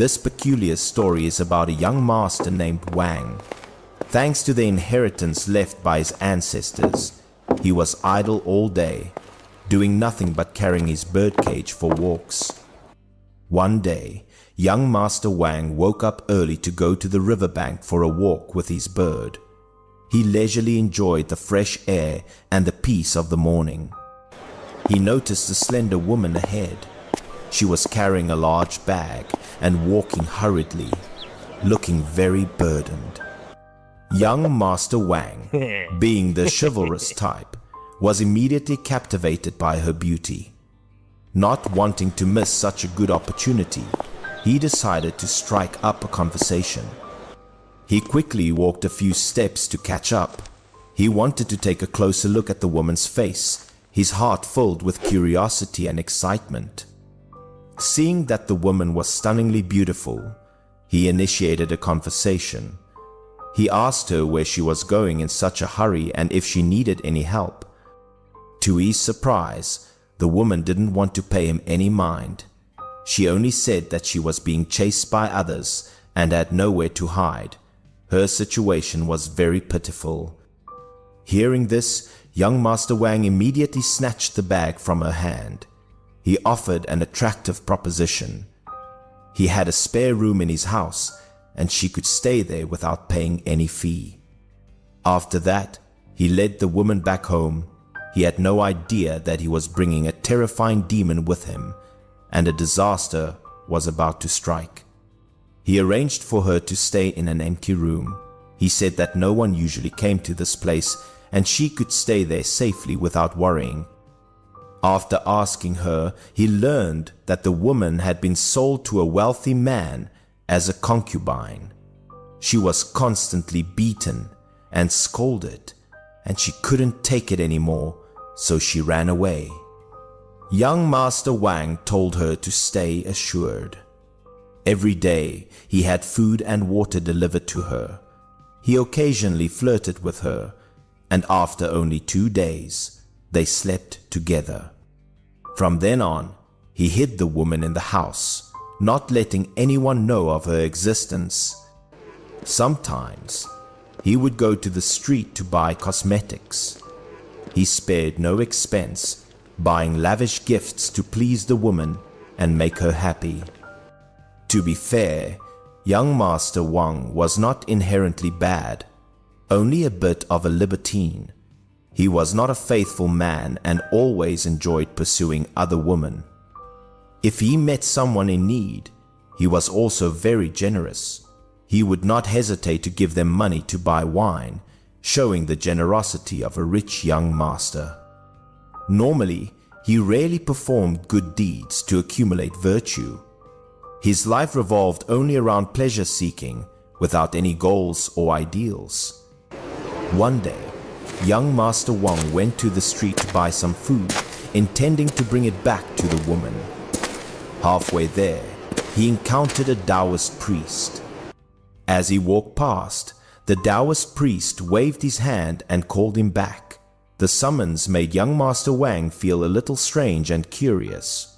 This peculiar story is about a young master named Wang. Thanks to the inheritance left by his ancestors, he was idle all day, doing nothing but carrying his birdcage for walks. One day, young Master Wang woke up early to go to the riverbank for a walk with his bird. He leisurely enjoyed the fresh air and the peace of the morning. He noticed a slender woman ahead. She was carrying a large bag and walking hurriedly, looking very burdened. Young Master Wang, being the chivalrous type, was immediately captivated by her beauty. Not wanting to miss such a good opportunity, he decided to strike up a conversation. He quickly walked a few steps to catch up. He wanted to take a closer look at the woman's face, his heart filled with curiosity and excitement. Seeing that the woman was stunningly beautiful, he initiated a conversation. He asked her where she was going in such a hurry and if she needed any help. To his surprise, the woman didn't want to pay him any mind. She only said that she was being chased by others and had nowhere to hide. Her situation was very pitiful. Hearing this, young Master Wang immediately snatched the bag from her hand. He offered an attractive proposition. He had a spare room in his house, and she could stay there without paying any fee. After that, he led the woman back home. He had no idea that he was bringing a terrifying demon with him, and a disaster was about to strike. He arranged for her to stay in an empty room. He said that no one usually came to this place, and she could stay there safely without worrying. After asking her, he learned that the woman had been sold to a wealthy man as a concubine. She was constantly beaten and scolded, and she couldn't take it anymore, so she ran away. Young Master Wang told her to stay assured. Every day he had food and water delivered to her. He occasionally flirted with her, and after only 2 days, they slept together. From then on, he hid the woman in the house, not letting anyone know of her existence. Sometimes, he would go to the street to buy cosmetics. He spared no expense, buying lavish gifts to please the woman and make her happy. To be fair, young Master Wang was not inherently bad, only a bit of a libertine. He was not a faithful man and always enjoyed pursuing other women. If he met someone in need, he was also very generous. He would not hesitate to give them money to buy wine, showing the generosity of a rich young master. Normally, he rarely performed good deeds to accumulate virtue. His life revolved only around pleasure seeking, without any goals or ideals. One day, young Master Wang went to the street to buy some food, intending to bring it back to the woman. Halfway there, he encountered a Taoist priest. As he walked past, the Taoist priest waved his hand and called him back. The summons made young Master Wang feel a little strange and curious.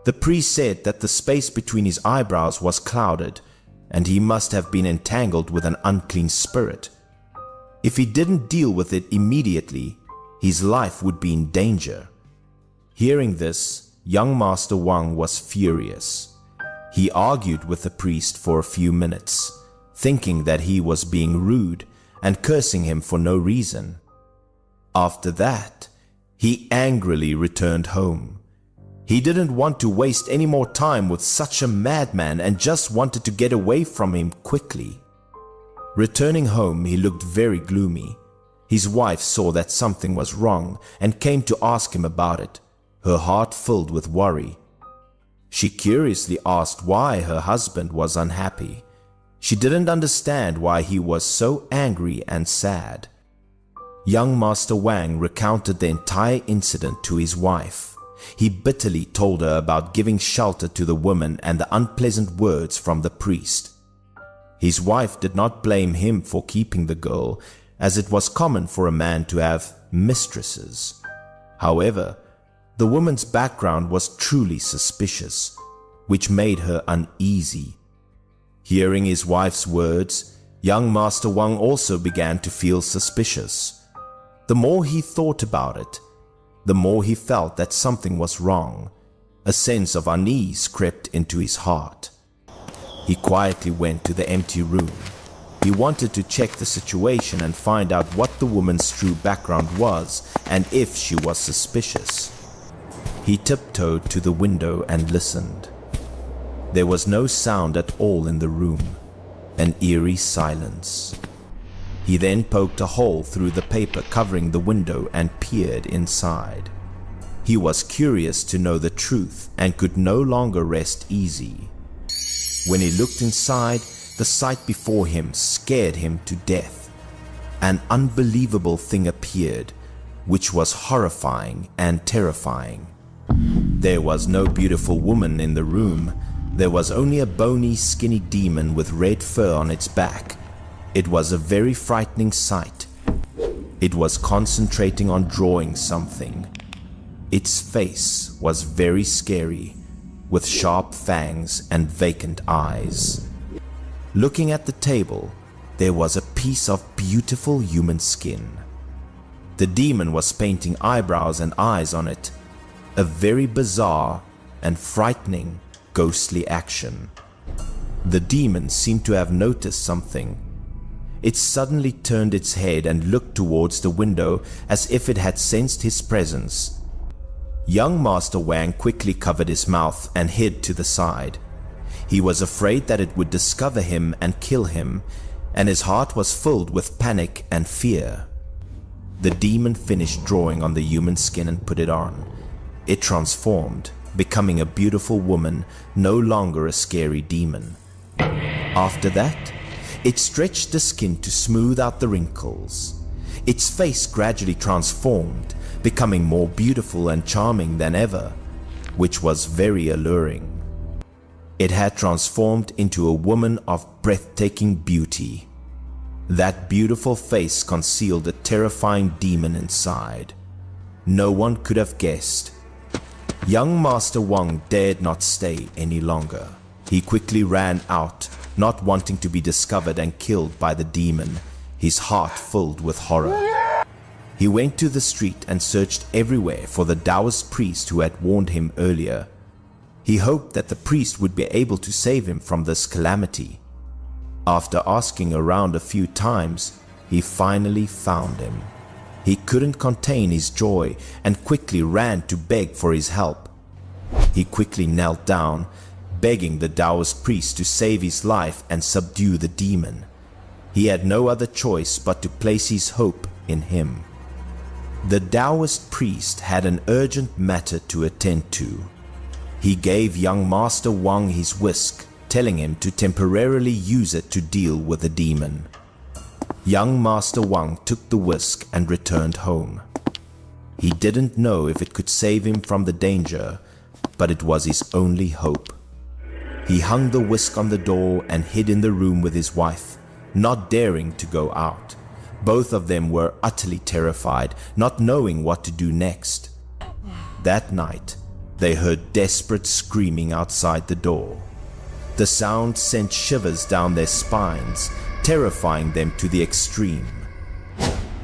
The priest said that the space between his eyebrows was clouded, and he must have been entangled with an unclean spirit. If he didn't deal with it immediately, his life would be in danger. Hearing this, young Master Wang was furious. He argued with the priest for a few minutes, thinking that he was being rude and cursing him for no reason. After that, he angrily returned home. He didn't want to waste any more time with such a madman and just wanted to get away from him quickly. Returning home, he looked very gloomy. His wife saw that something was wrong and came to ask him about it, her heart filled with worry. She curiously asked why her husband was unhappy. She didn't understand why he was so angry and sad. Young Master Wang recounted the entire incident to his wife. He bitterly told her about giving shelter to the woman and the unpleasant words from the priest. His wife did not blame him for keeping the girl, as it was common for a man to have mistresses. However, the woman's background was truly suspicious. which made her uneasy. Hearing his wife's words, young Master Wang also began to feel suspicious. The more he thought about it, the more he felt that something was wrong. A sense of unease crept into his heart. He quietly went to the empty room. He wanted to check the situation and find out what the woman's true background was and if she was suspicious. He tiptoed to the window and listened. There was no sound at all in the room, an eerie silence. He then poked a hole through the paper covering the window and peered inside. He was curious to know the truth and could no longer rest easy. When he looked inside, the sight before him scared him to death. An unbelievable thing appeared, which was horrifying and terrifying. There was no beautiful woman in the room. There was only a bony, skinny demon with red fur on its back. It was a very frightening sight. It was concentrating on drawing something. Its face was very scary, with sharp fangs and vacant eyes. Looking at the table, there was a piece of beautiful human skin. The demon was painting eyebrows and eyes on it, a very bizarre and frightening ghostly action. The demon seemed to have noticed something. It suddenly turned its head and looked towards the window as if it had sensed his presence. Young Master Wang quickly covered his mouth and hid to the side. He was afraid that it would discover him and kill him, and his heart was filled with panic and fear. The demon finished drawing on the human skin and put it on. It transformed, becoming a beautiful woman, no longer a scary demon. After that, it stretched the skin to smooth out the wrinkles. Its face gradually transformed, becoming more beautiful and charming than ever, which was very alluring. It had transformed into a woman of breathtaking beauty. That beautiful face concealed a terrifying demon inside. No one could have guessed. Young Master Wang dared not stay any longer. He quickly ran out, not wanting to be discovered and killed by the demon, his heart filled with horror. He went to the street and searched everywhere for the Taoist priest who had warned him earlier. He hoped that the priest would be able to save him from this calamity. After asking around a few times, he finally found him. He couldn't contain his joy and quickly ran to beg for his help. He quickly knelt down, begging the Taoist priest to save his life and subdue the demon. He had no other choice but to place his hope in him. The Taoist priest had an urgent matter to attend to. He gave young Master Wang his whisk, telling him to temporarily use it to deal with the demon. Young Master Wang took the whisk and returned home. He didn't know if it could save him from the danger, but it was his only hope. He hung the whisk on the door and hid in the room with his wife, not daring to go out. Both of them were utterly terrified, not knowing what to do next. That night, they heard desperate screaming outside the door. The sound sent shivers down their spines, terrifying them to the extreme.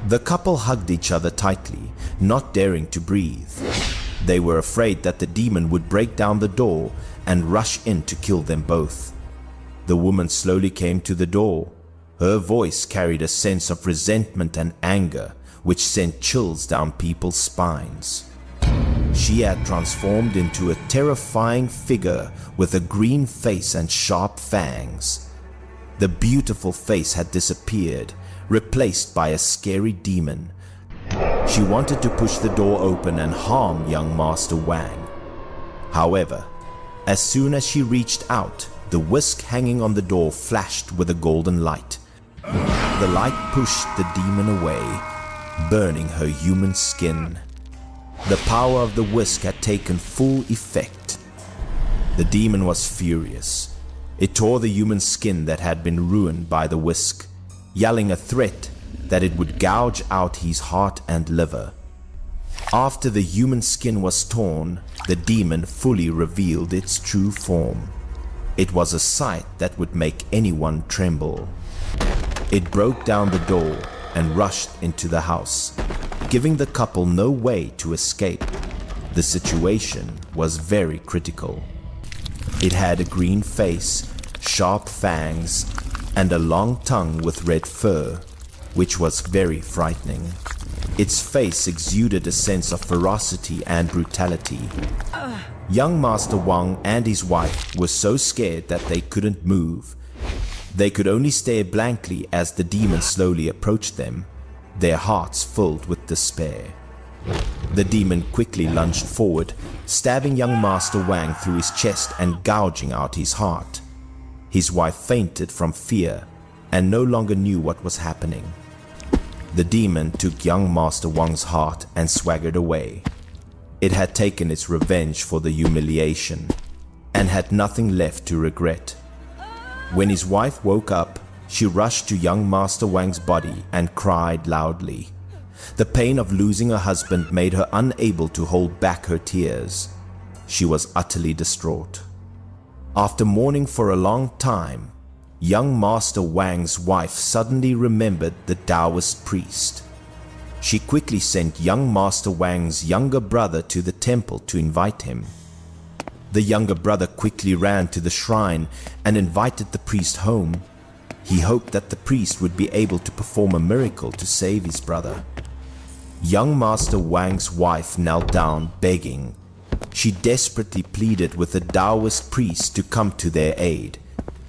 The couple hugged each other tightly, not daring to breathe. They were afraid that the demon would break down the door and rush in to kill them both. The woman slowly came to the door. Her voice carried a sense of resentment and anger, which sent chills down people's spines. She had transformed into a terrifying figure with a green face and sharp fangs. The beautiful face had disappeared, replaced by a scary demon. She wanted to push the door open and harm young Master Wang. However, as soon as she reached out, the whisk hanging on the door flashed with a golden light. The light pushed the demon away, burning her human skin. The power of the whisk had taken full effect. The demon was furious. It tore the human skin that had been ruined by the whisk, yelling a threat that it would gouge out his heart and liver. After the human skin was torn, the demon fully revealed its true form. It was a sight that would make anyone tremble. It broke down the door and rushed into the house, giving the couple no way to escape. The situation was very critical. It had a green face, sharp fangs, and a long tongue with red fur, which was very frightening. Its face exuded a sense of ferocity and brutality. Young Master Wang and his wife were so scared that they couldn't move. They could only stare blankly as the demon slowly approached them, their hearts filled with despair. The demon quickly lunged forward, stabbing young Master Wang through his chest and gouging out his heart. His wife fainted from fear and no longer knew what was happening. The demon took young Master Wang's heart and swaggered away. It had taken its revenge for the humiliation and had nothing left to regret. When his wife woke up, she rushed to young Master Wang's body and cried loudly. The pain of losing her husband made her unable to hold back her tears. She was utterly distraught. After mourning for a long time, young Master Wang's wife suddenly remembered the Taoist priest. She quickly sent young Master Wang's younger brother to the temple to invite him. The younger brother quickly ran to the shrine and invited the priest home. He hoped that the priest would be able to perform a miracle to save his brother. Young Master Wang's wife knelt down, begging. She desperately pleaded with the Taoist priest to come to their aid.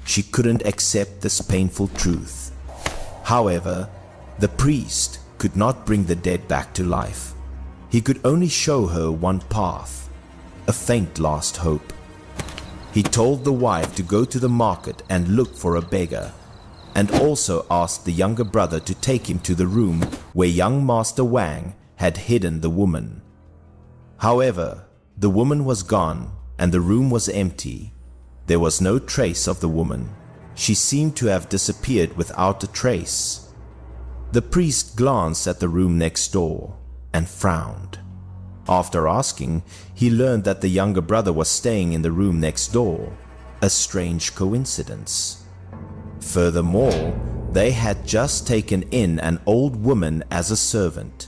She couldn't accept this painful truth. However, the priest could not bring the dead back to life. He could only show her one path, a faint last hope. He told the wife to go to the market and look for a beggar, and also asked the younger brother to take him to the room where young Master Wang had hidden the woman. However, the woman was gone and the room was empty. There was no trace of the woman. She seemed to have disappeared without a trace. The priest glanced at the room next door and frowned. After asking, he learned that the younger brother was staying in the room next door, a strange coincidence. Furthermore, they had just taken in an old woman as a servant.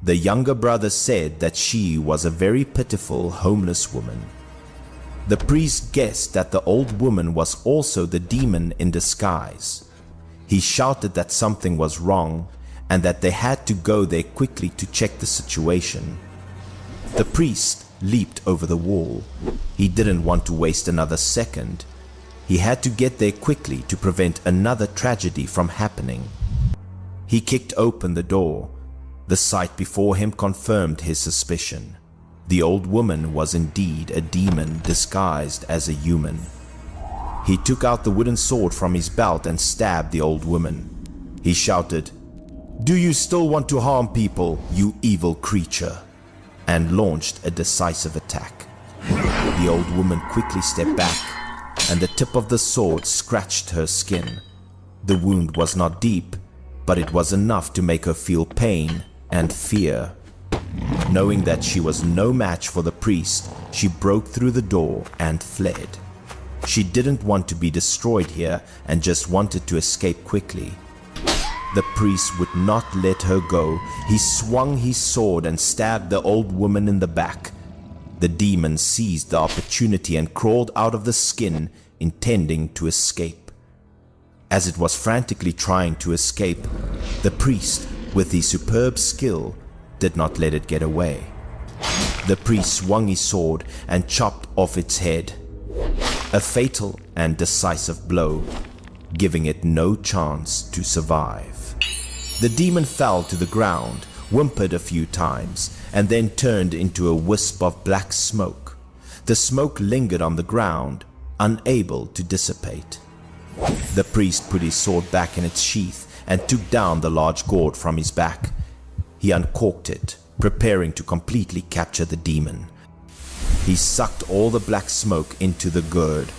The younger brother said that she was a very pitiful homeless woman. The priest guessed that the old woman was also the demon in disguise. He shouted that something was wrong and that they had to go there quickly to check the situation. The priest leaped over the wall. He didn't want to waste another second. He had to get there quickly to prevent another tragedy from happening. He kicked open the door. The sight before him confirmed his suspicion. The old woman was indeed a demon disguised as a human. He took out the wooden sword from his belt and stabbed the old woman. He shouted, "Do you still want to harm people, you evil creature?" and launched a decisive attack. The old woman quickly stepped back, and the tip of the sword scratched her skin. The wound was not deep, but it was enough to make her feel pain and fear. Knowing that she was no match for the priest, she broke through the door and fled. She didn't want to be destroyed here and just wanted to escape quickly. The priest would not let her go. He swung his sword and stabbed the old woman in the back. The demon seized the opportunity and crawled out of the skin, intending to escape. As it was frantically trying to escape, the priest, with his superb skill, did not let it get away. The priest swung his sword and chopped off its head, a fatal and decisive blow, giving it no chance to survive. The demon fell to the ground, whimpered a few times, and then turned into a wisp of black smoke. The smoke lingered on the ground, unable to dissipate. The priest put his sword back in its sheath and took down the large gourd from his back. He uncorked it, preparing to completely capture the demon. He sucked all the black smoke into the gourd.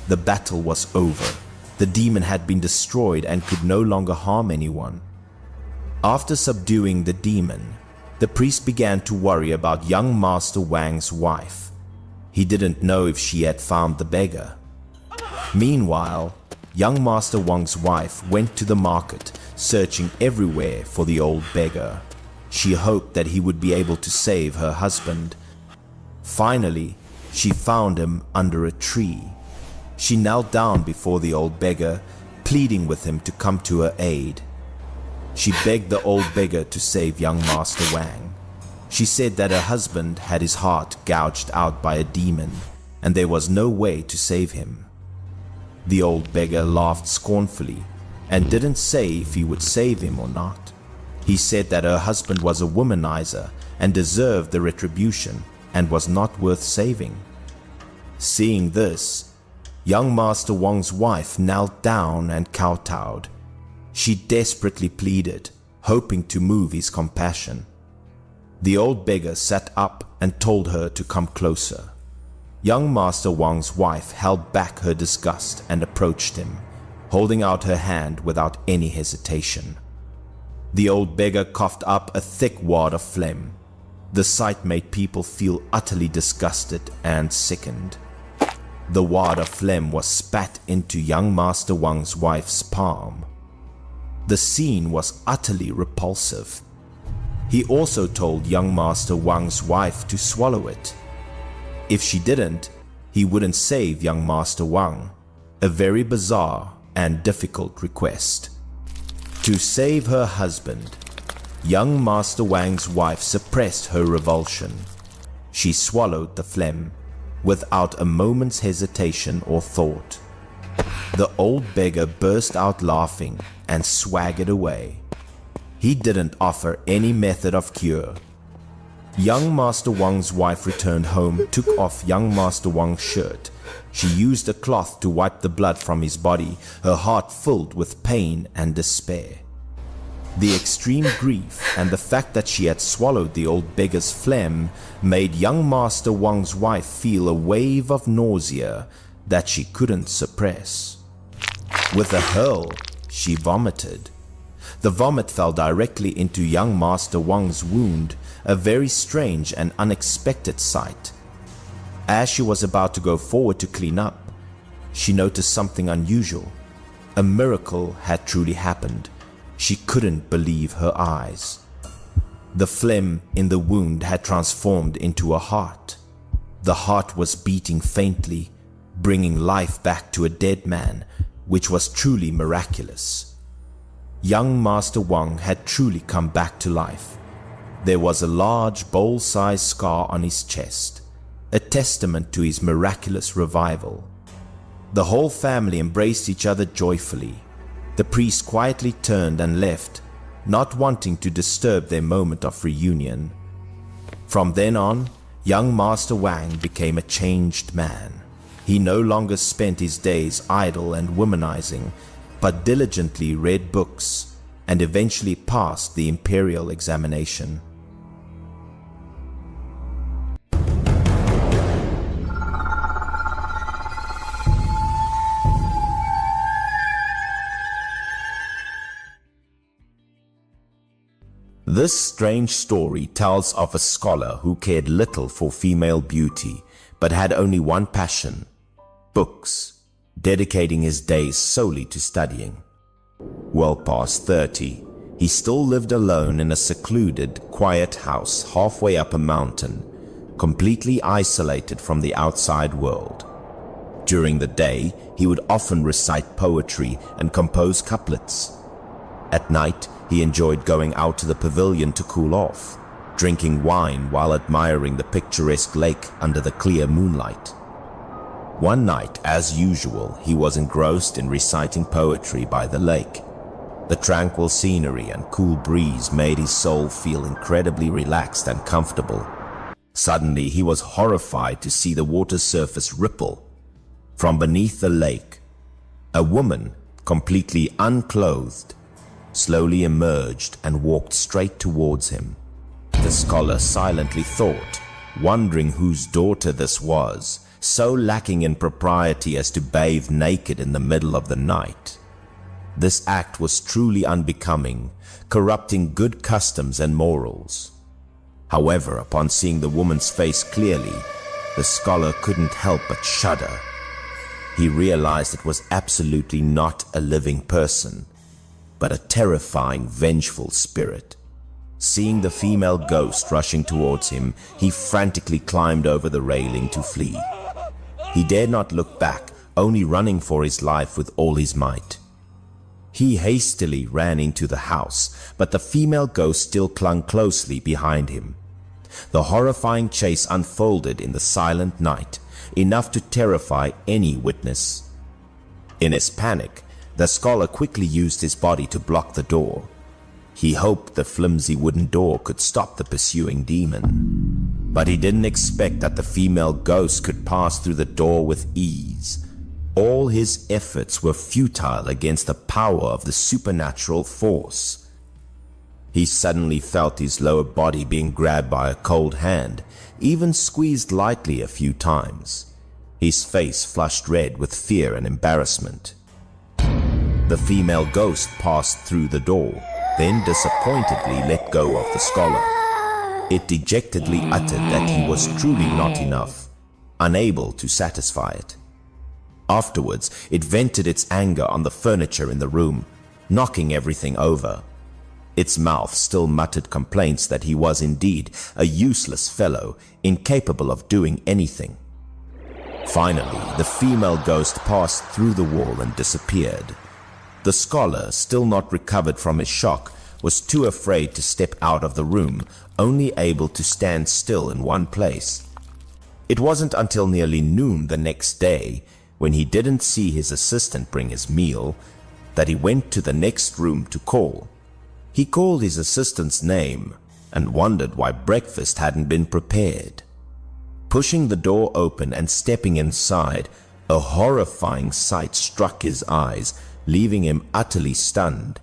The battle was over. The demon had been destroyed and could no longer harm anyone. After subduing the demon, the priest began to worry about young Master Wang's wife. He didn't know if she had found the beggar. Meanwhile, young Master Wang's wife went to the market, searching everywhere for the old beggar. She hoped that he would be able to save her husband. Finally, she found him under a tree. She knelt down before the old beggar, pleading with him to come to her aid. She begged the old beggar to save young Master Wang. She said that her husband had his heart gouged out by a demon, and there was no way to save him. The old beggar laughed scornfully and didn't say if he would save him or not. He said that her husband was a womanizer and deserved the retribution and was not worth saving. Seeing this, young Master Wang's wife knelt down and kowtowed. She desperately pleaded, hoping to move his compassion. The old beggar sat up and told her to come closer. Young Master Wang's wife held back her disgust and approached him, holding out her hand without any hesitation. The old beggar coughed up a thick wad of phlegm. The sight made people feel utterly disgusted and sickened. The wad of phlegm was spat into young Master Wang's wife's palm. The scene was utterly repulsive. He also told young Master Wang's wife to swallow it. If she didn't, he wouldn't save young Master Wang, a very bizarre and difficult request. To save her husband, young Master Wang's wife suppressed her revulsion. She swallowed the phlegm without a moment's hesitation or thought. The old beggar burst out laughing and swaggered away. He didn't offer any method of cure. Young Master Wang's wife returned home, took off young Master Wang's shirt. She used a cloth to wipe the blood from his body, her heart filled with pain and despair. The extreme grief and the fact that she had swallowed the old beggar's phlegm made young Master Wang's wife feel a wave of nausea that she couldn't suppress. With a hurl, she vomited. The vomit fell directly into young Master Wang's wound, a very strange and unexpected sight. As she was about to go forward to clean up, she noticed something unusual. A miracle had truly happened. She couldn't believe her eyes. The phlegm in the wound had transformed into a heart. The heart was beating faintly, bringing life back to a dead man, which was truly miraculous. Young Master Wang had truly come back to life. There was a large bowl-sized scar on his chest, a testament to his miraculous revival. The whole family embraced each other joyfully. The priest quietly turned and left, not wanting to disturb their moment of reunion. From then on, young Master Wang became a changed man. He no longer spent his days idle and womanizing, but diligently read books and eventually passed the imperial examination. This strange story tells of a scholar who cared little for female beauty, but had only one passion: books, dedicating his days solely to studying. Well past 30, he still lived alone in a secluded, quiet house halfway up a mountain, completely isolated from the outside world. During the day, he would often recite poetry and compose couplets. At night, he enjoyed going out to the pavilion to cool off, drinking wine while admiring the picturesque lake under the clear moonlight. One night, as usual, he was engrossed in reciting poetry by the lake. The tranquil scenery and cool breeze made his soul feel incredibly relaxed and comfortable. Suddenly, he was horrified to see the water's surface ripple. From beneath the lake, a woman, completely unclothed, slowly emerged and walked straight towards him. The scholar silently thought, wondering whose daughter this was, so lacking in propriety as to bathe naked in the middle of the night. This act was truly unbecoming, corrupting good customs and morals. However, upon seeing the woman's face clearly, the scholar couldn't help but shudder. He realized it was absolutely not a living person, but a terrifying, vengeful spirit. Seeing the female ghost rushing towards him, he frantically climbed over the railing to flee. He dared not look back, only running for his life with all his might. He hastily ran into the house, but the female ghost still clung closely behind him. The horrifying chase unfolded in the silent night, enough to terrify any witness. In his panic, the scholar quickly used his body to block the door. He hoped the flimsy wooden door could stop the pursuing demon. But he didn't expect that the female ghost could pass through the door with ease. All his efforts were futile against the power of the supernatural force. He suddenly felt his lower body being grabbed by a cold hand, even squeezed lightly a few times. His face flushed red with fear and embarrassment. The female ghost passed through the door, then disappointedly let go of the scholar. It dejectedly uttered that he was truly not enough, unable to satisfy it. Afterwards, it vented its anger on the furniture in the room, knocking everything over. Its mouth still muttered complaints that he was indeed a useless fellow, incapable of doing anything. Finally, the female ghost passed through the wall and disappeared. The scholar, still not recovered from his shock, was too afraid to step out of the room, only able to stand still in one place. It wasn't until nearly noon the next day, when he didn't see his assistant bring his meal, that he went to the next room to call. He called his assistant's name and wondered why breakfast hadn't been prepared. Pushing the door open and stepping inside, a horrifying sight struck his eyes, leaving him utterly stunned.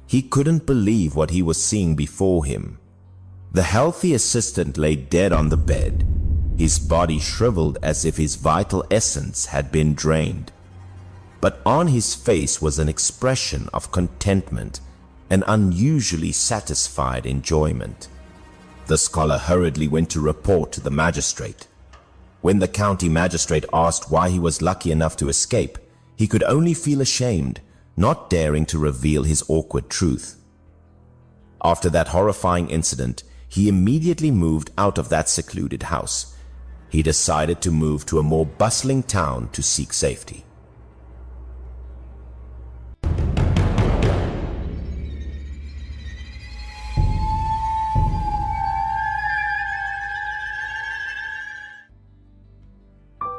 He couldn't believe what he was seeing before him. The healthy assistant lay dead on the bed, his body shriveled as if his vital essence had been drained. But on his face was an expression of contentment, an unusually satisfied enjoyment. The scholar hurriedly went to report to the magistrate. When the county magistrate asked why he was lucky enough to escape, he could only feel ashamed, not daring to reveal his awkward truth. After that horrifying incident, he immediately moved out of that secluded house. He decided to move to a more bustling town to seek safety.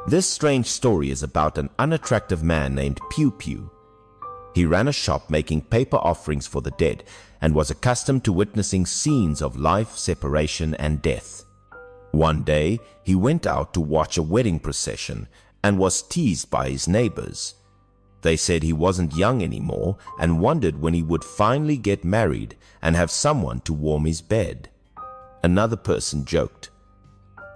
This strange story is about an unattractive man named Pew Pew. He ran a shop making paper offerings for the dead and was accustomed to witnessing scenes of life, separation, and death. One day, he went out to watch a wedding procession and was teased by his neighbors. They said he wasn't young anymore and wondered when he would finally get married and have someone to warm his bed. Another person joked,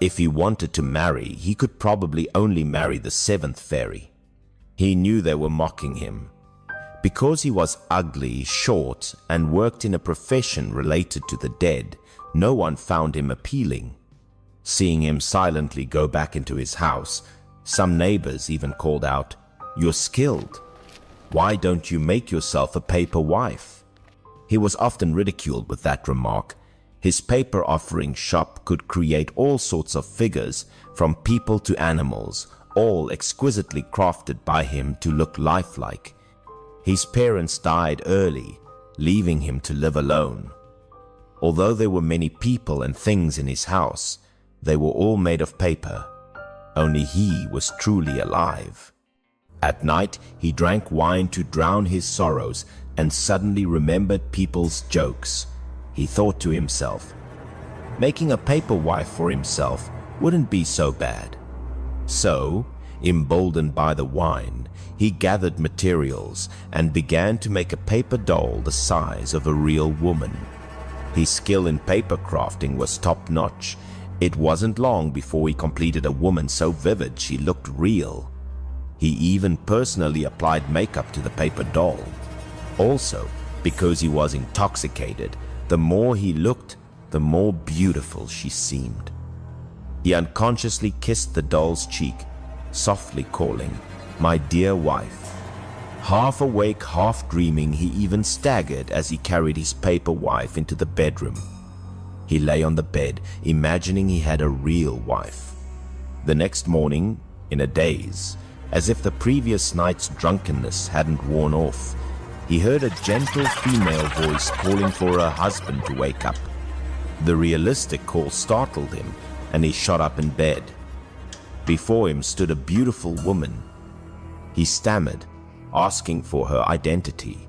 if he wanted to marry, he could probably only marry the seventh fairy. He knew they were mocking him. Because he was ugly, short, and worked in a profession related to the dead, no one found him appealing. Seeing him silently go back into his house, some neighbors even called out, "You're skilled. Why don't you make yourself a paper wife?" He was often ridiculed with that remark. His paper offering shop could create all sorts of figures, from people to animals, all exquisitely crafted by him to look lifelike. His parents died early, leaving him to live alone. Although there were many people and things in his house, they were all made of paper. Only he was truly alive. At night, he drank wine to drown his sorrows and suddenly remembered people's jokes. He thought to himself, making a paper wife for himself wouldn't be so bad. So, emboldened by the wine, he gathered materials and began to make a paper doll the size of a real woman. His skill in paper crafting was top-notch. It wasn't long before he completed a woman so vivid she looked real. He even personally applied makeup to the paper doll. Also, because he was intoxicated, the more he looked, the more beautiful she seemed. He unconsciously kissed the doll's cheek, softly calling, "My dear wife." Half awake, half dreaming, he even staggered as he carried his paper wife into the bedroom. He lay on the bed, imagining he had a real wife. The next morning, in a daze, as if the previous night's drunkenness hadn't worn off, he heard a gentle female voice calling for her husband to wake up. The realistic call startled him, and he shot up in bed. Before him stood a beautiful woman. He stammered, asking for her identity.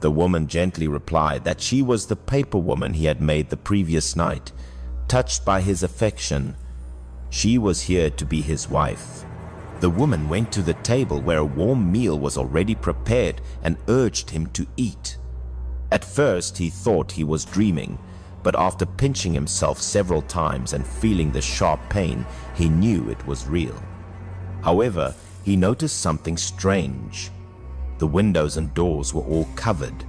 The woman gently replied that she was the paper woman he had made the previous night. Touched by his affection, she was here to be his wife. The woman went to the table where a warm meal was already prepared and urged him to eat. At first he thought he was dreaming, but after pinching himself several times and feeling the sharp pain, he knew it was real. However, he noticed something strange. The windows and doors were all covered.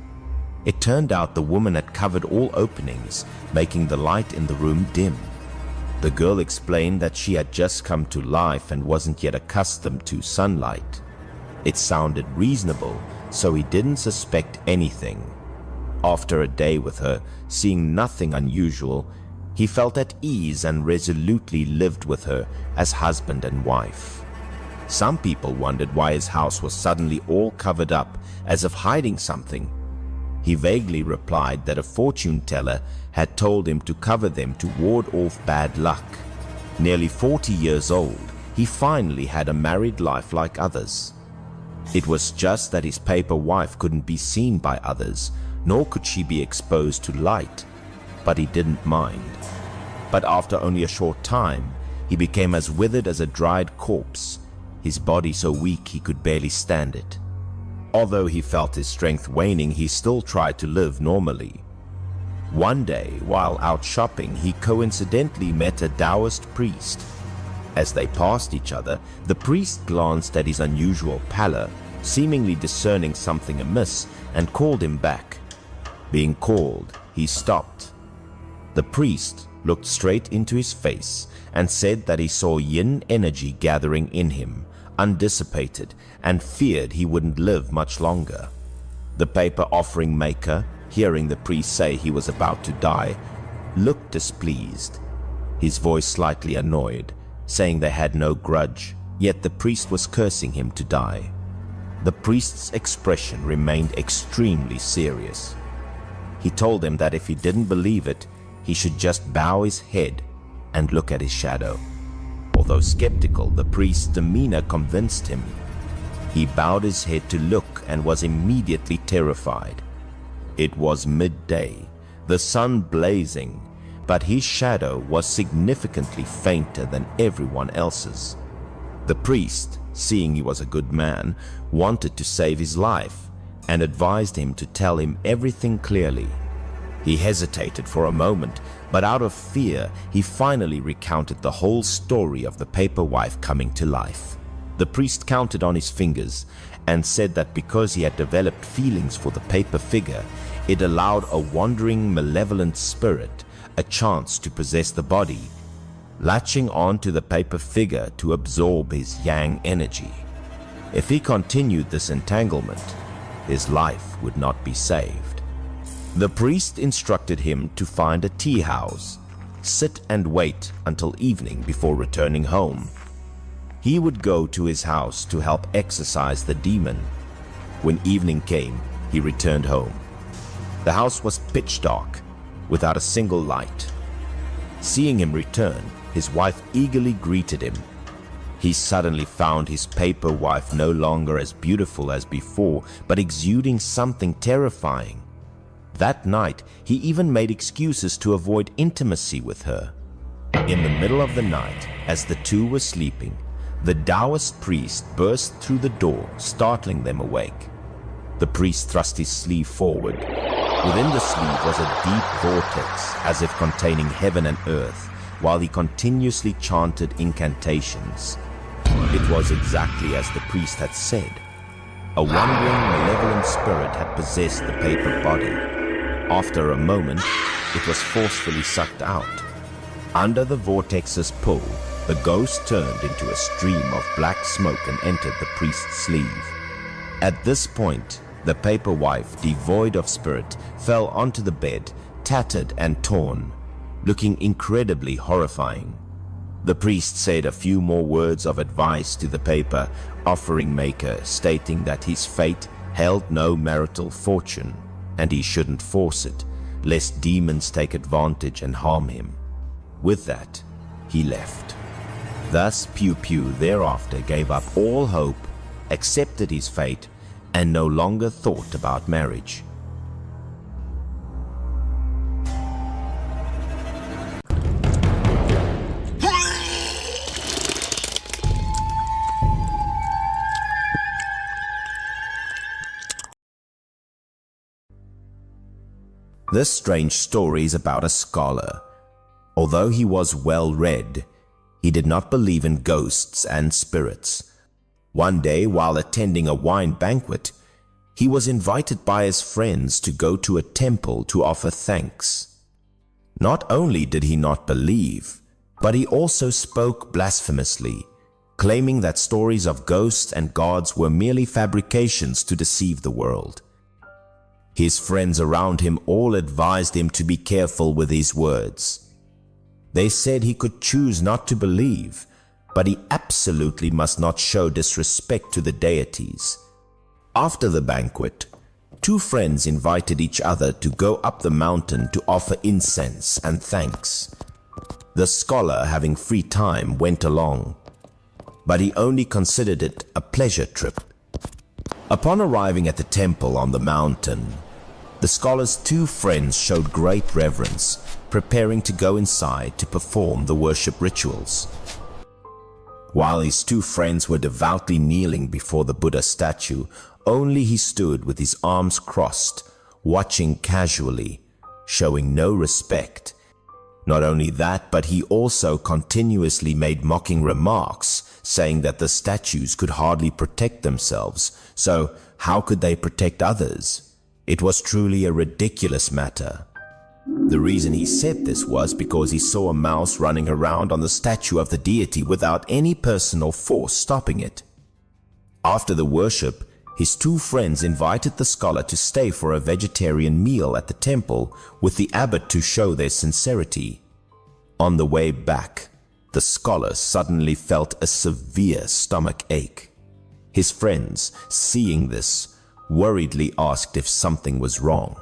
It turned out the woman had covered all openings, making the light in the room dim. The girl explained that she had just come to life and wasn't yet accustomed to sunlight. It sounded reasonable, so he didn't suspect anything. After a day with her, seeing nothing unusual, he felt at ease and resolutely lived with her as husband and wife. Some people wondered why his house was suddenly all covered up, as if hiding something. He vaguely replied that a fortune teller had told him to cover them to ward off bad luck. Nearly 40 years old, he finally had a married life like others. It was just that his paper wife couldn't be seen by others, nor could she be exposed to light, but he didn't mind. But after only a short time, he became as withered as a dried corpse, his body so weak he could barely stand it. Although he felt his strength waning, he still tried to live normally. One day, while out shopping, he coincidentally met a Taoist priest. As they passed each other, the priest glanced at his unusual pallor, seemingly discerning something amiss, and called him back. Being called, he stopped. The priest looked straight into his face and said that he saw yin energy gathering in him, undissipated, and feared he wouldn't live much longer. The paper offering maker, hearing the priest say he was about to die, looked displeased, his voice slightly annoyed, saying they had no grudge, yet the priest was cursing him to die. The priest's expression remained extremely serious. He told him that if he didn't believe it, he should just bow his head and look at his shadow. Although skeptical, the priest's demeanor convinced him. He bowed his head to look and was immediately terrified. It was midday, the sun blazing, but his shadow was significantly fainter than everyone else's. The priest, seeing he was a good man, wanted to save his life and advised him to tell him everything clearly. He hesitated for a moment, but out of fear, he finally recounted the whole story of the paper wife coming to life. The priest counted on his fingers and said that because he had developed feelings for the paper figure, it allowed a wandering, malevolent spirit a chance to possess the body, latching on to the paper figure to absorb his yang energy. If he continued this entanglement, his life would not be saved. The priest instructed him to find a tea house, sit and wait until evening before returning home. He would go to his house to help exorcise the demon. When evening came, he returned home. The house was pitch dark, without a single light. Seeing him return, his wife eagerly greeted him. He suddenly found his paper wife no longer as beautiful as before, but exuding something terrifying. That night, he even made excuses to avoid intimacy with her. In the middle of the night, as the two were sleeping, the Taoist priest burst through the door, startling them awake. The priest thrust his sleeve forward. Within the sleeve was a deep vortex, as if containing heaven and earth, while he continuously chanted incantations. It was exactly as the priest had said. A wandering, malevolent spirit had possessed the paper body. After a moment, it was forcefully sucked out. Under the vortex's pull, the ghost turned into a stream of black smoke and entered the priest's sleeve. At this point, the paper wife, devoid of spirit, fell onto the bed, tattered and torn, looking incredibly horrifying. The priest said a few more words of advice to the paper offering maker, stating that his fate held no marital fortune and he shouldn't force it, lest demons take advantage and harm him. With that, he left. Thus, Pew Pew thereafter gave up all hope, accepted his fate, and no longer thought about marriage. This strange story is about a scholar. Although he was well read, he did not believe in ghosts and spirits. One day, while attending a wine banquet, he was invited by his friends to go to a temple to offer thanks. Not only did he not believe, but he also spoke blasphemously, claiming that stories of ghosts and gods were merely fabrications to deceive the world. His friends around him all advised him to be careful with his words. They said he could choose not to believe, but he absolutely must not show disrespect to the deities. After the banquet, two friends invited each other to go up the mountain to offer incense and thanks. The scholar, having free time, went along, but he only considered it a pleasure trip. Upon arriving at the temple on the mountain, the scholar's two friends showed great reverence, preparing to go inside to perform the worship rituals. While his two friends were devoutly kneeling before the Buddha statue, only he stood with his arms crossed, watching casually, showing no respect. Not only that, but he also continuously made mocking remarks, saying that the statues could hardly protect themselves, so how could they protect others? It was truly a ridiculous matter. The reason he said this was because he saw a mouse running around on the statue of the deity without any personal force stopping it. After the worship, his two friends invited the scholar to stay for a vegetarian meal at the temple with the abbot to show their sincerity. On the way back, the scholar suddenly felt a severe stomach ache. His friends, seeing this, worriedly asked if something was wrong.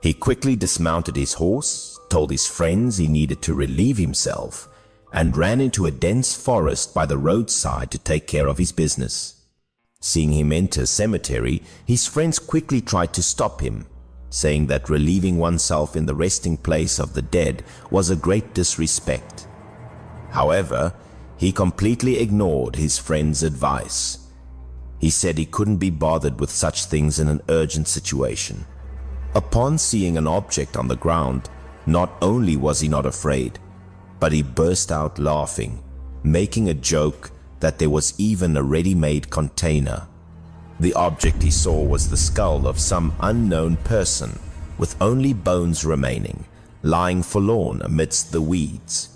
He quickly dismounted his horse, told his friends he needed to relieve himself, and ran into a dense forest by the roadside to take care of his business. Seeing him enter a cemetery, his friends quickly tried to stop him, saying that relieving oneself in the resting place of the dead was a great disrespect. However, he completely ignored his friends' advice. He said he couldn't be bothered with such things in an urgent situation. Upon seeing an object on the ground, not only was he not afraid, but he burst out laughing, making a joke that there was even a ready-made container. The object he saw was the skull of some unknown person, with only bones remaining, lying forlorn amidst the weeds.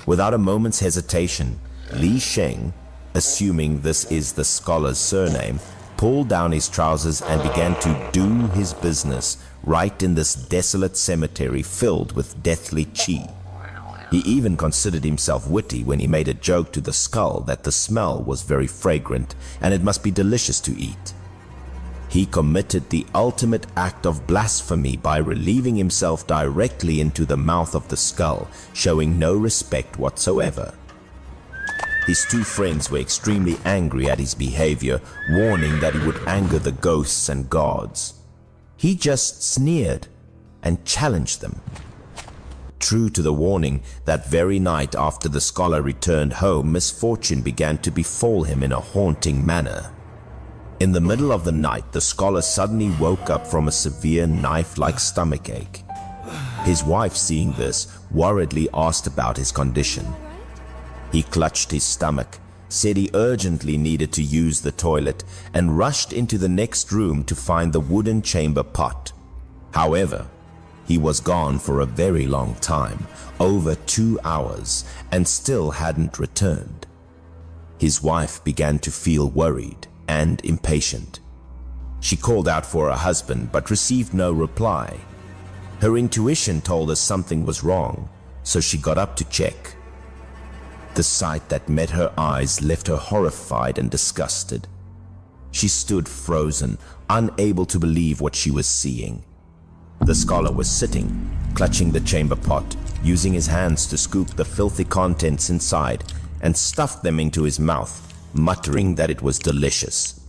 Without a moment's hesitation, Li Sheng, assuming this is the scholar's surname, pulled down his trousers and began to do his business right in this desolate cemetery filled with deathly chi. He even considered himself witty when he made a joke to the skull that the smell was very fragrant and it must be delicious to eat. He committed the ultimate act of blasphemy by relieving himself directly into the mouth of the skull, showing no respect whatsoever. His two friends were extremely angry at his behavior, warning that he would anger the ghosts and gods. He just sneered and challenged them. True to the warning, that very night after the scholar returned home, misfortune began to befall him in a haunting manner. In the middle of the night, the scholar suddenly woke up from a severe knife-like stomachache. His wife, seeing this, worriedly asked about his condition. He clutched his stomach, said he urgently needed to use the toilet, and rushed into the next room to find the wooden chamber pot. However, He was gone for a very long time, over 2 hours, and still hadn't returned. His wife began to feel worried and impatient. She called out for her husband but received no reply. Her intuition told her something was wrong, so she got up to check. The sight that met her eyes left her horrified and disgusted. She stood frozen, unable to believe what she was seeing. The scholar was sitting, clutching the chamber pot, using his hands to scoop the filthy contents inside and stuffed them into his mouth, muttering that it was delicious.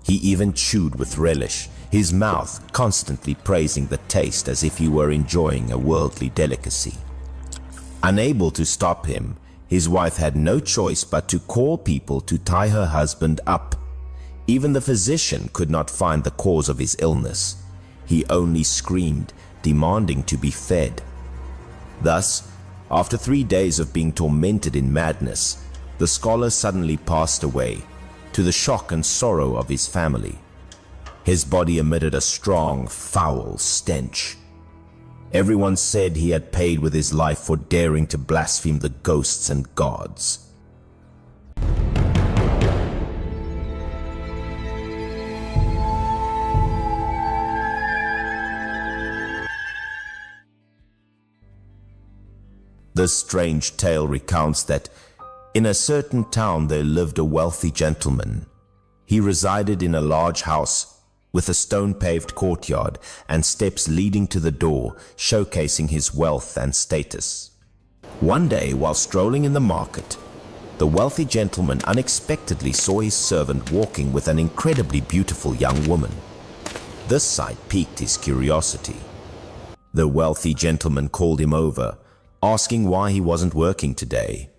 He even chewed with relish, his mouth constantly praising the taste as if he were enjoying a worldly delicacy. Unable to stop him, his wife had no choice but to call people to tie her husband up. Even the physician could not find the cause of his illness. He only screamed, demanding to be fed. Thus, after 3 days of being tormented in madness, the scholar suddenly passed away, to the shock and sorrow of his family. His body emitted a strong, foul stench. Everyone said he had paid with his life for daring to blaspheme the ghosts and gods. This strange tale recounts that in a certain town there lived a wealthy gentleman. He resided in a large house with a stone-paved courtyard and steps leading to the door, showcasing his wealth and status. One day, while strolling in the market, the wealthy gentleman unexpectedly saw his servant walking with an incredibly beautiful young woman. This sight piqued his curiosity. The wealthy gentleman called him over, asking why he wasn't working today.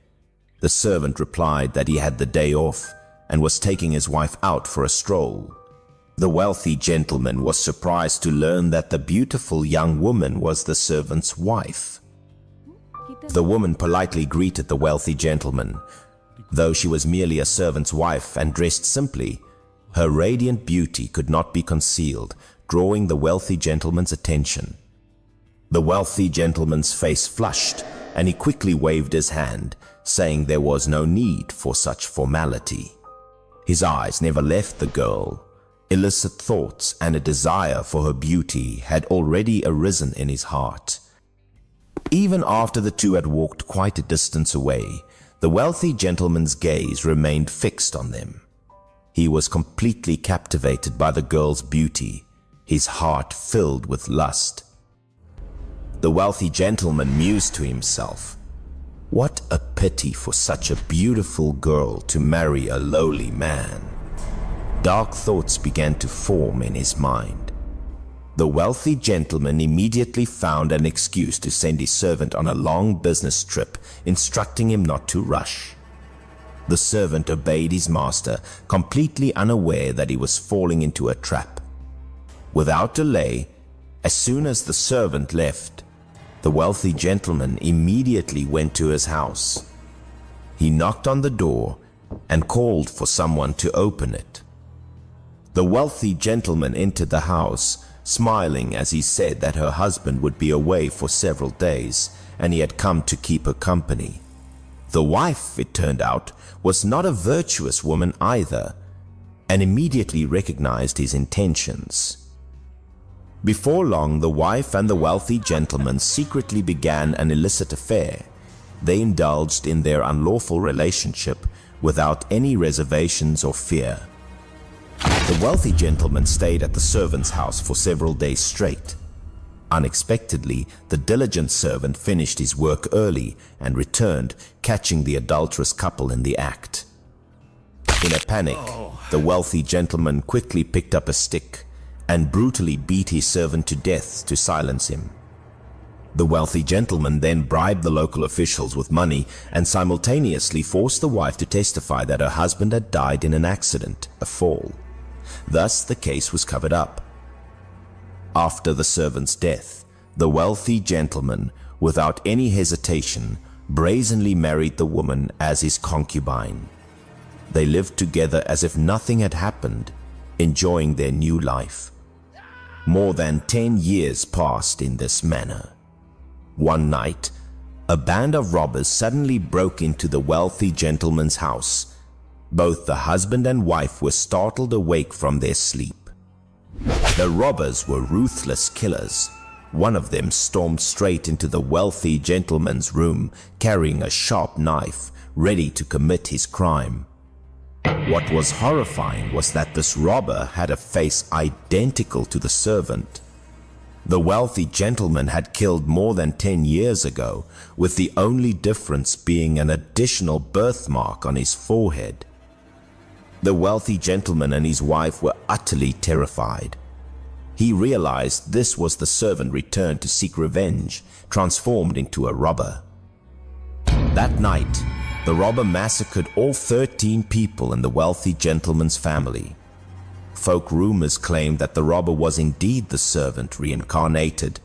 The servant replied that he had the day off and was taking his wife out for a stroll. The wealthy gentleman was surprised to learn that the beautiful young woman was the servant's wife. The woman politely greeted the wealthy gentleman. Though she was merely a servant's wife and dressed simply, her radiant beauty could not be concealed, drawing the wealthy gentleman's attention. The wealthy gentleman's face flushed, and he quickly waved his hand, saying there was no need for such formality. His eyes never left the girl. Illicit thoughts and a desire for her beauty had already arisen in his heart. Even after the two had walked quite a distance away, the wealthy gentleman's gaze remained fixed on them. He was completely captivated by the girl's beauty, his heart filled with lust. The wealthy gentleman mused to himself, "What a pity for such a beautiful girl to marry a lowly man." Dark thoughts began to form in his mind. The wealthy gentleman immediately found an excuse to send his servant on a long business trip, instructing him not to rush. The servant obeyed his master, completely unaware that he was falling into a trap. Without delay, as soon as the servant left, the wealthy gentleman immediately went to his house. He knocked on the door and called for someone to open it. The wealthy gentleman entered the house, smiling as he said that her husband would be away for several days and he had come to keep her company. The wife, it turned out, was not a virtuous woman either, and immediately recognized his intentions. Before long, the wife and the wealthy gentleman secretly began an illicit affair. They indulged in their unlawful relationship without any reservations or fear. The wealthy gentleman stayed at the servant's house for several days straight. Unexpectedly, the diligent servant finished his work early and returned, catching the adulterous couple in the act. In a panic, the wealthy gentleman quickly picked up a stick and brutally beat his servant to death to silence him. The wealthy gentleman then bribed the local officials with money and simultaneously forced the wife to testify that her husband had died in an accident, a fall. Thus, the case was covered up. After the servant's death, the wealthy gentleman, without any hesitation, brazenly married the woman as his concubine. They lived together as if nothing had happened, enjoying their new life. More than 10 years passed in this manner. One night, a band of robbers suddenly broke into the wealthy gentleman's house. Both the husband and wife were startled awake from their sleep. The robbers were ruthless killers. One of them stormed straight into the wealthy gentleman's room, carrying a sharp knife, ready to commit his crime. What was horrifying was that this robber had a face identical to the servant. The wealthy gentleman had killed more than 10 years ago, with the only difference being an additional birthmark on his forehead. The wealthy gentleman and his wife were utterly terrified. He realized this was the servant returned to seek revenge, transformed into a robber. That night, the robber massacred all 13 people in the wealthy gentleman's family. Folk rumors claimed that the robber was indeed the servant reincarnated,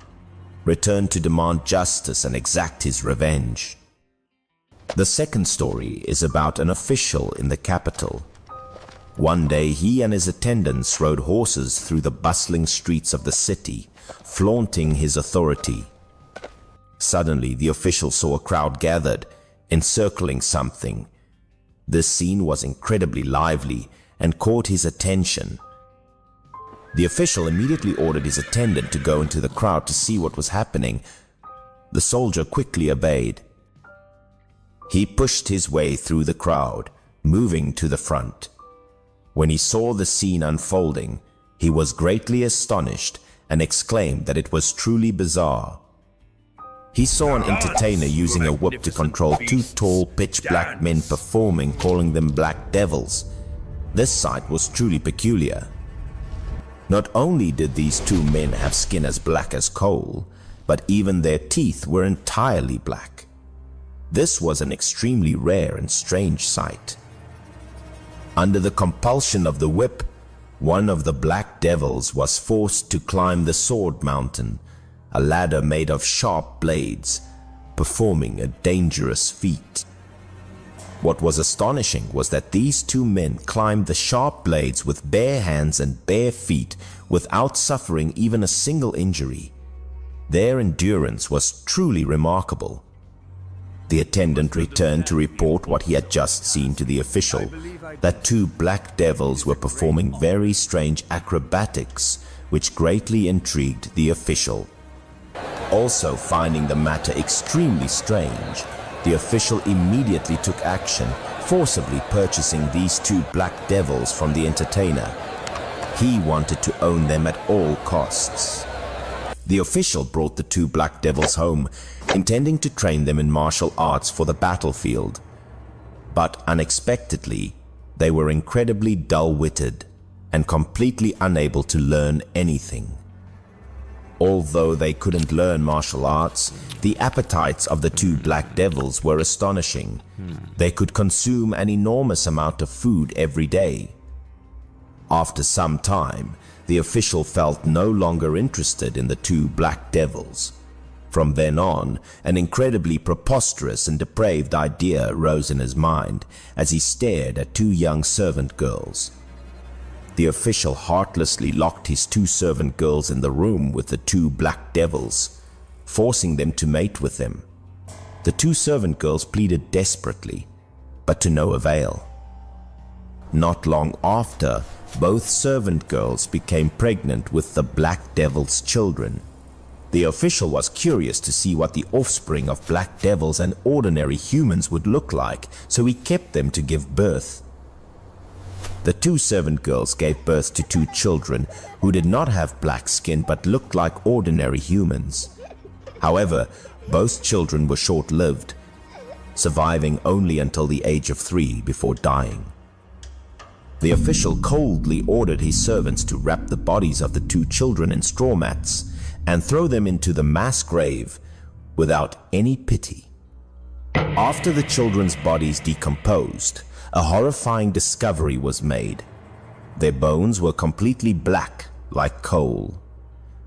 returned to demand justice and exact his revenge. The second story is about an official in the capital. One day he and his attendants rode horses through the bustling streets of the city, flaunting his authority. Suddenly, the official saw a crowd gathered, encircling something. This scene was incredibly lively and caught his attention. The official immediately ordered his attendant to go into the crowd to see what was happening. The soldier quickly obeyed. He pushed his way through the crowd, moving to the front. When he saw the scene unfolding, he was greatly astonished and exclaimed that it was truly bizarre. He saw an entertainer using a whip to control two tall, pitch-black men performing, calling them black devils. This sight was truly peculiar. Not only did these two men have skin as black as coal, but even their teeth were entirely black. This was an extremely rare and strange sight. Under the compulsion of the whip, one of the black devils was forced to climb the sword mountain, a ladder made of sharp blades, performing a dangerous feat. What was astonishing was that these two men climbed the sharp blades with bare hands and bare feet without suffering even a single injury. Their endurance was truly remarkable. The attendant returned to report what he had just seen to the official, that two black devils were performing very strange acrobatics, which greatly intrigued the official. Also finding the matter extremely strange, the official immediately took action, forcibly purchasing these two black devils from the entertainer. He wanted to own them at all costs. The official brought the two black devils home, intending to train them in martial arts for the battlefield. But unexpectedly, they were incredibly dull-witted and completely unable to learn anything. Although they couldn't learn martial arts, the appetites of the two black devils were astonishing. They could consume an enormous amount of food every day. After some time, the official felt no longer interested in the two black devils. From then on, an incredibly preposterous and depraved idea arose in his mind as he stared at two young servant girls. The official heartlessly locked his two servant girls in the room with the two black devils, forcing them to mate with them. The two servant girls pleaded desperately, but to no avail. Not long after, both servant girls became pregnant with the black devil's children. The official was curious to see what the offspring of black devils and ordinary humans would look like, so he kept them to give birth. The two servant girls gave birth to two children who did not have black skin but looked like ordinary humans. However, both children were short-lived, surviving only until the age of 3 before dying. The official coldly ordered his servants to wrap the bodies of the two children in straw mats and throw them into the mass grave without any pity. After the children's bodies decomposed, a horrifying discovery was made. Their bones were completely black, like coal.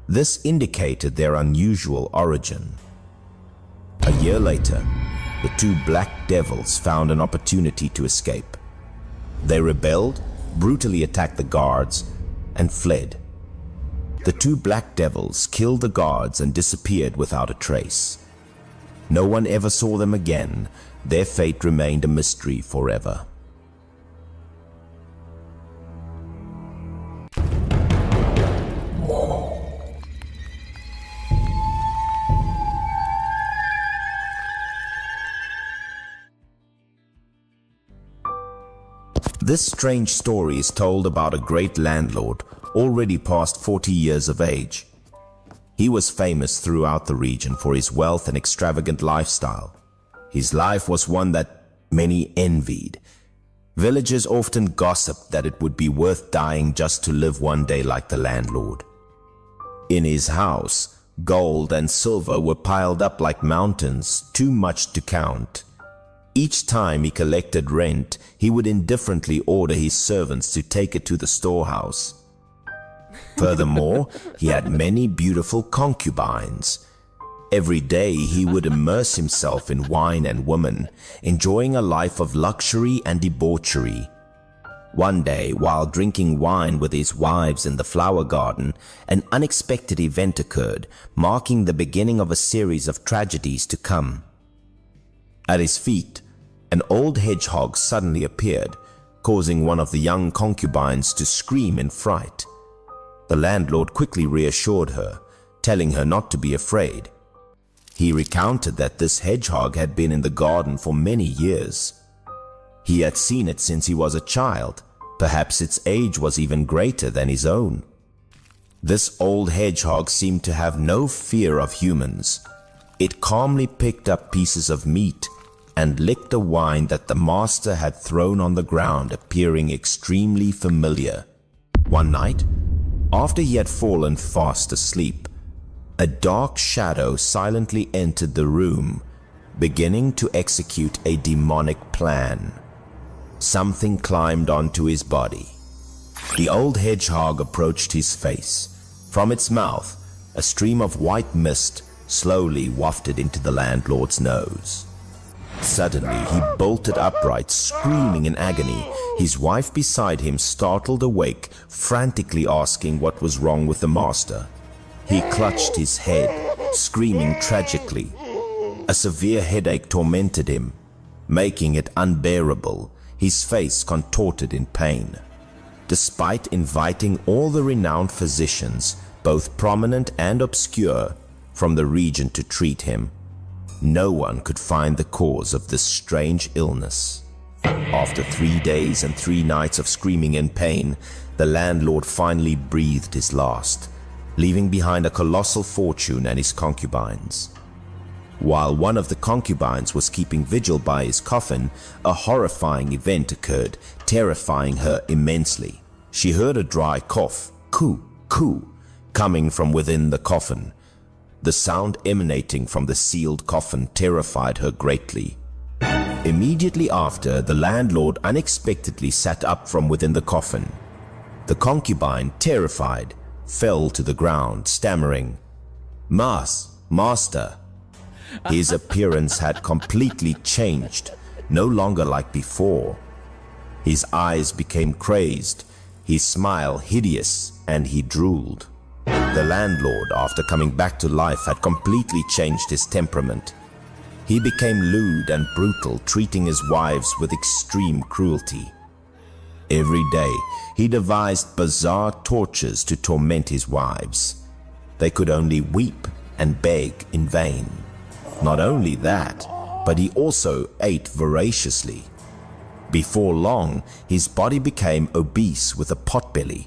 This indicated their unusual origin. A year later, the two black devils found an opportunity to escape. They rebelled, brutally attacked the guards, and fled. The The two black devils killed the guards and disappeared without a trace. No one ever saw them again. Their fate remained a mystery forever. This strange story is told about a great landlord already past 40 years of age. He was famous throughout the region for his wealth and extravagant lifestyle. His life was one that many envied. Villagers often gossiped that it would be worth dying just to live one day like the landlord. In his house, gold and silver were piled up like mountains, too much to count. Each time he collected rent, he would indifferently order his servants to take it to the storehouse. Furthermore, he had many beautiful concubines. Every day he would immerse himself in wine and women, enjoying a life of luxury and debauchery. One day, while drinking wine with his wives in the flower garden, an unexpected event occurred, marking the beginning of a series of tragedies to come. At his feet, an old hedgehog suddenly appeared, causing one of the young concubines to scream in fright. The landlord quickly reassured her, telling her not to be afraid. He recounted that this hedgehog had been in the garden for many years. He had seen it since he was a child. Perhaps its age was even greater than his own. This old hedgehog seemed to have no fear of humans. It calmly picked up pieces of meat and licked the wine that the master had thrown on the ground, appearing extremely familiar. One night, after he had fallen fast asleep, a dark shadow silently entered the room, beginning to execute a demonic plan. Something climbed onto his body. The old hedgehog approached his face. From its mouth, a stream of white mist slowly wafted into the landlord's nose. Suddenly, he bolted upright, screaming in agony. His wife beside him startled awake, frantically asking what was wrong with the master. He clutched his head, screaming tragically. A severe headache tormented him, making it unbearable, his face contorted in pain. Despite inviting all the renowned physicians, both prominent and obscure, from the region to treat him, no one could find the cause of this strange illness. After 3 days and 3 nights of screaming in pain, the landlord finally breathed his last, leaving behind a colossal fortune and his concubines. While one of the concubines was keeping vigil by his coffin, a horrifying event occurred, terrifying her immensely. She heard a dry cough, coo, coo, coming from within the coffin. The sound emanating from the sealed coffin terrified her greatly. Immediately after, the landlord unexpectedly sat up from within the coffin. The concubine, terrified, fell to the ground, stammering, Master." His appearance had completely changed, no longer like before. His eyes became crazed, his smile hideous, and he drooled. The landlord, after coming back to life, had completely changed his temperament. He became lewd and brutal, treating his wives with extreme cruelty. Every day, he devised bizarre tortures to torment his wives. They could only weep and beg in vain. Not only that, but he also ate voraciously. Before long, his body became obese with a potbelly,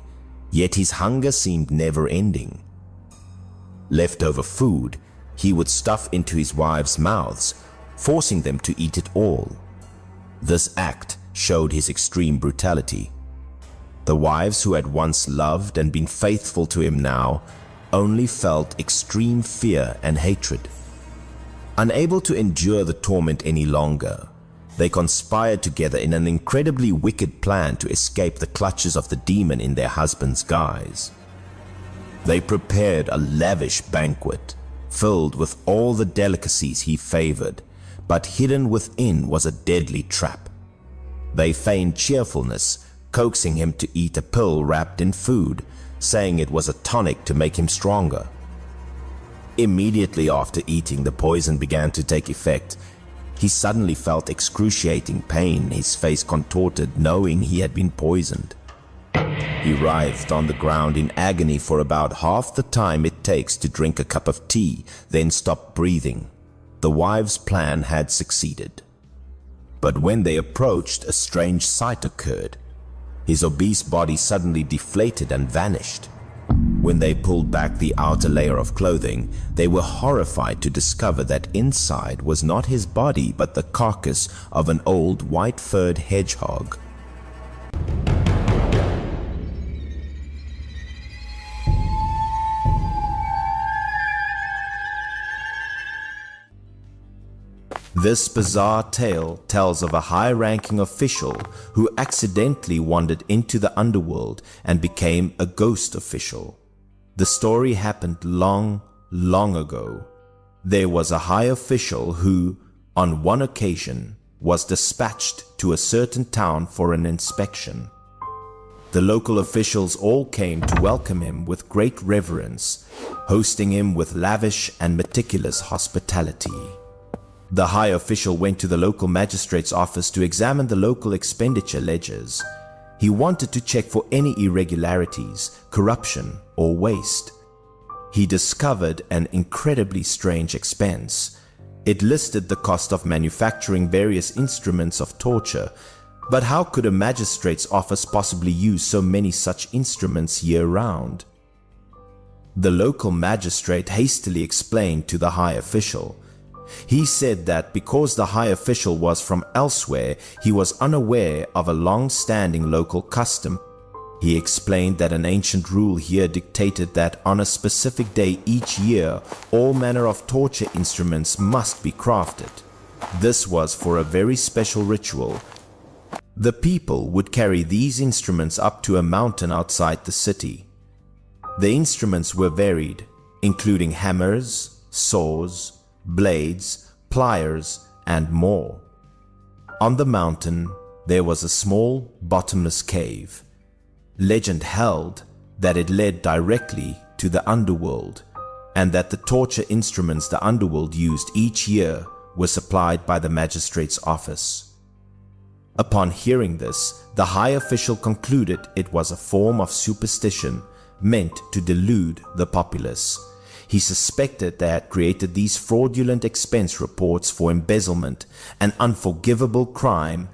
yet his hunger seemed never-ending. Leftover food, he would stuff into his wives' mouths, forcing them to eat it all. This act showed his extreme brutality. The wives who had once loved and been faithful to him now only felt extreme fear and hatred. Unable to endure the torment any longer, they conspired together in an incredibly wicked plan to escape the clutches of the demon in their husband's guise. They prepared a lavish banquet, filled with all the delicacies he favored, but hidden within was a deadly trap. They feigned cheerfulness, coaxing him to eat a pill wrapped in food, saying it was a tonic to make him stronger. Immediately after eating, the poison began to take effect. He suddenly felt excruciating pain, his face contorted, knowing he had been poisoned. He writhed on the ground in agony for about half the time it takes to drink a cup of tea, then stopped breathing. The wives' plan had succeeded. But when they approached, a strange sight occurred. His obese body suddenly deflated and vanished. When they pulled back the outer layer of clothing, they were horrified to discover that inside was not his body but the carcass of an old white-furred hedgehog. This bizarre tale tells of a high-ranking official who accidentally wandered into the underworld and became a ghost official. The story happened long, long ago. There was a high official who, on one occasion, was dispatched to a certain town for an inspection. The local officials all came to welcome him with great reverence, hosting him with lavish and meticulous hospitality. The high official went to the local magistrate's office to examine the local expenditure ledgers. He wanted to check for any irregularities, corruption, or waste. He discovered an incredibly strange expense. It listed the cost of manufacturing various instruments of torture, but how could a magistrate's office possibly use so many such instruments year-round? The local magistrate hastily explained to the high official. He said that because the high official was from elsewhere, he was unaware of a long-standing local custom. He explained that an ancient rule here dictated that on a specific day each year, all manner of torture instruments must be crafted. This was for a very special ritual. The people would carry these instruments up to a mountain outside the city. The instruments were varied, including hammers, saws, blades, pliers, and more. On the mountain, there was a small, bottomless cave. Legend held that it led directly to the underworld, and that the torture instruments the underworld used each year were supplied by the magistrate's office. Upon hearing this, the high official concluded it was a form of superstition meant to delude the populace. He suspected they had created these fraudulent expense reports for embezzlement, an unforgivable crime.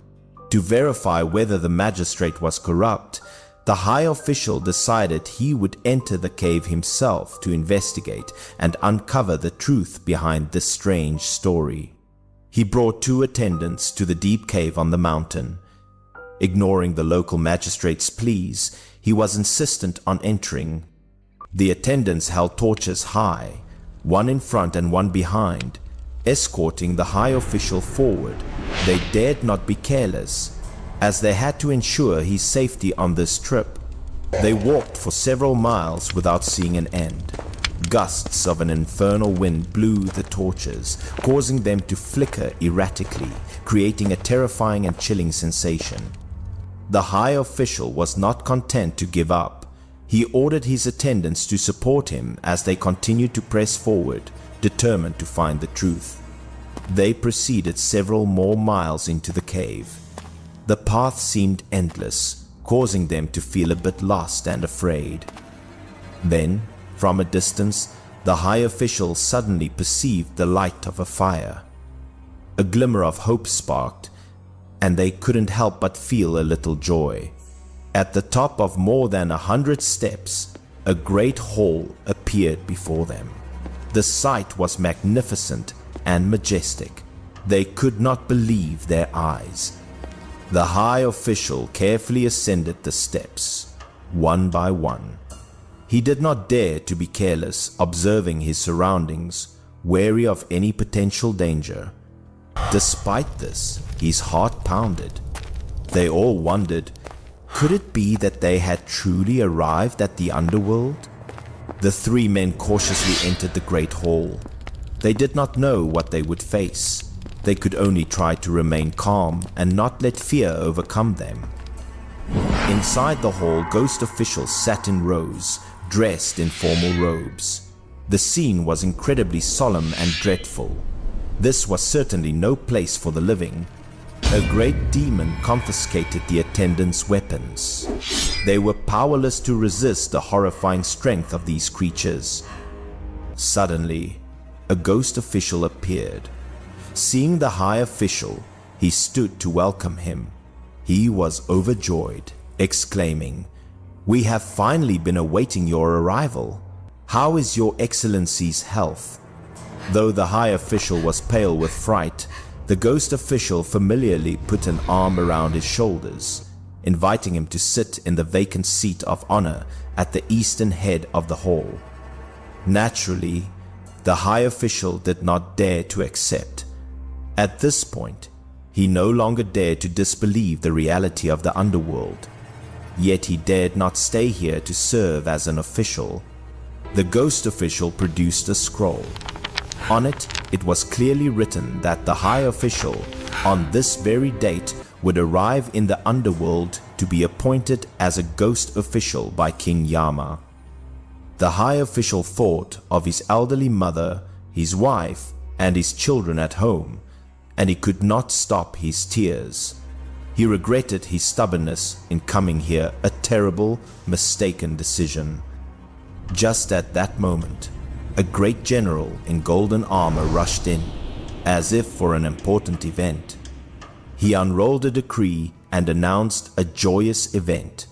To verify whether the magistrate was corrupt, the high official decided he would enter the cave himself to investigate and uncover the truth behind this strange story. He brought 2 attendants to the deep cave on the mountain. Ignoring the local magistrate's pleas, he was insistent on entering. The attendants held torches high, one in front and one behind, escorting the high official forward. They dared not be careless, as they had to ensure his safety on this trip. They walked for several miles without seeing an end. Gusts of an infernal wind blew the torches, causing them to flicker erratically, creating a terrifying and chilling sensation. The high official was not content to give up. He ordered his attendants to support him as they continued to press forward, determined to find the truth. They proceeded several more miles into the cave. The path seemed endless, causing them to feel a bit lost and afraid. Then, from a distance, the high official suddenly perceived the light of a fire. A glimmer of hope sparked, and they couldn't help but feel a little joy. At the top of more than 100 steps, a great hall appeared before them. The sight was magnificent and majestic. They could not believe their eyes. The high official carefully ascended the steps, one by one. He did not dare to be careless, observing his surroundings, wary of any potential danger. Despite this, his heart pounded. They all wondered, could it be that they had truly arrived at the underworld? The 3 men cautiously entered the great hall. They did not know what they would face. They could only try to remain calm and not let fear overcome them. Inside the hall, ghost officials sat in rows, dressed in formal robes. The scene was incredibly solemn and dreadful. This was certainly no place for the living. A great demon confiscated the attendants' weapons. They were powerless to resist the horrifying strength of these creatures. Suddenly, a ghost official appeared. Seeing the high official, he stood to welcome him. He was overjoyed, exclaiming, "We have finally been awaiting your arrival. How is your excellency's health?" Though the high official was pale with fright, the ghost official familiarly put an arm around his shoulders, inviting him to sit in the vacant seat of honor at the eastern head of the hall. Naturally, the high official did not dare to accept. At this point, he no longer dared to disbelieve the reality of the underworld. Yet he dared not stay here to serve as an official. The ghost official produced a scroll. On it, it was clearly written that the high official, on this very date, would arrive in the underworld to be appointed as a ghost official by King Yama. The high official thought of his elderly mother, his wife, and his children at home, and he could not stop his tears. He regretted his stubbornness in coming here, a terrible, mistaken decision. Just at that moment, a great general in golden armor rushed in, as if for an important event. He unrolled a decree and announced a joyous event.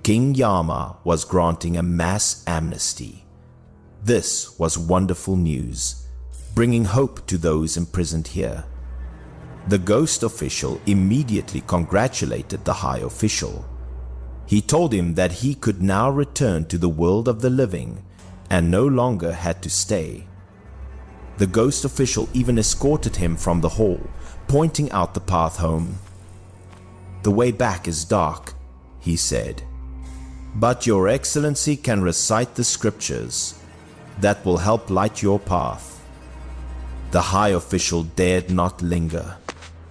King Yama was granting a mass amnesty. This was wonderful news, bringing hope to those imprisoned here. The ghost official immediately congratulated the high official. He told him that he could now return to the world of the living and no longer had to stay. The ghost official even escorted him from the hall, pointing out the path home. "The way back is dark," he said, "but your excellency can recite the scriptures. That will help light your path." The high official dared not linger.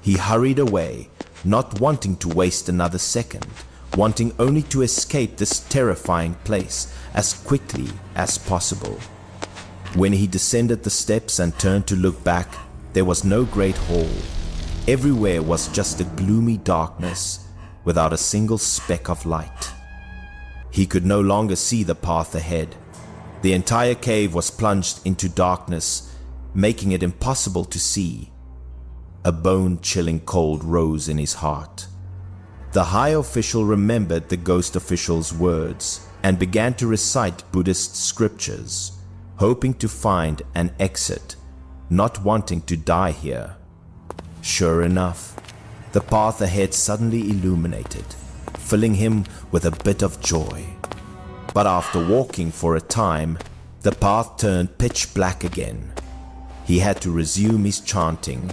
He hurried away, not wanting to waste another second, wanting only to escape this terrifying place as quickly as possible. When he descended the steps and turned to look back, there was no great hall. Everywhere was just a gloomy darkness, without a single speck of light. He could no longer see the path ahead. The entire cave was plunged into darkness, making it impossible to see. A bone-chilling cold rose in his heart. The high official remembered the ghost official's words and began to recite Buddhist scriptures, hoping to find an exit, not wanting to die here. Sure enough, the path ahead suddenly illuminated, filling him with a bit of joy. But after walking for a time, the path turned pitch black again. He had to resume his chanting,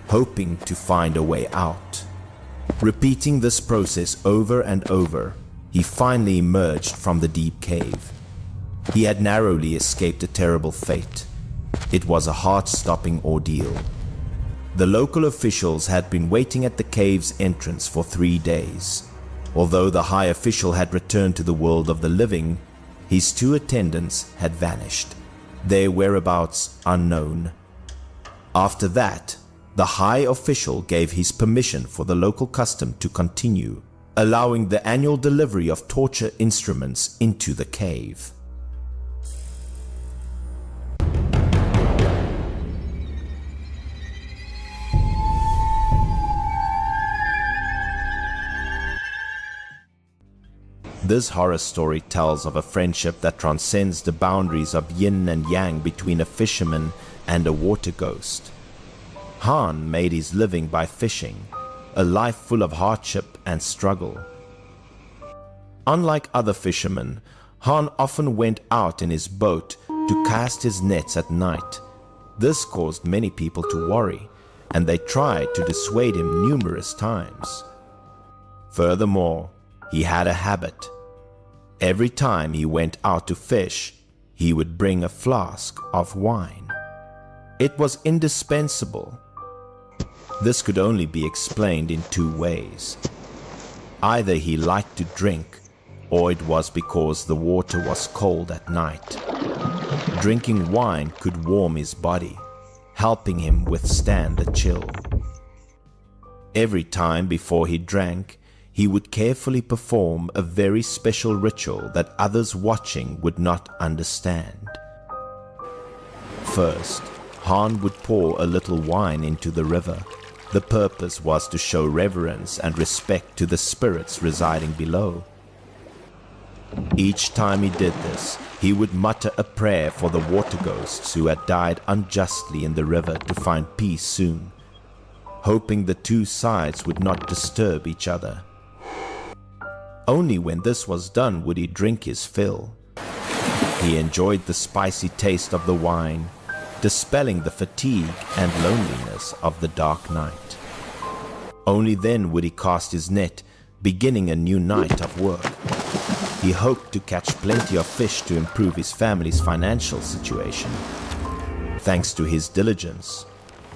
hoping to find a way out. Repeating this process over and over, he finally emerged from the deep cave. He had narrowly escaped a terrible fate. It was a heart-stopping ordeal. The local officials had been waiting at the cave's entrance for 3 days. Although the high official had returned to the world of the living, his 2 attendants had vanished, their whereabouts unknown. After that, the high official gave his permission for the local custom to continue, allowing the annual delivery of torture instruments into the cave. This horror story tells of a friendship that transcends the boundaries of yin and yang between a fisherman and a water ghost. Han made his living by fishing, a life full of hardship and struggle. Unlike other fishermen, Han often went out in his boat to cast his nets at night. This caused many people to worry, and they tried to dissuade him numerous times. Furthermore, he had a habit. Every time he went out to fish, he would bring a flask of wine. It was indispensable. This could only be explained in 2 ways. Either he liked to drink, or it was because the water was cold at night. Drinking wine could warm his body, helping him withstand the chill. Every time before he drank, he would carefully perform a very special ritual that others watching would not understand. First, Han would pour a little wine into the river. The purpose was to show reverence and respect to the spirits residing below. Each time he did this, he would mutter a prayer for the water ghosts who had died unjustly in the river to find peace soon, hoping the two sides would not disturb each other. Only when this was done would he drink his fill. He enjoyed the spicy taste of the wine, dispelling the fatigue and loneliness of the dark night. Only then would he cast his net, beginning a new night of work. He hoped to catch plenty of fish to improve his family's financial situation. Thanks to his diligence,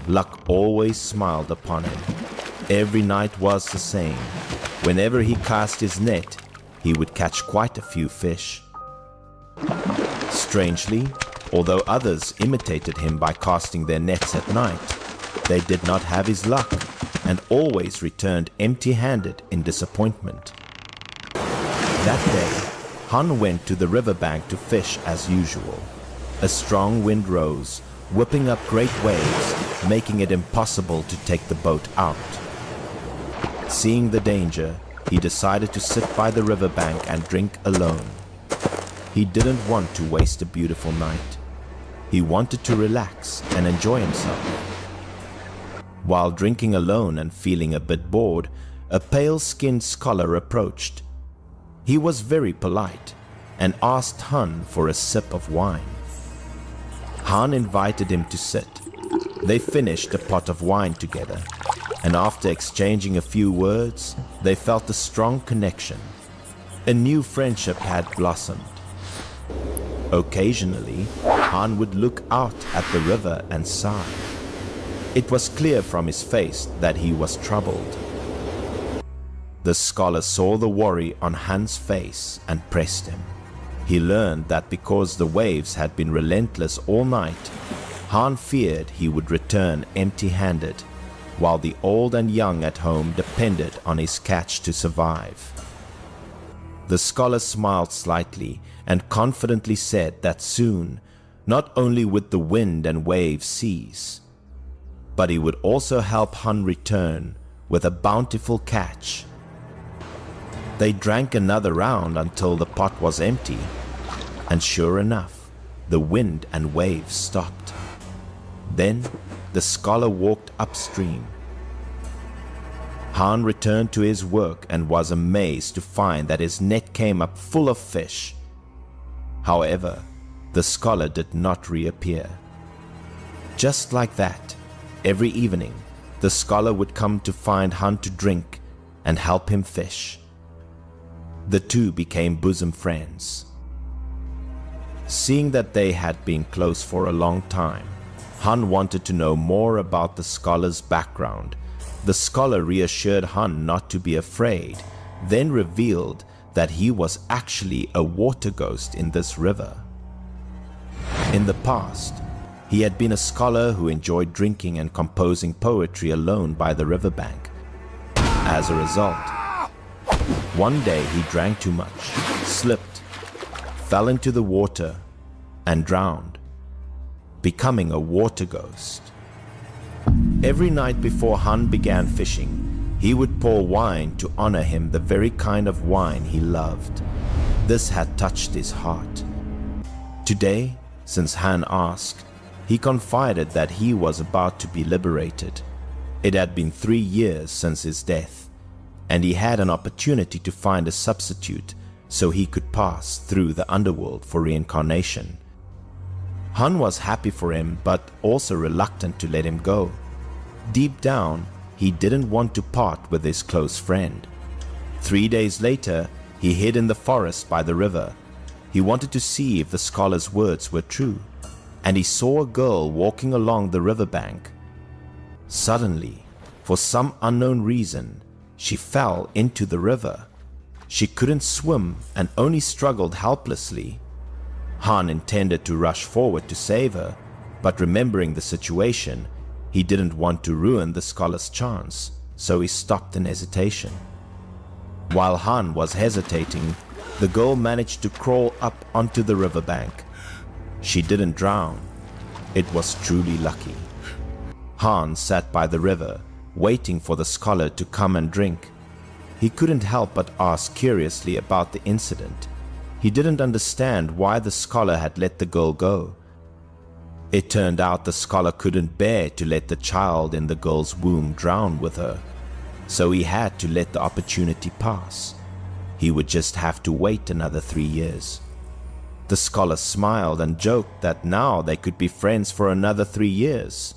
luck always smiled upon him. Every night was the same. Whenever he cast his net, he would catch quite a few fish. Strangely, although others imitated him by casting their nets at night, they did not have his luck and always returned empty-handed in disappointment. That day, Han went to the riverbank to fish as usual. A strong wind rose, whipping up great waves, making it impossible to take the boat out. Seeing the danger, he decided to sit by the riverbank and drink alone. He didn't want to waste a beautiful night. He wanted to relax and enjoy himself. While drinking alone and feeling a bit bored, a pale-skinned scholar approached. He was very polite and asked Han for a sip of wine. Han invited him to sit. They finished a pot of wine together, and after exchanging a few words, they felt a strong connection. A new friendship had blossomed. Occasionally, Han would look out at the river and sigh. It was clear from his face that he was troubled. The scholar saw the worry on Han's face and pressed him. He learned that because the waves had been relentless all night, Han feared he would return empty-handed, while the old and young at home depended on his catch to survive. The scholar smiled slightly and confidently said that soon, not only would the wind and waves cease, but he would also help Han return with a bountiful catch. They drank another round until the pot was empty, and sure enough, the wind and waves stopped. Then the scholar walked upstream. Han returned to his work and was amazed to find that his net came up full of fish. However, the scholar did not reappear. Just like that, every evening, the scholar would come to find Han to drink and help him fish. The two became bosom friends. Seeing that they had been close for a long time, Han wanted to know more about the scholar's background. The scholar reassured Han not to be afraid, then revealed that he was actually a water ghost in this river. In the past, he had been a scholar who enjoyed drinking and composing poetry alone by the riverbank. As a result, one day he drank too much, slipped, fell into the water, and drowned, becoming a water ghost. Every night before Han began fishing, he would pour wine to honor him, the very kind of wine he loved. This had touched his heart. Today, since Han asked, he confided that he was about to be liberated. It had been 3 years since his death, and he had an opportunity to find a substitute so he could pass through the underworld for reincarnation. Han was happy for him, but also reluctant to let him go. Deep down, he didn't want to part with his close friend. 3 days later, he hid in the forest by the river. He wanted to see if the scholar's words were true, and he saw a girl walking along the riverbank. Suddenly, for some unknown reason, she fell into the river. She couldn't swim and only struggled helplessly. Han intended to rush forward to save her, but remembering the situation, he didn't want to ruin the scholar's chance, so he stopped in hesitation. While Han was hesitating, the girl managed to crawl up onto the riverbank. She didn't drown. It was truly lucky. Han sat by the river, waiting for the scholar to come and drink. He couldn't help but ask curiously about the incident. He didn't understand why the scholar had let the girl go. It turned out the scholar couldn't bear to let the child in the girl's womb drown with her, so he had to let the opportunity pass. He would just have to wait another 3 years. The scholar smiled and joked that now they could be friends for another 3 years.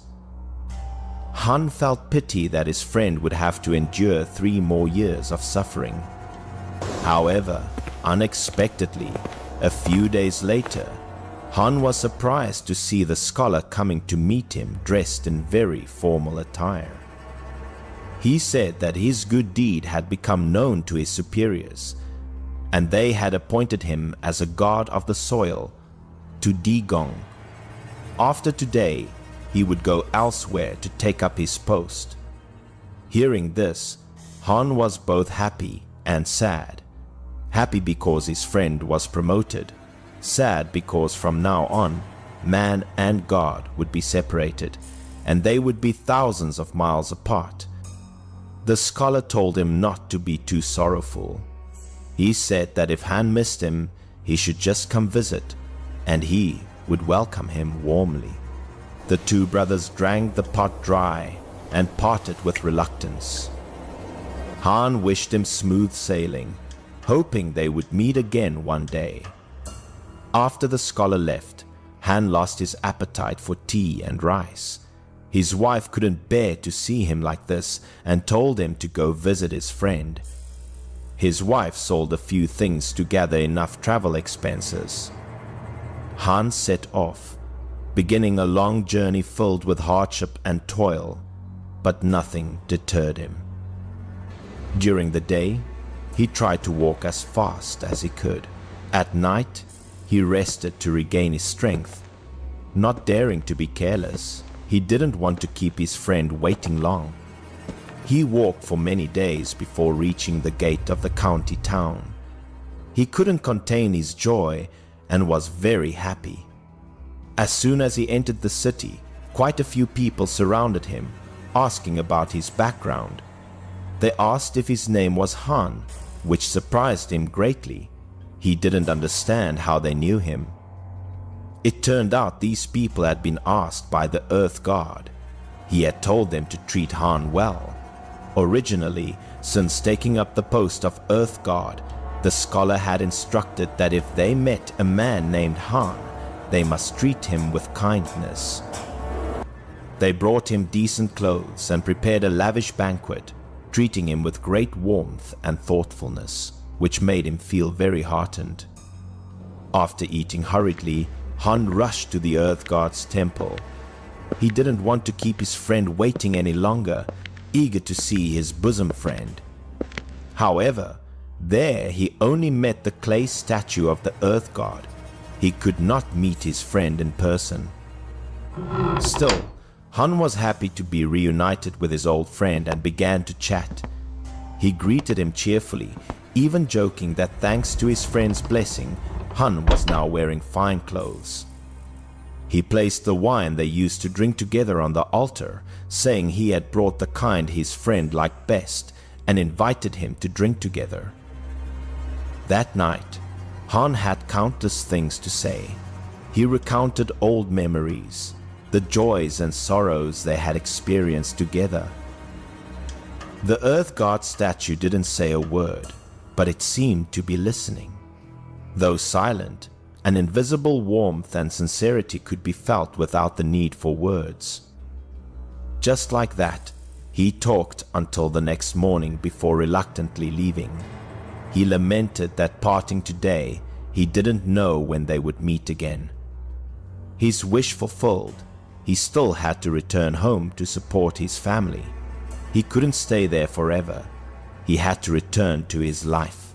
Han felt pity that his friend would have to endure 3 more years of suffering. However, unexpectedly, a few days later, Han was surprised to see the scholar coming to meet him dressed in very formal attire. He said that his good deed had become known to his superiors, and they had appointed him as a god of the soil, to Digong. After today, he would go elsewhere to take up his post. Hearing this, Han was both happy and sad. Happy because his friend was promoted, sad because from now on, man and God would be separated, and they would be thousands of miles apart. The scholar told him not to be too sorrowful. He said that if Han missed him, he should just come visit, and he would welcome him warmly. The 2 brothers drank the pot dry and parted with reluctance. Han wished him smooth sailing, hoping they would meet again one day. After the scholar left, Han lost his appetite for tea and rice. His wife couldn't bear to see him like this and told him to go visit his friend. His wife sold a few things to gather enough travel expenses. Han set off, beginning a long journey filled with hardship and toil, but nothing deterred him. During the day, he tried to walk as fast as he could. At night, he rested to regain his strength. Not daring to be careless, he didn't want to keep his friend waiting long. He walked for many days before reaching the gate of the county town. He couldn't contain his joy and was very happy. As soon as he entered the city, quite a few people surrounded him, asking about his background. They asked if his name was Han, which surprised him greatly. He didn't understand how they knew him. It turned out these people had been asked by the Earth God. He had told them to treat Han well. Originally, since taking up the post of Earth God, the scholar had instructed that if they met a man named Han, they must treat him with kindness. They brought him decent clothes and prepared a lavish banquet, treating him with great warmth and thoughtfulness, which made him feel very heartened. After eating hurriedly, Han rushed to the Earth God's temple. He didn't want to keep his friend waiting any longer, eager to see his bosom friend. However, there he only met the clay statue of the Earth God. He could not meet his friend in person. Still, Han was happy to be reunited with his old friend and began to chat. He greeted him cheerfully, even joking that thanks to his friend's blessing, Han was now wearing fine clothes. He placed the wine they used to drink together on the altar, saying he had brought the kind his friend liked best and invited him to drink together. That night, Han had countless things to say. He recounted old memories, the joys and sorrows they had experienced together. The Earth God statue didn't say a word, but it seemed to be listening. Though silent, an invisible warmth and sincerity could be felt without the need for words. Just like that, he talked until the next morning before reluctantly leaving. He lamented that parting today, he didn't know when they would meet again. His wish fulfilled, he still had to return home to support his family. He couldn't stay there forever. he had to return to his life.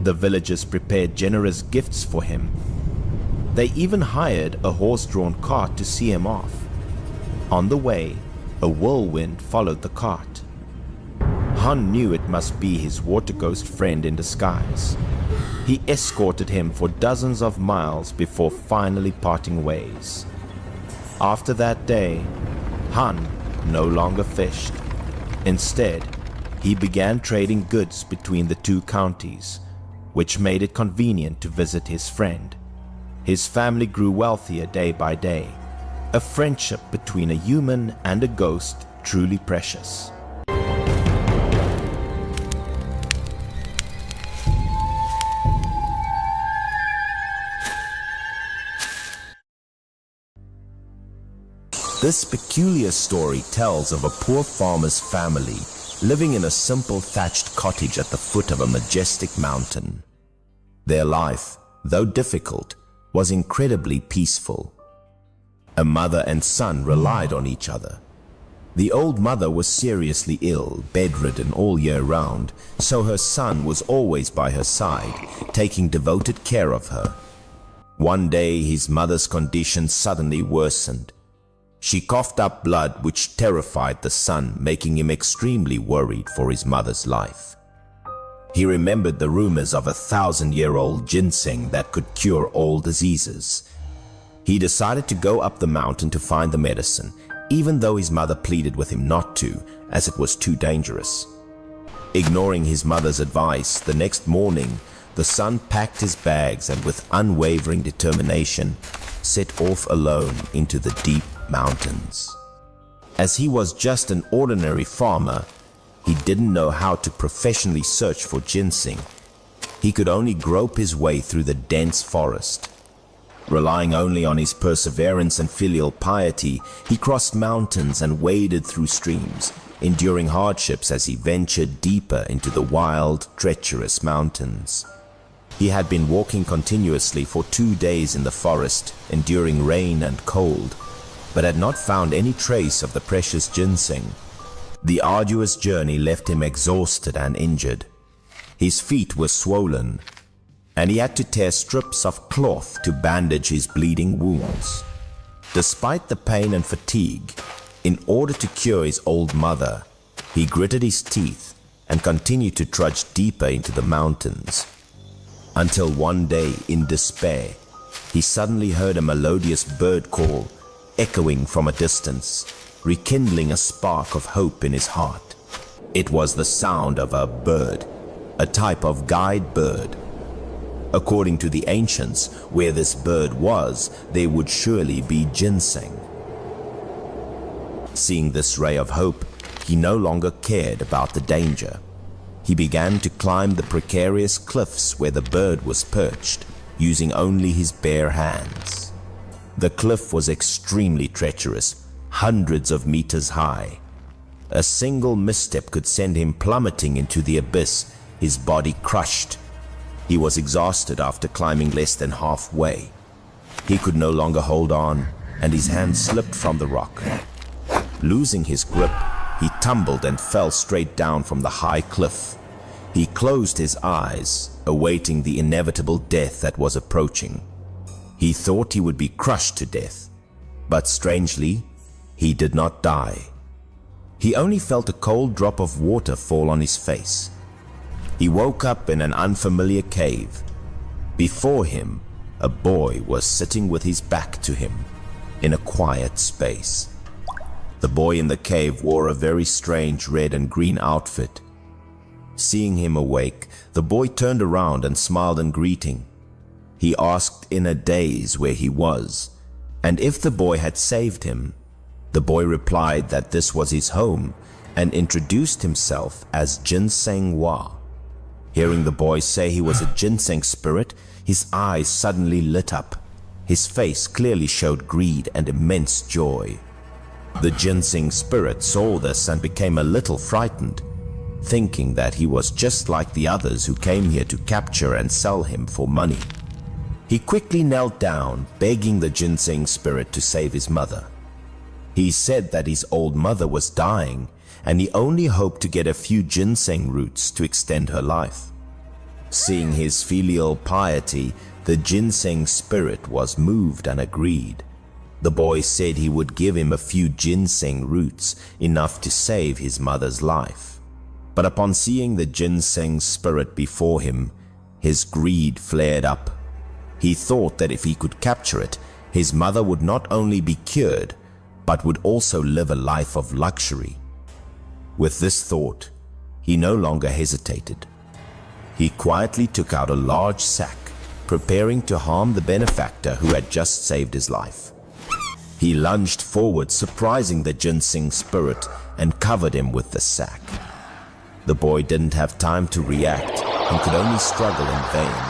The villagers prepared generous gifts for him. They even hired a horse-drawn cart to see him off. On the way, a whirlwind followed the cart. Han knew it must be his water ghost friend in disguise. He escorted him for dozens of miles before finally parting ways. After that day, Han no longer fished. Instead, he began trading goods between the two counties, which made it convenient to visit his friend. His family grew wealthier day by day, a friendship between a human and a ghost truly precious. This peculiar story tells of a poor farmer's family living in a simple thatched cottage at the foot of a majestic mountain. Their life, though difficult, was incredibly peaceful. A mother and son relied on each other. The old mother was seriously ill, bedridden all year round, so her son was always by her side, taking devoted care of her. One day, his mother's condition suddenly worsened. She coughed up blood, which terrified the son, making him extremely worried for his mother's life. He remembered the rumors of a 1,000-year-old ginseng that could cure all diseases. He decided to go up the mountain to find the medicine, even though his mother pleaded with him not to, as it was too dangerous. Ignoring his mother's advice, the next morning, the son packed his bags and with unwavering determination, set off alone into the deep mountains. As he was just an ordinary farmer, he didn't know how to professionally search for ginseng. He could only grope his way through the dense forest. Relying only on his perseverance and filial piety, he crossed mountains and waded through streams, enduring hardships as he ventured deeper into the wild, treacherous mountains. He had been walking continuously for 2 days in the forest, enduring rain and cold, but had not found any trace of the precious ginseng. The arduous journey left him exhausted and injured. His feet were swollen, and he had to tear strips of cloth to bandage his bleeding wounds. Despite the pain and fatigue, in order to cure his old mother, he gritted his teeth and continued to trudge deeper into the mountains. Until one day, in despair, he suddenly heard a melodious bird call echoing from a distance, rekindling a spark of hope in his heart. It was the sound of a bird, a type of guide bird. According to the ancients, where this bird was, there would surely be ginseng. Seeing this ray of hope, he no longer cared about the danger. He began to climb the precarious cliffs where the bird was perched, using only his bare hands. The cliff was extremely treacherous, hundreds of meters high. A single misstep could send him plummeting into the abyss, his body crushed. He was exhausted after climbing less than halfway. He could no longer hold on, and his hand slipped from the rock. Losing his grip, he tumbled and fell straight down from the high cliff. He closed his eyes, awaiting the inevitable death that was approaching. He thought he would be crushed to death, but strangely, he did not die. He only felt a cold drop of water fall on his face. He woke up in an unfamiliar cave. Before him, a boy was sitting with his back to him, in a quiet space. The boy in the cave wore a very strange red and green outfit. Seeing him awake, the boy turned around and smiled in greeting. He asked in a daze where he was, and if the boy had saved him. The boy replied that this was his home and introduced himself as Ginseng Wa. Hearing the boy say he was a ginseng spirit, his eyes suddenly lit up. His face clearly showed greed and immense joy. The ginseng spirit saw this and became a little frightened, thinking that he was just like the others who came here to capture and sell him for money. He quickly knelt down, begging the ginseng spirit to save his mother. He said that his old mother was dying, and he only hoped to get a few ginseng roots to extend her life. Seeing his filial piety, the ginseng spirit was moved and agreed. The boy said he would give him a few ginseng roots, enough to save his mother's life. But upon seeing the ginseng spirit before him, his greed flared up. He thought that if he could capture it, his mother would not only be cured, but would also live a life of luxury. With this thought, he no longer hesitated. He quietly took out a large sack, preparing to harm the benefactor who had just saved his life. He lunged forward, surprising the ginseng spirit, and covered him with the sack. The boy didn't have time to react and could only struggle in vain.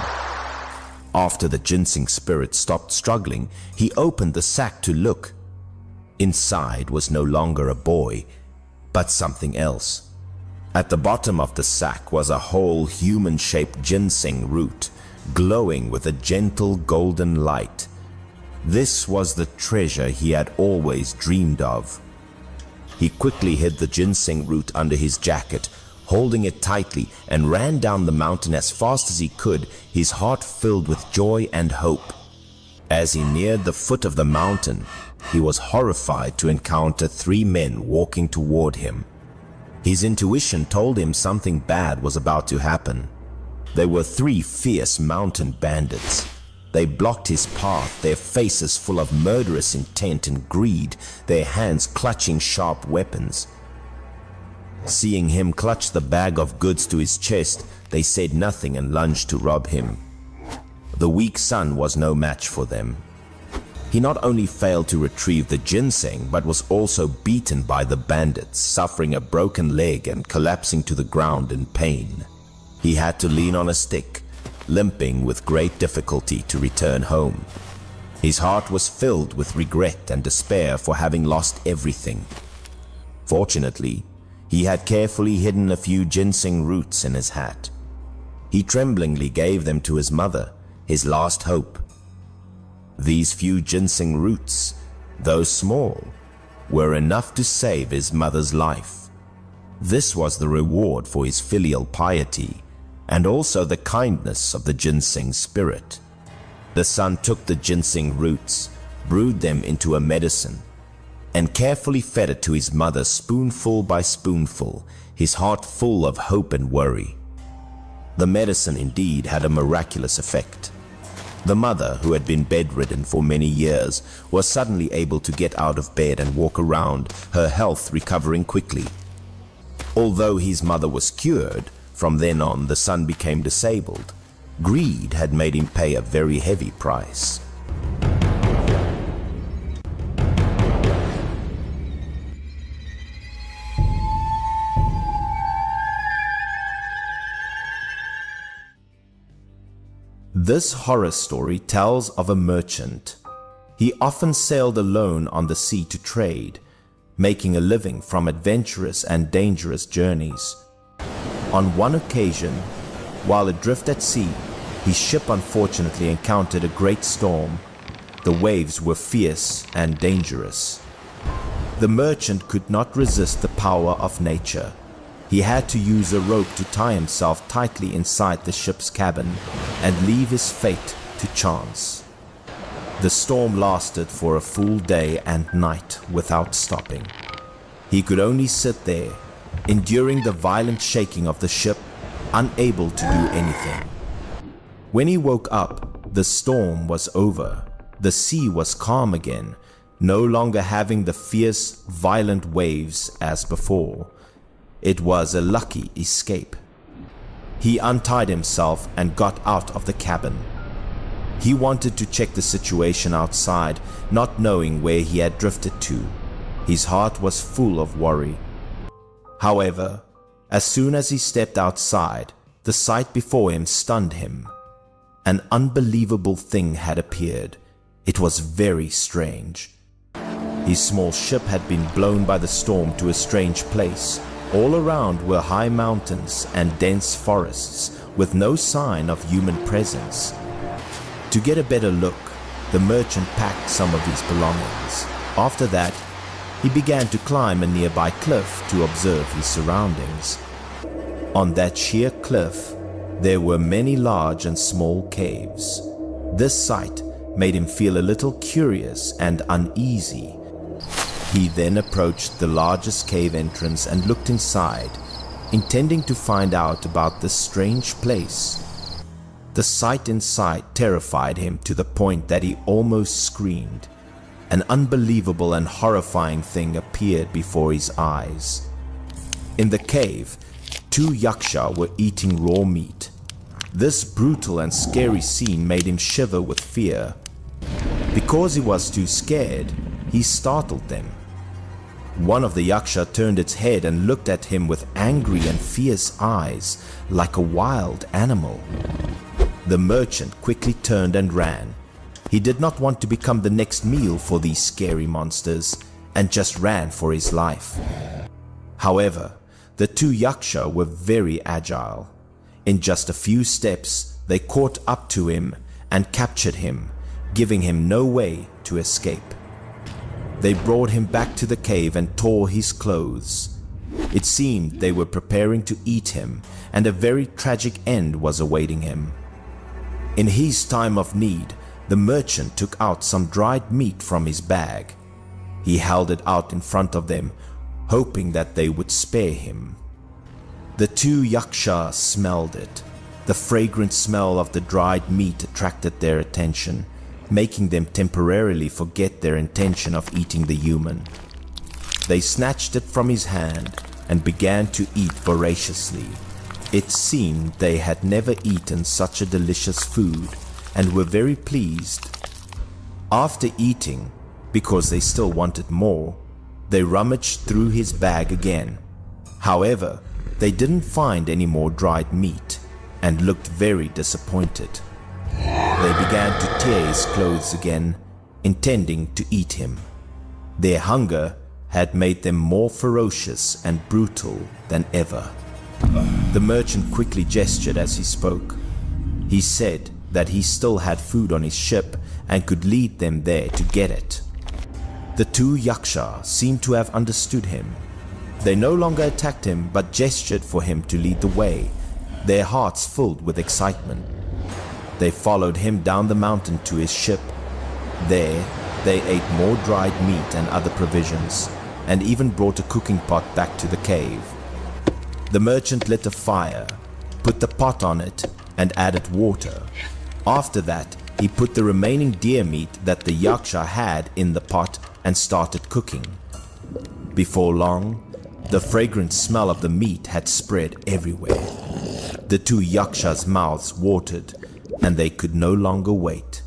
After the ginseng spirit stopped struggling, he opened the sack to look. Inside was no longer a boy, but something else. At the bottom of the sack was a whole human-shaped ginseng root, glowing with a gentle golden light. This was the treasure he had always dreamed of. He quickly hid the ginseng root under his jacket, holding it tightly, and ran down the mountain as fast as he could, his heart filled with joy and hope. As he neared the foot of the mountain, he was horrified to encounter 3 men walking toward him. His intuition told him something bad was about to happen. They were 3 fierce mountain bandits. They blocked his path, their faces full of murderous intent and greed, their hands clutching sharp weapons. Seeing him clutch the bag of goods to his chest, they said nothing and lunged to rob him. The weak son was no match for them. He not only failed to retrieve the ginseng, but was also beaten by the bandits, suffering a broken leg and collapsing to the ground in pain. He had to lean on a stick, limping with great difficulty to return home. His heart was filled with regret and despair for having lost everything. Fortunately, he had carefully hidden a few ginseng roots in his hat. He tremblingly gave them to his mother, his last hope. These few ginseng roots, though small, were enough to save his mother's life. This was the reward for his filial piety, and also the kindness of the ginseng spirit. The son took the ginseng roots, brewed them into a medicine, and carefully fed it to his mother spoonful by spoonful, his heart full of hope and worry. The medicine indeed had a miraculous effect. The mother, who had been bedridden for many years, was suddenly able to get out of bed and walk around, her health recovering quickly. Although his mother was cured, from then on the son became disabled. Greed had made him pay a very heavy price. This horror story tells of a merchant. He often sailed alone on the sea to trade, making a living from adventurous and dangerous journeys. On one occasion, while adrift at sea, his ship unfortunately encountered a great storm. The waves were fierce and dangerous. The merchant could not resist the power of nature. He had to use a rope to tie himself tightly inside the ship's cabin and leave his fate to chance. The storm lasted for a full day and night without stopping. He could only sit there, enduring the violent shaking of the ship, unable to do anything. When he woke up, the storm was over. The sea was calm again, no longer having the fierce, violent waves as before. It was a lucky escape. He untied himself and got out of the cabin. He wanted to check the situation outside, not knowing where he had drifted to. His heart was full of worry. However, as soon as he stepped outside, the sight before him stunned him. An unbelievable thing had appeared. It was very strange. His small ship had been blown by the storm to a strange place. All around were high mountains and dense forests with no sign of human presence. To get a better look, the merchant packed some of his belongings. After that, he began to climb a nearby cliff to observe his surroundings. On that sheer cliff, there were many large and small caves. This sight made him feel a little curious and uneasy. He then approached the largest cave entrance and looked inside, intending to find out about this strange place. The sight inside terrified him to the point that he almost screamed. An unbelievable and horrifying thing appeared before his eyes. In the cave, 2 yaksha were eating raw meat. This brutal and scary scene made him shiver with fear. Because he was too scared, he startled them. One of the yaksha turned its head and looked at him with angry and fierce eyes, like a wild animal. The merchant quickly turned and ran. He did not want to become the next meal for these scary monsters and just ran for his life. However, the 2 yaksha were very agile. In just a few steps, they caught up to him and captured him, giving him no way to escape. They brought him back to the cave and tore his clothes. It seemed they were preparing to eat him, and a very tragic end was awaiting him. In his time of need, the merchant took out some dried meat from his bag. He held it out in front of them, hoping that they would spare him. The 2 yaksha smelled it. The fragrant smell of the dried meat attracted their attention, making them temporarily forget their intention of eating the human. They snatched it from his hand and began to eat voraciously. It seemed they had never eaten such a delicious food and were very pleased. After eating, because they still wanted more, they rummaged through his bag again. However, they didn't find any more dried meat and looked very disappointed. They began to tear his clothes again, intending to eat him. Their hunger had made them more ferocious and brutal than ever. The merchant quickly gestured as he spoke. He said that he still had food on his ship and could lead them there to get it. The 2 yaksha seemed to have understood him. They no longer attacked him but gestured for him to lead the way, their hearts filled with excitement. They followed him down the mountain to his ship. There, they ate more dried meat and other provisions, and even brought a cooking pot back to the cave. The merchant lit a fire, put the pot on it, and added water. After that, he put the remaining deer meat that the yaksha had in the pot and started cooking. Before long, the fragrant smell of the meat had spread everywhere. The 2 yakshas' mouths watered, and they could no longer wait.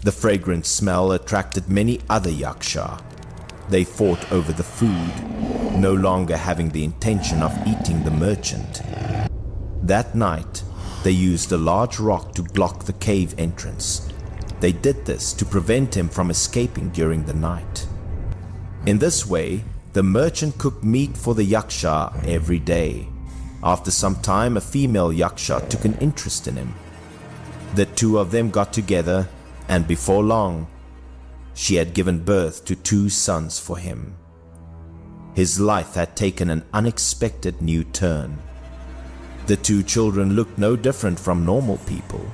The fragrant smell attracted many other yaksha. They fought over the food, no longer having the intention of eating the merchant. That night, they used a large rock to block the cave entrance. They did this to prevent him from escaping during the night. In this way, the merchant cooked meat for the yaksha every day. After some time, a female yaksha took an interest in him. The 2 of them got together, and before long, she had given birth to 2 sons for him. His life had taken an unexpected new turn. The 2 children looked no different from normal people.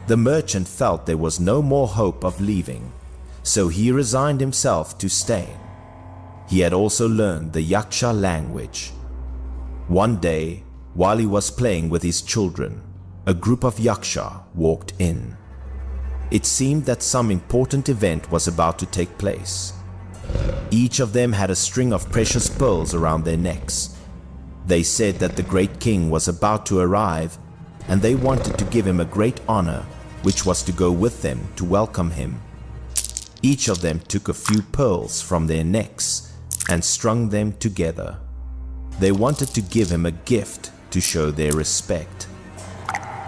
The merchant felt there was no more hope of leaving, so he resigned himself to stay. He had also learned the yaksha language. One day, while he was playing with his children, a group of yaksha walked in. It seemed that some important event was about to take place. Each of them had a string of precious pearls around their necks. They said that the great king was about to arrive, and they wanted to give him a great honor, which was to go with them to welcome him. Each of them took a few pearls from their necks and strung them together. They wanted to give him a gift to show their respect.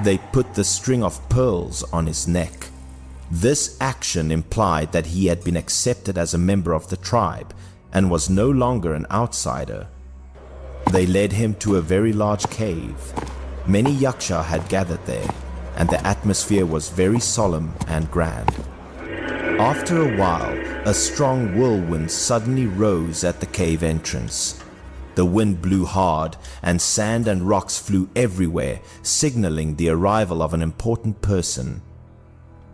They put the string of pearls on his neck. This action implied that he had been accepted as a member of the tribe and was no longer an outsider. They led him to a very large cave. Many yaksha had gathered there, and the atmosphere was very solemn and grand. After a while, a strong whirlwind suddenly rose at the cave entrance. The wind blew hard, and sand and rocks flew everywhere, signaling the arrival of an important person.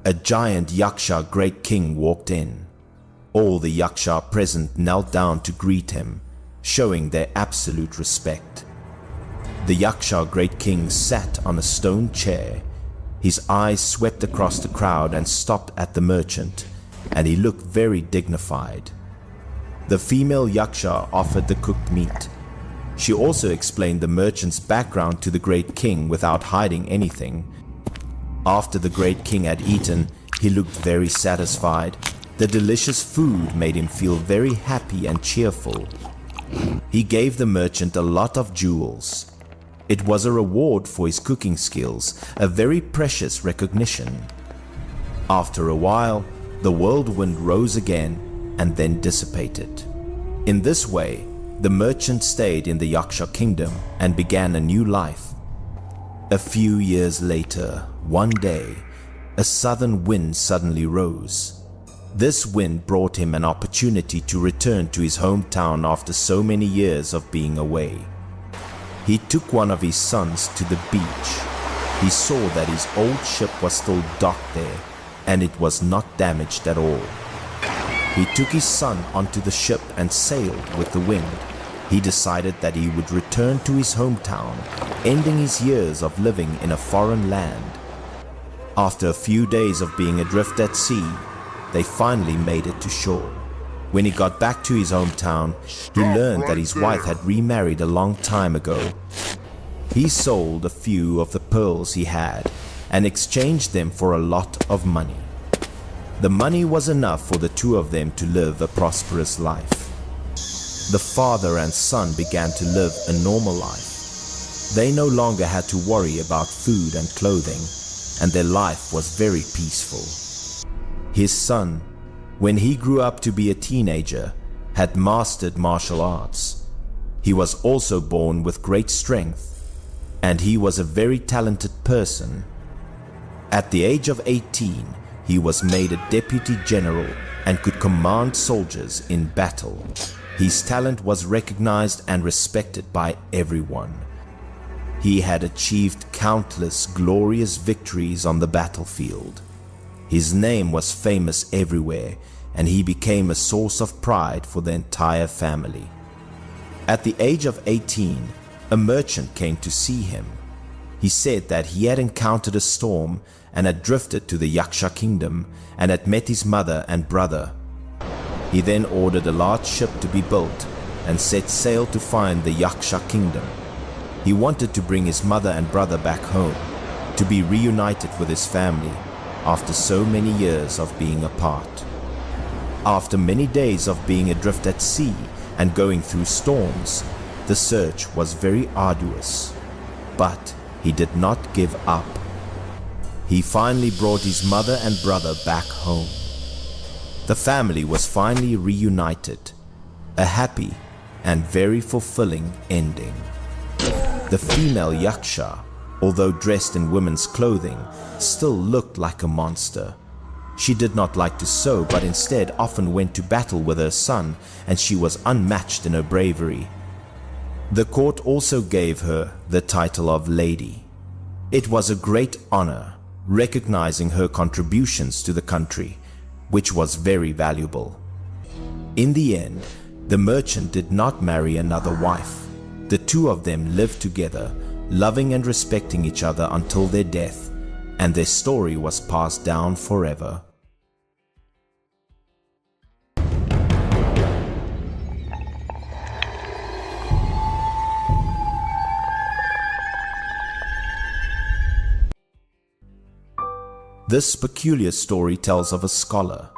A giant Yaksha Great King walked in. All the Yaksha present knelt down to greet him, showing their absolute respect. The Yaksha Great King sat on a stone chair. His eyes swept across the crowd and stopped at the merchant, and he looked very dignified. The female Yaksha offered the cooked meat. She also explained the merchant's background to the Great King without hiding anything. After the Great King had eaten, he looked very satisfied. The delicious food made him feel very happy and cheerful. He gave the merchant a lot of jewels. It was a reward for his cooking skills, a very precious recognition. After a while, the whirlwind rose again and then dissipated. In this way, the merchant stayed in the Yaksha kingdom and began a new life. A few years later, one day, a southern wind suddenly rose. This wind brought him an opportunity to return to his hometown after so many years of being away. He took one of his sons to the beach. He saw that his old ship was still docked there, and it was not damaged at all. He took his son onto the ship and sailed with the wind. He decided that he would return to his hometown, ending his years of living in a foreign land. After a few days of being adrift at sea, they finally made it to shore. When he got back to his hometown, he learned that his wife had remarried a long time ago. He sold a few of the pearls he had and exchanged them for a lot of money. The money was enough for the two of them to live a prosperous life. The father and son began to live a normal life. They no longer had to worry about food and clothing, and their life was very peaceful. His son, when he grew up to be a teenager, had mastered martial arts. He was also born with great strength, and he was a very talented person. At the age of 18, he was made a deputy general and could command soldiers in battle. His talent was recognized and respected by everyone. He had achieved countless glorious victories on the battlefield. His name was famous everywhere, and he became a source of pride for the entire family. At the age of 18, a merchant came to see him. He said that he had encountered a storm and had drifted to the Yaksha kingdom and had met his mother and brother. He then ordered a large ship to be built and set sail to find the Yaksha kingdom. He wanted to bring his mother and brother back home, to be reunited with his family after so many years of being apart. After many days of being adrift at sea and going through storms, the search was very arduous, but he did not give up. He finally brought his mother and brother back home. The family was finally reunited, a happy and very fulfilling ending. The female Yaksha, although dressed in women's clothing, still looked like a monster. She did not like to sew, but instead often went to battle with her son, and she was unmatched in her bravery. The court also gave her the title of Lady. It was a great honor, recognizing her contributions to the country, which was very valuable. In the end, the merchant did not marry another wife. The two of them lived together, loving and respecting each other until their death, and their story was passed down forever. This peculiar story tells of a scholar.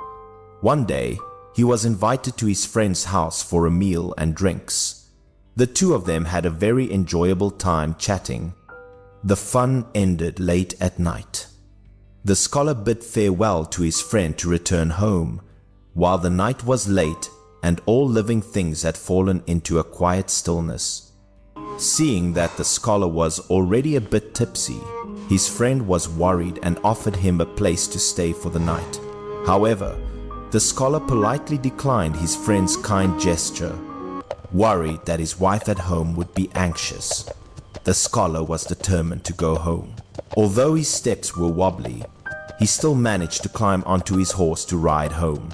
One day, he was invited to his friend's house for a meal and drinks. The two of them had a very enjoyable time chatting. The fun ended late at night. The scholar bid farewell to his friend to return home, while the night was late and all living things had fallen into a quiet stillness. Seeing that the scholar was already a bit tipsy, his friend was worried and offered him a place to stay for the night. However, The scholar politely declined his friend's kind gesture, worried that his wife at home would be anxious. The scholar was determined to go home. Although his steps were wobbly, he still managed to climb onto his horse to ride home.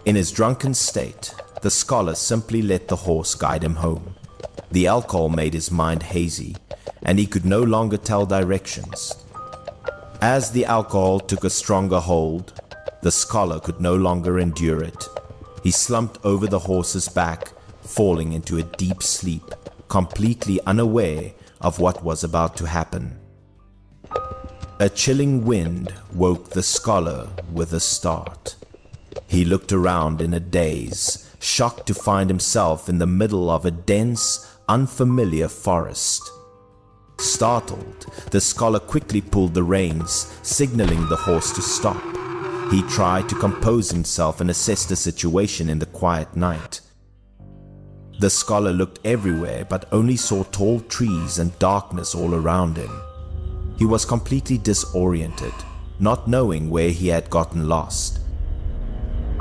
In his drunken state, the scholar simply let the horse guide him home. The alcohol made his mind hazy, and he could no longer tell directions. As the alcohol took a stronger hold, the scholar could no longer endure it. He slumped over the horse's back, falling into a deep sleep, completely unaware of what was about to happen. A chilling wind woke the scholar with a start. He looked around in a daze, shocked to find himself in the middle of a dense, unfamiliar forest. Startled, the scholar quickly pulled the reins, signaling the horse to stop. He tried to compose himself and assess the situation in the quiet night. The scholar looked everywhere but only saw tall trees and darkness all around him. He was completely disoriented, not knowing where he had gotten lost.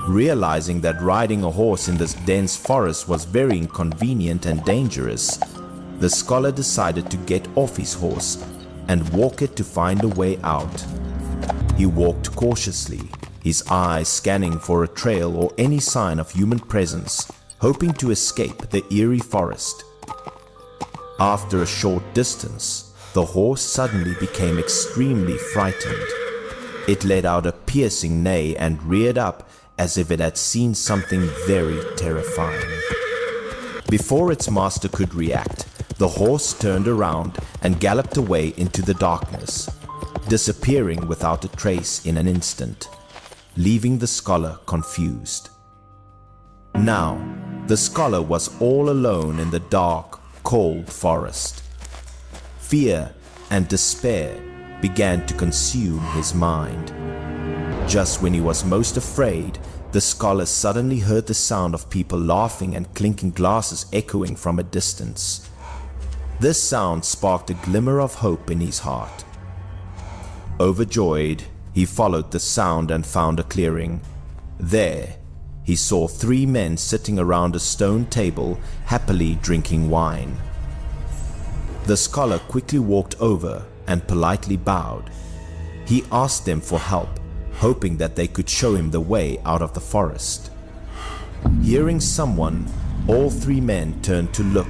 Realizing that riding a horse in this dense forest was very inconvenient and dangerous, the scholar decided to get off his horse and walk it to find a way out. He walked cautiously, his eyes scanning for a trail or any sign of human presence, hoping to escape the eerie forest. After a short distance, the horse suddenly became extremely frightened. It let out a piercing neigh and reared up as if it had seen something very terrifying. Before its master could react, the horse turned around and galloped away into the darkness, disappearing without a trace in an instant, leaving the scholar confused. Now, the scholar was all alone in the dark, cold forest. Fear and despair began to consume his mind. Just when he was most afraid, the scholar suddenly heard the sound of people laughing and clinking glasses echoing from a distance. This sound sparked a glimmer of hope in his heart. Overjoyed, he followed the sound and found a clearing. There, he saw 3 men sitting around a stone table, happily drinking wine. The scholar quickly walked over and politely bowed. He asked them for help, hoping that they could show him the way out of the forest. Hearing someone, all 3 men turned to look.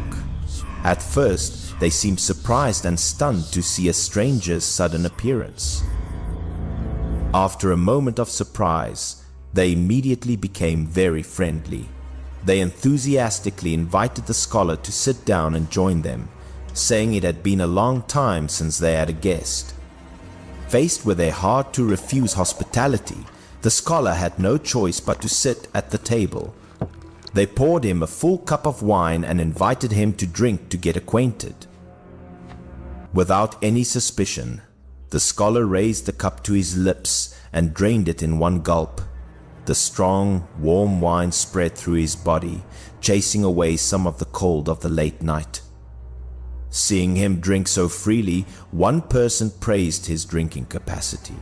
At first, they seemed surprised and stunned to see a stranger's sudden appearance. After a moment of surprise, they immediately became very friendly. They enthusiastically invited the scholar to sit down and join them, saying it had been a long time since they had a guest. Faced with a hard-to-refuse hospitality, the scholar had no choice but to sit at the table. They poured him a full cup of wine and invited him to drink to get acquainted. Without any suspicion, the scholar raised the cup to his lips and drained it in one gulp. The strong, warm wine spread through his body, chasing away some of the cold of the late night. Seeing him drink so freely, one person praised his drinking capacity.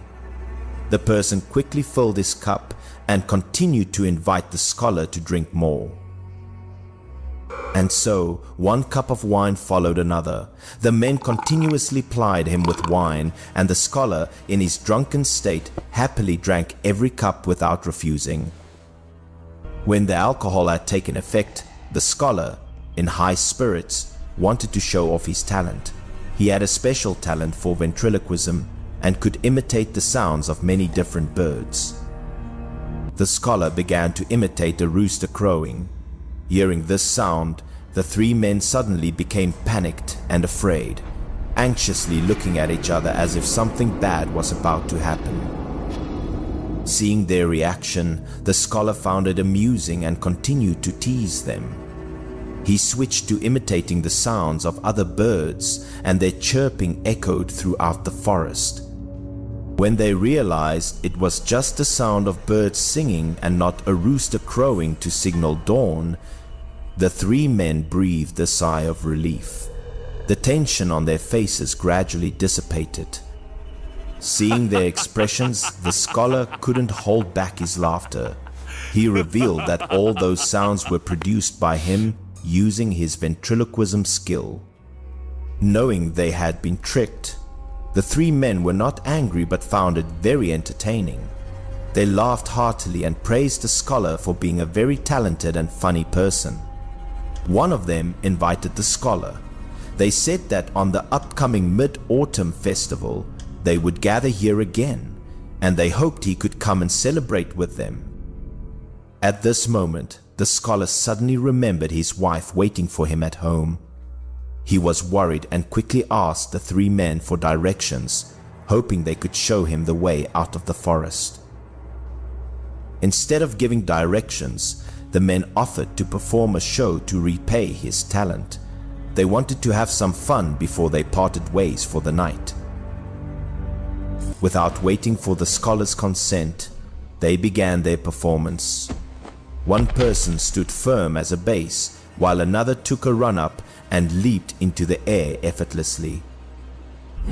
The person quickly filled his cup and continued to invite the scholar to drink more. And so, one cup of wine followed another. The men continuously plied him with wine, and the scholar, in his drunken state, happily drank every cup without refusing. When the alcohol had taken effect, the scholar, in high spirits, wanted to show off his talent. He had a special talent for ventriloquism and could imitate the sounds of many different birds. The scholar began to imitate a rooster crowing. Hearing this sound, the 3 men suddenly became panicked and afraid, anxiously looking at each other as if something bad was about to happen. Seeing their reaction, the scholar found it amusing and continued to tease them. He switched to imitating the sounds of other birds, and their chirping echoed throughout the forest. When they realized it was just the sound of birds singing and not a rooster crowing to signal dawn, the 3 men breathed a sigh of relief. The tension on their faces gradually dissipated. Seeing their expressions, the scholar couldn't hold back his laughter. He revealed that all those sounds were produced by him using his ventriloquism skill. Knowing they had been tricked, the three men were not angry but found it very entertaining. They laughed heartily and praised the scholar for being a very talented and funny person. One of them invited the scholar. They said that on the upcoming Mid-Autumn Festival, they would gather here again, and they hoped he could come and celebrate with them. At this moment, the scholar suddenly remembered his wife waiting for him at home. He was worried and quickly asked the three men for directions, hoping they could show him the way out of the forest. Instead of giving directions, the men offered to perform a show to repay his talent. They wanted to have some fun before they parted ways for the night. Without waiting for the scholar's consent, they began their performance. One person stood firm as a base, while another took a run up and leaped into the air effortlessly.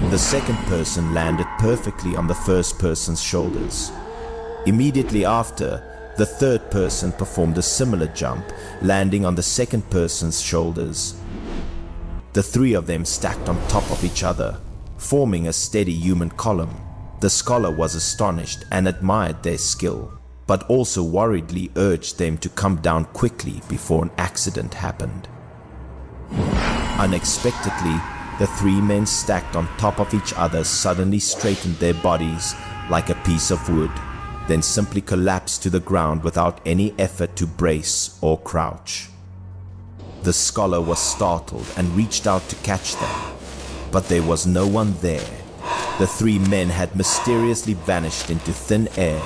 The second person landed perfectly on the first person's shoulders. Immediately after, the third person performed a similar jump, landing on the second person's shoulders. The three of them stacked on top of each other, forming a steady human column. The scholar was astonished and admired their skill, but also worriedly urged them to come down quickly before an accident happened. Unexpectedly, the three men stacked on top of each other suddenly straightened their bodies like a piece of wood, then simply collapsed to the ground without any effort to brace or crouch. The scholar was startled and reached out to catch them, but there was no one there. The three men had mysteriously vanished into thin air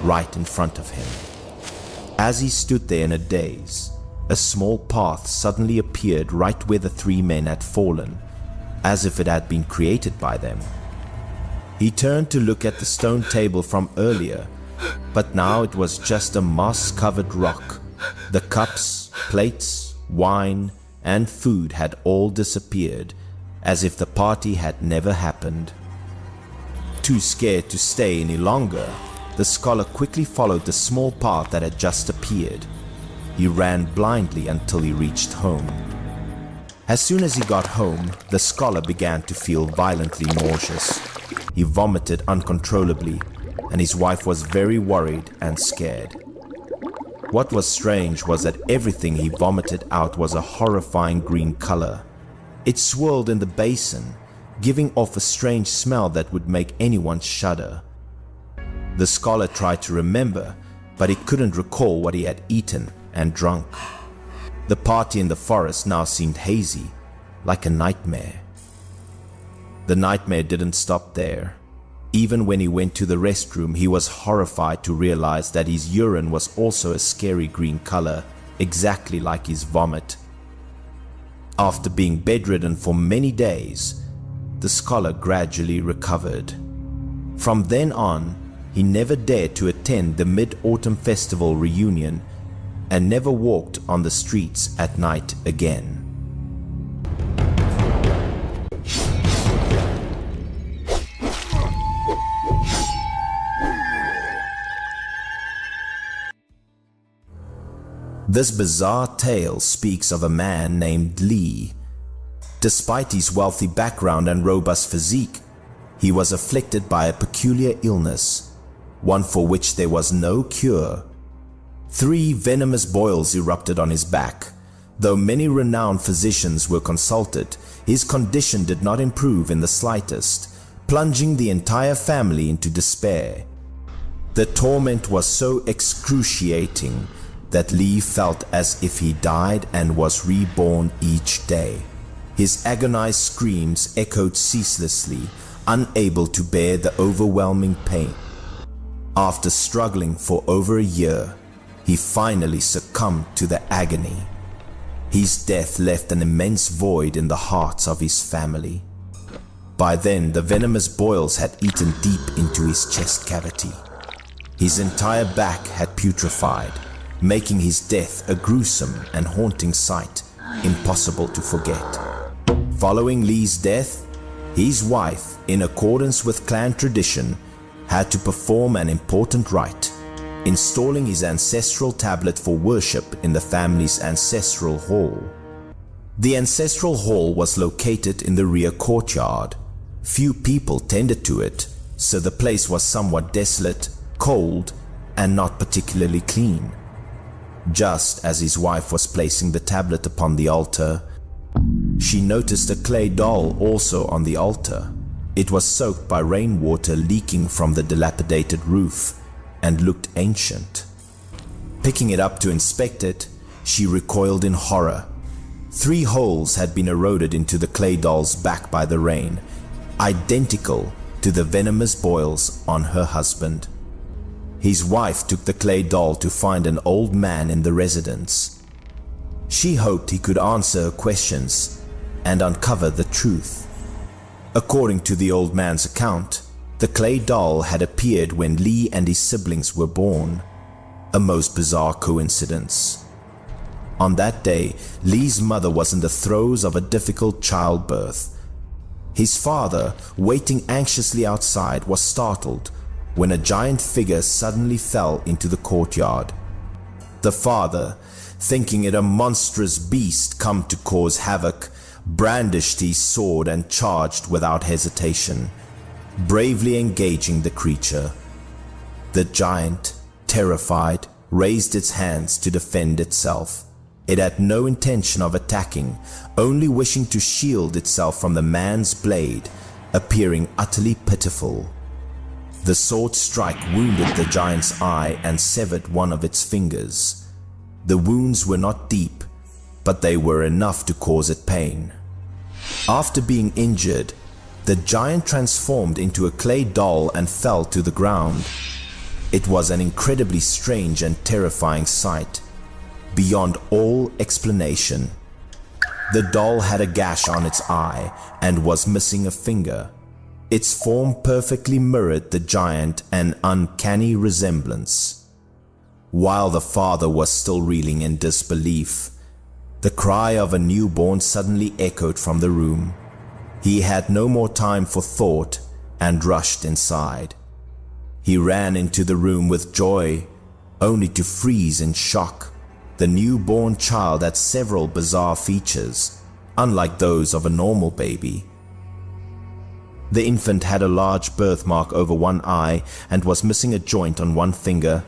right in front of him. As he stood there in a daze, a small path suddenly appeared right where the three men had fallen, as if it had been created by them. He turned to look at the stone table from earlier, but now it was just a moss-covered rock. The cups, plates, wine, and food had all disappeared, as if the party had never happened. Too scared to stay any longer, the scholar quickly followed the small path that had just appeared. He ran blindly until he reached home. As soon as he got home, the scholar began to feel violently nauseous. He vomited uncontrollably, and his wife was very worried and scared. What was strange was that everything he vomited out was a horrifying green color. It swirled in the basin, giving off a strange smell that would make anyone shudder. The scholar tried to remember, but he couldn't recall what he had eaten and drunk. The party in the forest now seemed hazy, like a nightmare. The nightmare didn't stop there. Even when he went to the restroom, he was horrified to realize that his urine was also a scary green color, exactly like his vomit. After being bedridden for many days, the scholar gradually recovered. From then on, he never dared to attend the Mid-Autumn Festival reunion and never walked on the streets at night again. This bizarre tale speaks of a man named Lee. Despite his wealthy background and robust physique, he was afflicted by a peculiar illness, one for which there was no cure. 3 venomous boils erupted on his back. Though many renowned physicians were consulted, his condition did not improve in the slightest, plunging the entire family into despair. The torment was so excruciating that Lee felt as if he died and was reborn each day. His agonized screams echoed ceaselessly, unable to bear the overwhelming pain. After struggling for over a year, he finally succumbed to the agony. His death left an immense void in the hearts of his family. By then, the venomous boils had eaten deep into his chest cavity. His entire back had putrefied, making his death a gruesome and haunting sight, impossible to forget. Following Lee's death, His wife, in accordance with clan tradition, had to perform an important rite, installing his ancestral tablet for worship in the family's ancestral hall. The ancestral hall was located in the rear courtyard. Few people tended to it, so the place was somewhat desolate, cold, and not particularly clean. Just as his wife was placing the tablet upon the altar, she noticed a clay doll also on the altar. It was soaked by rainwater leaking from the dilapidated roof and looked ancient. Picking it up to inspect it, she recoiled in horror. 3 holes had been eroded into the clay doll's back by the rain, identical to the venomous boils on her husband. His wife took the clay doll to find an old man in the residence. She hoped he could answer her questions and uncover the truth. According to the old man's account, the clay doll had appeared when Lee and his siblings were born. A most bizarre coincidence. On that day, Lee's mother was in the throes of a difficult childbirth. His father, waiting anxiously outside, was startled when a giant figure suddenly fell into the courtyard. The father, thinking it a monstrous beast come to cause havoc, brandished his sword and charged without hesitation, bravely engaging the creature. The giant, terrified, raised its hands to defend itself. It had no intention of attacking, only wishing to shield itself from the man's blade, appearing utterly pitiful. The sword strike wounded the giant's eye and severed one of its fingers. The wounds were not deep, but they were enough to cause it pain. After being injured, the giant transformed into a clay doll and fell to the ground. It was an incredibly strange and terrifying sight, beyond all explanation. The doll had a gash on its eye and was missing a finger. Its form perfectly mirrored the giant, an uncanny resemblance. While the father was still reeling in disbelief, the cry of a newborn suddenly echoed from the room. He had no more time for thought and rushed inside. He ran into the room with joy, only to freeze in shock. The newborn child had several bizarre features, unlike those of a normal baby. The infant had a large birthmark over one eye and was missing a joint on one finger.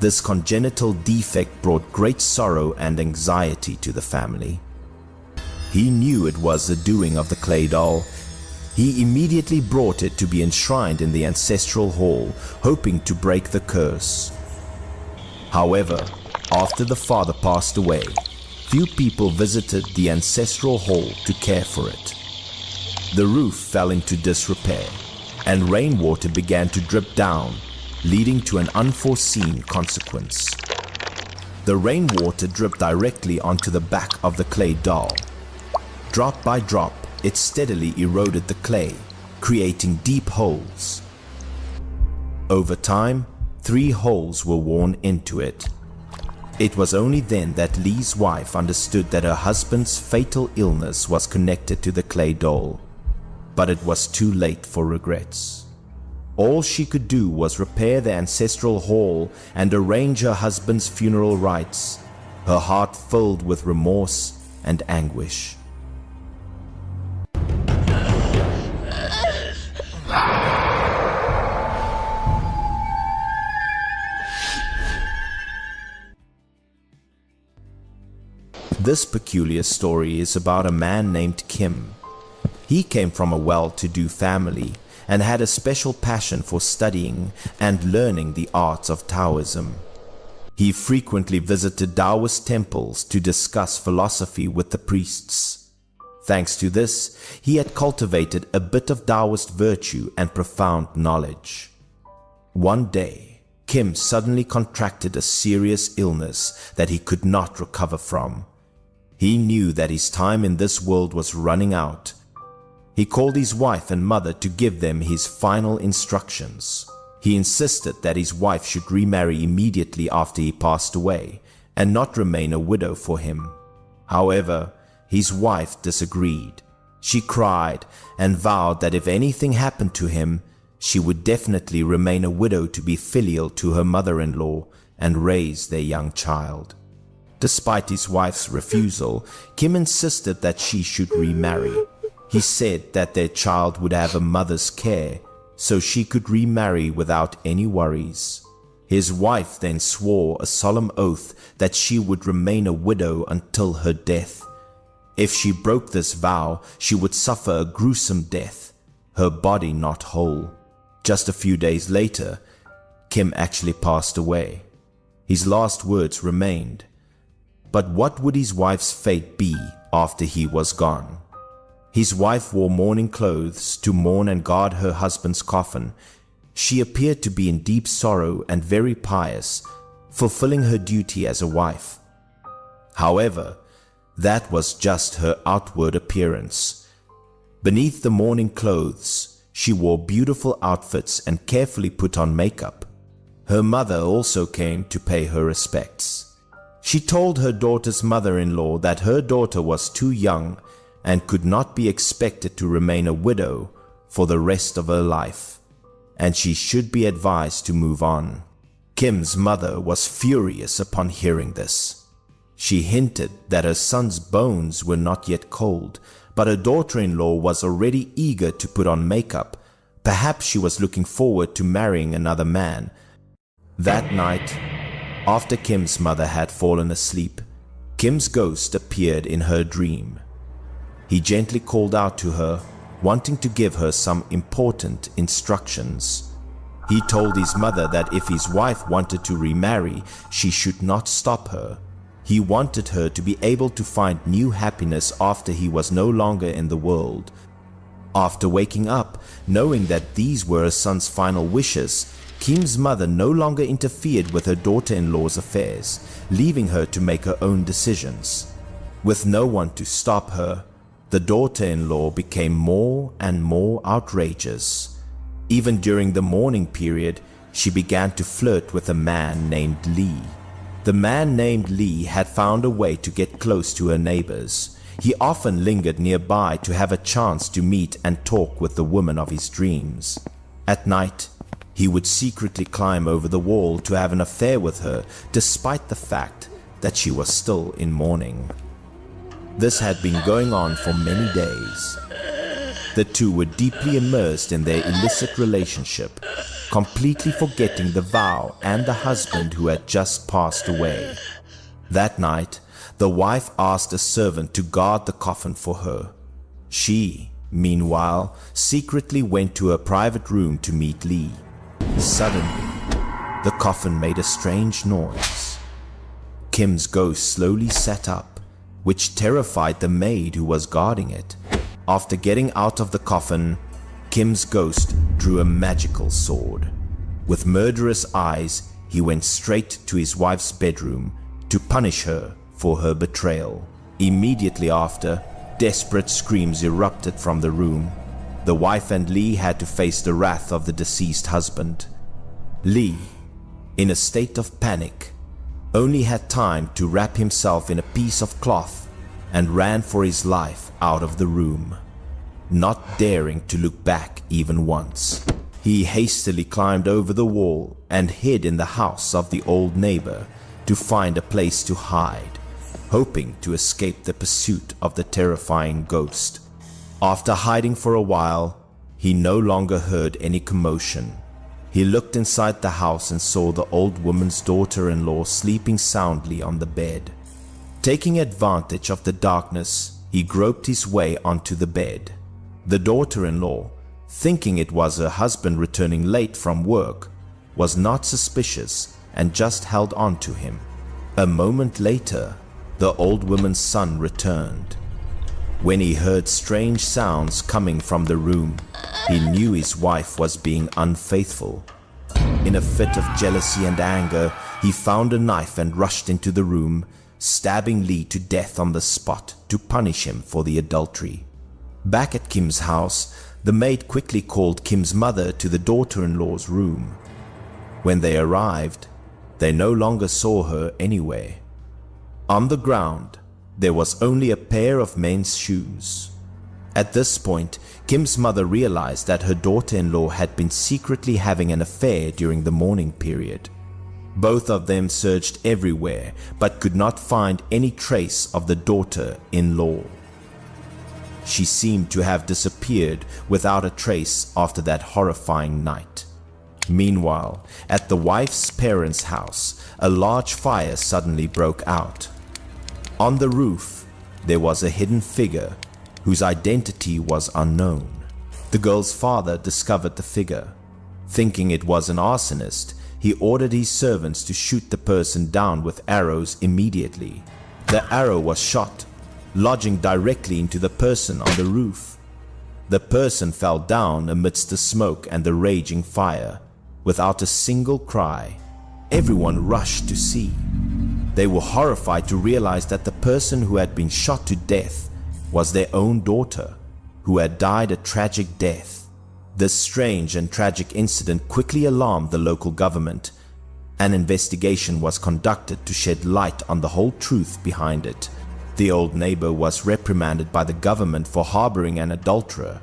This congenital defect brought great sorrow and anxiety to the family. He knew it was the doing of the clay doll. He immediately brought it to be enshrined in the ancestral hall, hoping to break the curse. However, after the father passed away, few people visited the ancestral hall to care for it. The roof fell into disrepair, and rainwater began to drip down, leading to an unforeseen consequence. The rainwater dripped directly onto the back of the clay doll. Drop by drop, it steadily eroded the clay, creating deep holes. Over time, 3 holes were worn into it. It was only then that Lee's wife understood that her husband's fatal illness was connected to the clay doll, but it was too late for regrets. All she could do was repair the ancestral hall and arrange her husband's funeral rites, her heart filled with remorse and anguish. This peculiar story is about a man named Kim. He came from a well-to-do family and had a special passion for studying and learning the arts of Taoism. He frequently visited Taoist temples to discuss philosophy with the priests. Thanks to this, he had cultivated a bit of Taoist virtue and profound knowledge. One day, Kim suddenly contracted a serious illness that he could not recover from. He knew that his time in this world was running out. He called his wife and mother to give them his final instructions. He insisted that his wife should remarry immediately after he passed away and not remain a widow for him. However, his wife disagreed. She cried and vowed that if anything happened to him, she would definitely remain a widow to be filial to her mother-in-law and raise their young child. Despite his wife's refusal, Kim insisted that she should remarry. He said that their child would have a mother's care, so she could remarry without any worries. His wife then swore a solemn oath that she would remain a widow until her death. If she broke this vow, she would suffer a gruesome death, her body not whole. Just a few days later, Kim actually passed away. His last words remained. But what would his wife's fate be after he was gone? His wife wore mourning clothes to mourn and guard her husband's coffin. She appeared to be in deep sorrow and very pious, fulfilling her duty as a wife. However, that was just her outward appearance. Beneath the mourning clothes, she wore beautiful outfits and carefully put on makeup. Her mother also came to pay her respects. She told her daughter's mother-in-law that her daughter was too young and could not be expected to remain a widow for the rest of her life, and she should be advised to move on. Kim's mother was furious upon hearing this. She hinted that her son's bones were not yet cold, but her daughter-in-law was already eager to put on makeup. Perhaps she was looking forward to marrying another man. That night, after Kim's mother had fallen asleep, Kim's ghost appeared in her dream. He gently called out to her, wanting to give her some important instructions. He told his mother that if his wife wanted to remarry, she should not stop her. He wanted her to be able to find new happiness after he was no longer in the world. After waking up, knowing that these were her son's final wishes, Kim's mother no longer interfered with her daughter-in-law's affairs, leaving her to make her own decisions. With no one to stop her, the daughter-in-law became more and more outrageous. Even during the mourning period, she began to flirt with a man named Lee. The man named Lee had found a way to get close to her neighbors. He often lingered nearby to have a chance to meet and talk with the woman of his dreams. At night, he would secretly climb over the wall to have an affair with her, despite the fact that she was still in mourning. This had been going on for many days. The two were deeply immersed in their illicit relationship, completely forgetting the vow and the husband who had just passed away. That night, the wife asked a servant to guard the coffin for her. She, meanwhile, secretly went to her private room to meet Lee. Suddenly, the coffin made a strange noise. Kim's ghost slowly sat up, which terrified the maid who was guarding it. After getting out of the coffin, Kim's ghost drew a magical sword. With murderous eyes, he went straight to his wife's bedroom to punish her for her betrayal. Immediately after, desperate screams erupted from the room. The wife and Lee had to face the wrath of the deceased husband. Lee, in a state of panic, only had time to wrap himself in a piece of cloth and ran for his life out of the room, not daring to look back even once. He hastily climbed over the wall and hid in the house of the old neighbor to find a place to hide, hoping to escape the pursuit of the terrifying ghost. After hiding for a while, he no longer heard any commotion. He looked inside the house and saw the old woman's daughter-in-law sleeping soundly on the bed. Taking advantage of the darkness, he groped his way onto the bed. The daughter-in-law, thinking it was her husband returning late from work, was not suspicious and just held on to him. A moment later, the old woman's son returned. When he heard strange sounds coming from the room, he knew his wife was being unfaithful. In a fit of jealousy and anger, he found a knife and rushed into the room, stabbing Lee to death on the spot to punish him for the adultery. Back at Kim's house, the maid quickly called Kim's mother to the daughter-in-law's room. When they arrived, they no longer saw her anywhere. On the ground, there was only a pair of men's shoes. At this point, Kim's mother realized that her daughter-in-law had been secretly having an affair during the mourning period. Both of them searched everywhere but could not find any trace of the daughter-in-law. She seemed to have disappeared without a trace after that horrifying night. Meanwhile, at the wife's parents' house, a large fire suddenly broke out. On the roof, there was a hidden figure whose identity was unknown. The girl's father discovered the figure. Thinking it was an arsonist, he ordered his servants to shoot the person down with arrows immediately. The arrow was shot, lodging directly into the person on the roof. The person fell down amidst the smoke and the raging fire, without a single cry. Everyone rushed to see. They were horrified to realize that the person who had been shot to death was their own daughter, who had died a tragic death. This strange and tragic incident quickly alarmed the local government. An investigation was conducted to shed light on the whole truth behind it. The old neighbor was reprimanded by the government for harboring an adulterer.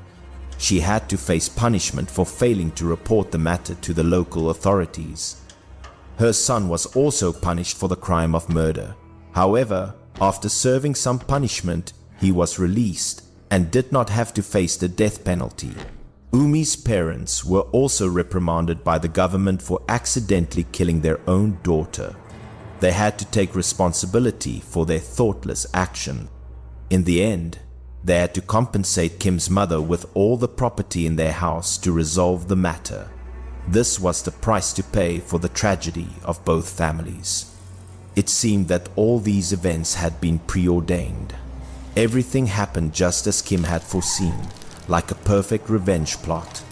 She had to face punishment for failing to report the matter to the local authorities. Her son was also punished for the crime of murder. However, after serving some punishment, he was released and did not have to face the death penalty. Umi's parents were also reprimanded by the government for accidentally killing their own daughter. They had to take responsibility for their thoughtless action. In the end, they had to compensate Kim's mother with all the property in their house to resolve the matter. This was the price to pay for the tragedy of both families. It seemed that all these events had been preordained. Everything happened just as Kim had foreseen, like a perfect revenge plot.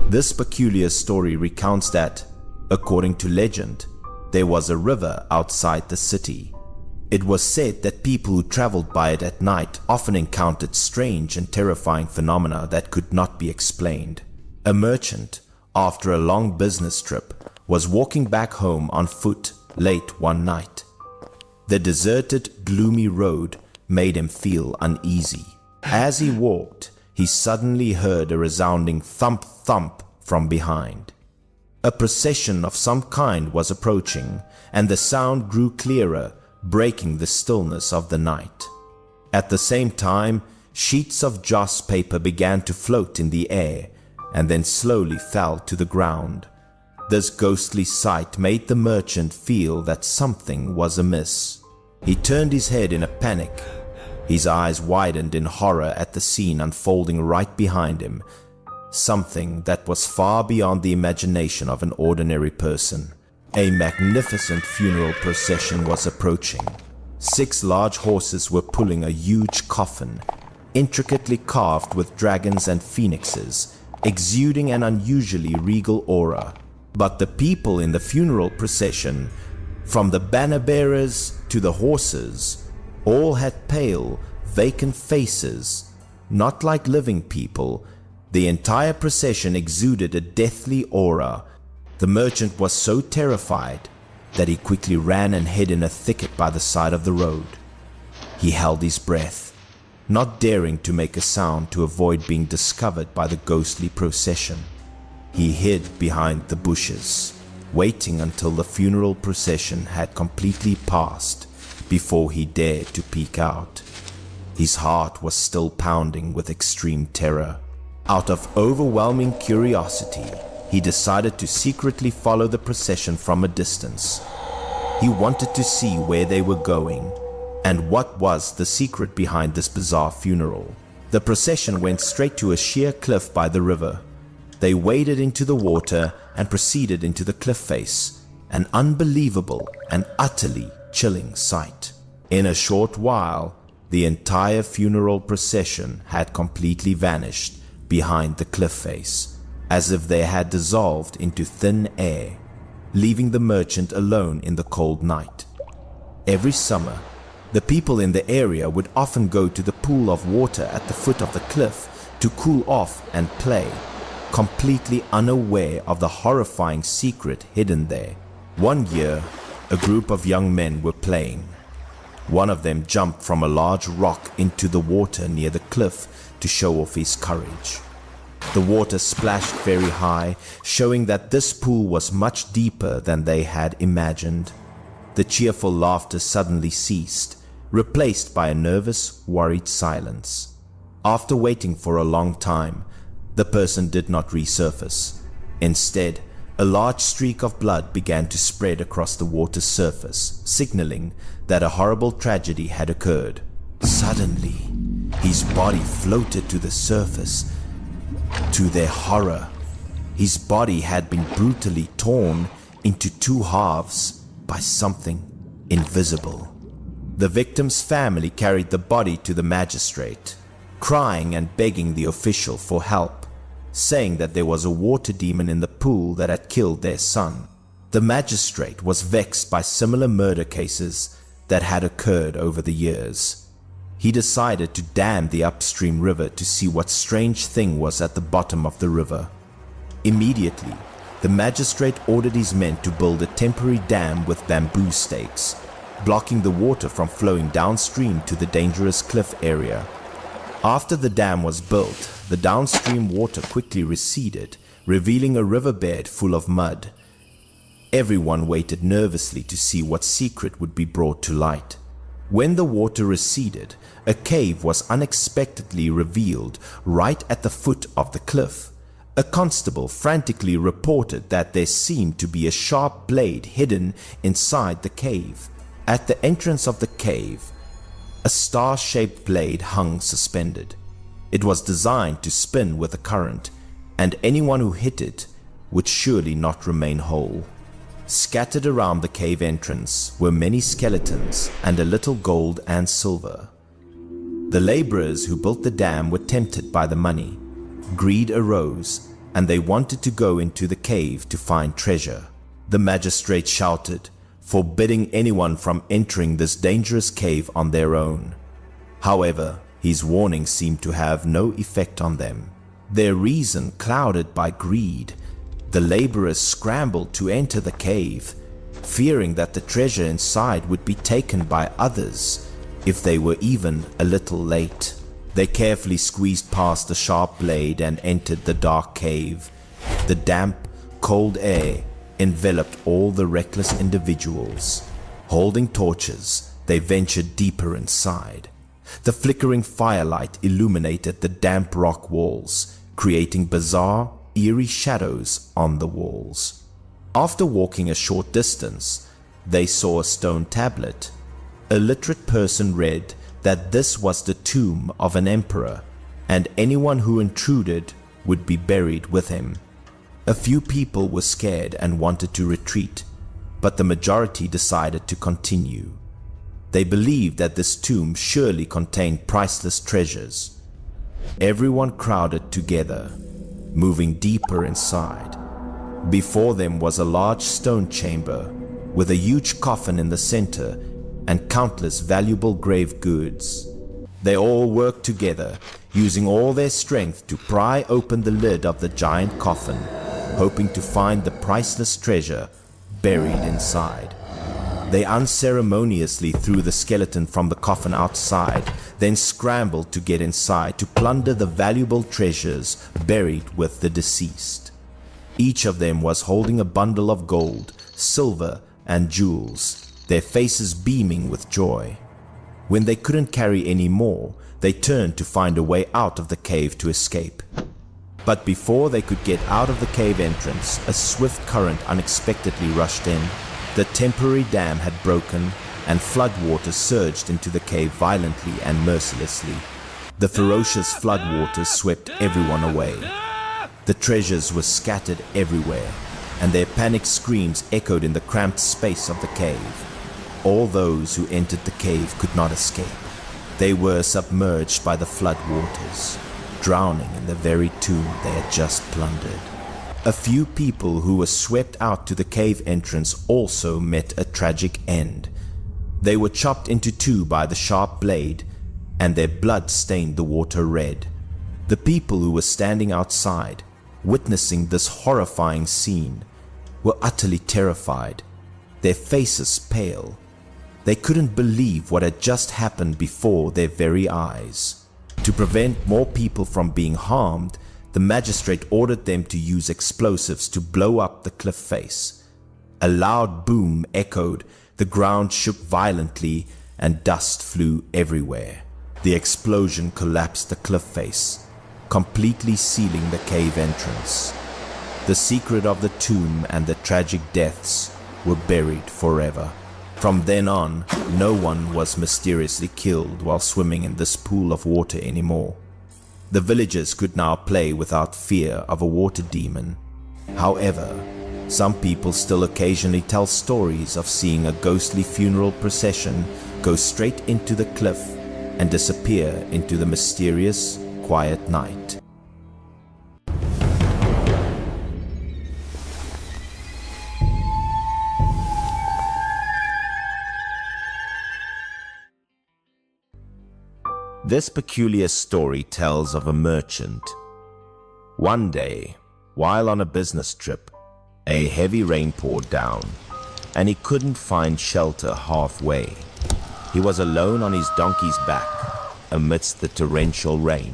This peculiar story recounts that, according to legend, there was a river outside the city. It was said that people who traveled by it at night often encountered strange and terrifying phenomena that could not be explained. A merchant, after a long business trip, was walking back home on foot late one night. The deserted, gloomy road made him feel uneasy. As he walked, he suddenly heard a resounding thump-thump from behind. A procession of some kind was approaching, and the sound grew clearer, breaking the stillness of the night. At the same time, sheets of joss paper began to float in the air, and then slowly fell to the ground. This ghostly sight made the merchant feel that something was amiss. He turned his head in a panic. His eyes widened in horror at the scene unfolding right behind him, something that was far beyond the imagination of an ordinary person. A magnificent funeral procession was approaching. 6 large horses were pulling a huge coffin, intricately carved with dragons and phoenixes, exuding an unusually regal aura. But the people in the funeral procession, from the banner bearers to the horses, all had pale, vacant faces. Not like living people, the entire procession exuded a deathly aura. The merchant was so terrified that he quickly ran and hid in a thicket by the side of the road. He held his breath, not daring to make a sound to avoid being discovered by the ghostly procession. He hid behind the bushes, waiting until the funeral procession had completely passed before he dared to peek out. His heart was still pounding with extreme terror. Out of overwhelming curiosity, he decided to secretly follow the procession from a distance. He wanted to see where they were going, and what was the secret behind this bizarre funeral. The procession went straight to a sheer cliff by the river. They waded into the water and proceeded into the cliff face, an unbelievable and utterly chilling sight. In a short while, the entire funeral procession had completely vanished behind the cliff face, as if they had dissolved into thin air, leaving the merchant alone in the cold night. Every summer, the people in the area would often go to the pool of water at the foot of the cliff to cool off and play. completely unaware of the horrifying secret hidden there. One year, a group of young men were playing. One of them jumped from a large rock into the water near the cliff to show off his courage. The water splashed very high, showing that this pool was much deeper than they had imagined. The cheerful laughter suddenly ceased, replaced by a nervous, worried silence. After waiting for a long time, the person did not resurface. Instead, a large streak of blood began to spread across the water's surface, signaling that a horrible tragedy had occurred. Suddenly, his body floated to the surface. To their horror, his body had been brutally torn into two halves by something invisible. The victim's family carried the body to the magistrate, crying and begging the official for help, saying that there was a water demon in the pool that had killed their son. The magistrate was vexed by similar murder cases that had occurred over the years. He decided to dam the upstream river to see what strange thing was at the bottom of the river. Immediately, the magistrate ordered his men to build a temporary dam with bamboo stakes, blocking the water from flowing downstream to the dangerous cliff area. After the dam was built, the downstream water quickly receded, revealing a riverbed full of mud. Everyone waited nervously to see what secret would be brought to light. When the water receded, a cave was unexpectedly revealed right at the foot of the cliff. A constable frantically reported that there seemed to be a sharp blade hidden inside the cave. At the entrance of the cave, a star-shaped blade hung suspended. It was designed to spin with the current, and anyone who hit it would surely not remain whole. Scattered around the cave entrance were many skeletons and a little gold and silver. The laborers who built the dam were tempted by the money. Greed arose, and they wanted to go into the cave to find treasure. The magistrate shouted, forbidding anyone from entering this dangerous cave on their own. However, his warning seemed to have no effect on them. Their reason clouded by greed, the laborers scrambled to enter the cave, fearing that the treasure inside would be taken by others if they were even a little late. They carefully squeezed past the sharp blade and entered the dark cave. The damp, cold air enveloped all the reckless individuals. Holding torches, they ventured deeper inside. The flickering firelight illuminated the damp rock walls, creating bizarre, eerie shadows on the walls. After walking a short distance, they saw a stone tablet. A literate person read that this was the tomb of an emperor, and anyone who intruded would be buried with him. A few people were scared and wanted to retreat, but the majority decided to continue. They believed that this tomb surely contained priceless treasures. Everyone crowded together, moving deeper inside. Before them was a large stone chamber with a huge coffin in the center and countless valuable grave goods. They all worked together, using all their strength to pry open the lid of the giant coffin, hoping to find the priceless treasure buried inside. They unceremoniously threw the skeleton from the coffin outside, then scrambled to get inside to plunder the valuable treasures buried with the deceased. Each of them was holding a bundle of gold, silver, and jewels, their faces beaming with joy. When they couldn't carry any more, they turned to find a way out of the cave to escape. But before they could get out of the cave entrance, a swift current unexpectedly rushed in. The temporary dam had broken, and floodwater surged into the cave violently and mercilessly. The ferocious floodwaters swept everyone away. The treasures were scattered everywhere, and their panicked screams echoed in the cramped space of the cave. All those who entered the cave could not escape. They were submerged by the floodwaters, drowning in the very tomb they had just plundered. A few people who were swept out to the cave entrance also met a tragic end. They were chopped into two by the sharp blade, and their blood stained the water red. The people who were standing outside witnessing this horrifying scene, were utterly terrified, their faces pale. They couldn't believe what had just happened before their very eyes. To prevent more people from being harmed, the magistrate ordered them to use explosives to blow up the cliff face. A loud boom echoed, the ground shook violently, and dust flew everywhere. The explosion collapsed the cliff face, completely sealing the cave entrance. The secret of the tomb and the tragic deaths were buried forever. From then on, no one was mysteriously killed while swimming in this pool of water anymore. The villagers could now play without fear of a water demon. However, some people still occasionally tell stories of seeing a ghostly funeral procession go straight into the cliff and disappear into the mysterious, quiet night. This peculiar story tells of a merchant. One day, while on a business trip, a heavy rain poured down, and he couldn't find shelter halfway. He was alone on his donkey's back, amidst the torrential rain.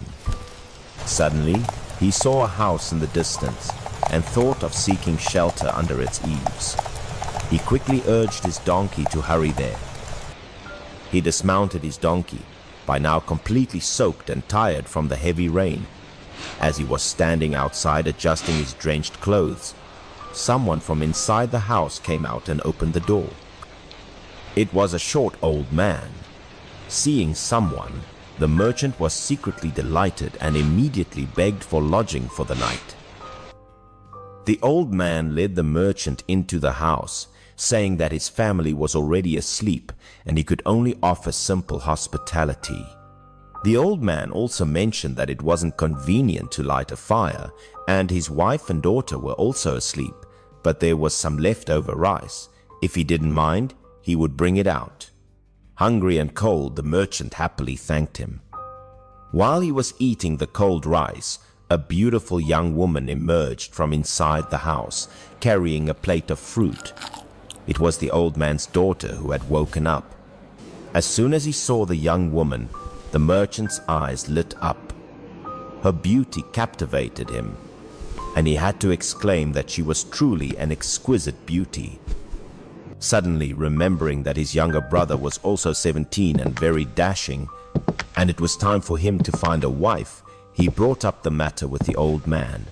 Suddenly, he saw a house in the distance, and thought of seeking shelter under its eaves. He quickly urged his donkey to hurry there. He dismounted his donkey, by now completely soaked and tired from the heavy rain. As he was standing outside adjusting his drenched clothes, someone from inside the house came out and opened the door. It was a short old man. Seeing someone, the merchant was secretly delighted and immediately begged for lodging for the night. The old man led the merchant into the house, saying that his family was already asleep and he could only offer simple hospitality. The old man also mentioned that it wasn't convenient to light a fire, and his wife and daughter were also asleep, but there was some leftover rice. If he didn't mind, he would bring it out. Hungry and cold, the merchant happily thanked him. While he was eating the cold rice, a beautiful young woman emerged from inside the house, carrying a plate of fruit. It was the old man's daughter who had woken up. As soon as he saw the young woman, the merchant's eyes lit up. Her beauty captivated him, and he had to exclaim that she was truly an exquisite beauty. Suddenly, remembering that his younger brother was also 17 and very dashing, and it was time for him to find a wife, he brought up the matter with the old man.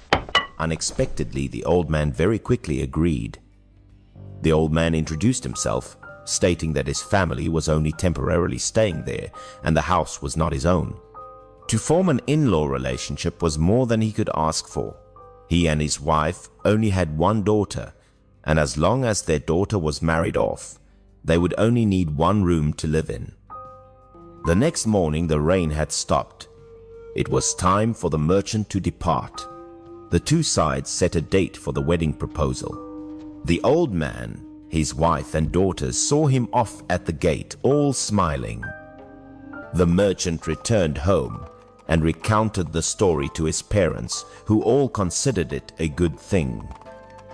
Unexpectedly, the old man very quickly agreed. The old man introduced himself, stating that his family was only temporarily staying there and the house was not his own. To form an in-law relationship was more than he could ask for. He and his wife only had one daughter, and as long as their daughter was married off, they would only need one room to live in. The next morning the rain had stopped. It was time for the merchant to depart. The two sides set a date for the wedding proposal. The old man, his wife and daughters saw him off at the gate, all smiling. The merchant returned home and recounted the story to his parents, who all considered it a good thing.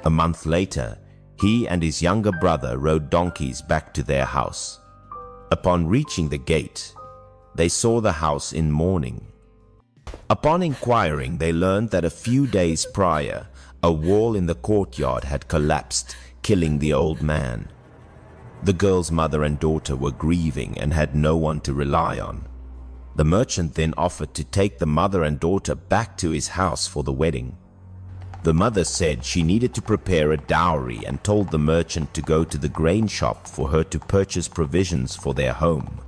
A month later, he and his younger brother rode donkeys back to their house. Upon reaching the gate, they saw the house in mourning. Upon inquiring, they learned that a few days prior, a wall in the courtyard had collapsed, killing the old man. The girl's mother and daughter were grieving and had no one to rely on. The merchant then offered to take the mother and daughter back to his house for the wedding. The mother said she needed to prepare a dowry and told the merchant to go to the grain shop for her to purchase provisions for their home.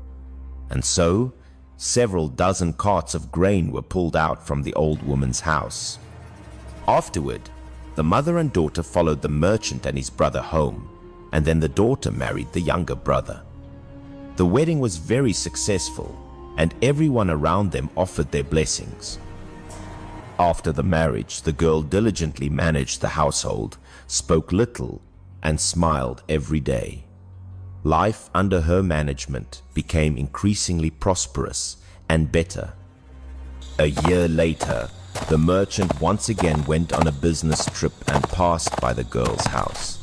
And so, several dozen carts of grain were pulled out from the old woman's house. Afterward, the mother and daughter followed the merchant and his brother home, and then the daughter married the younger brother. The wedding was very successful, and everyone around them offered their blessings. After the marriage, the girl diligently managed the household, spoke little, and smiled every day. Life under her management became increasingly prosperous and better. A year later, the merchant once again went on a business trip and passed by the girl's house.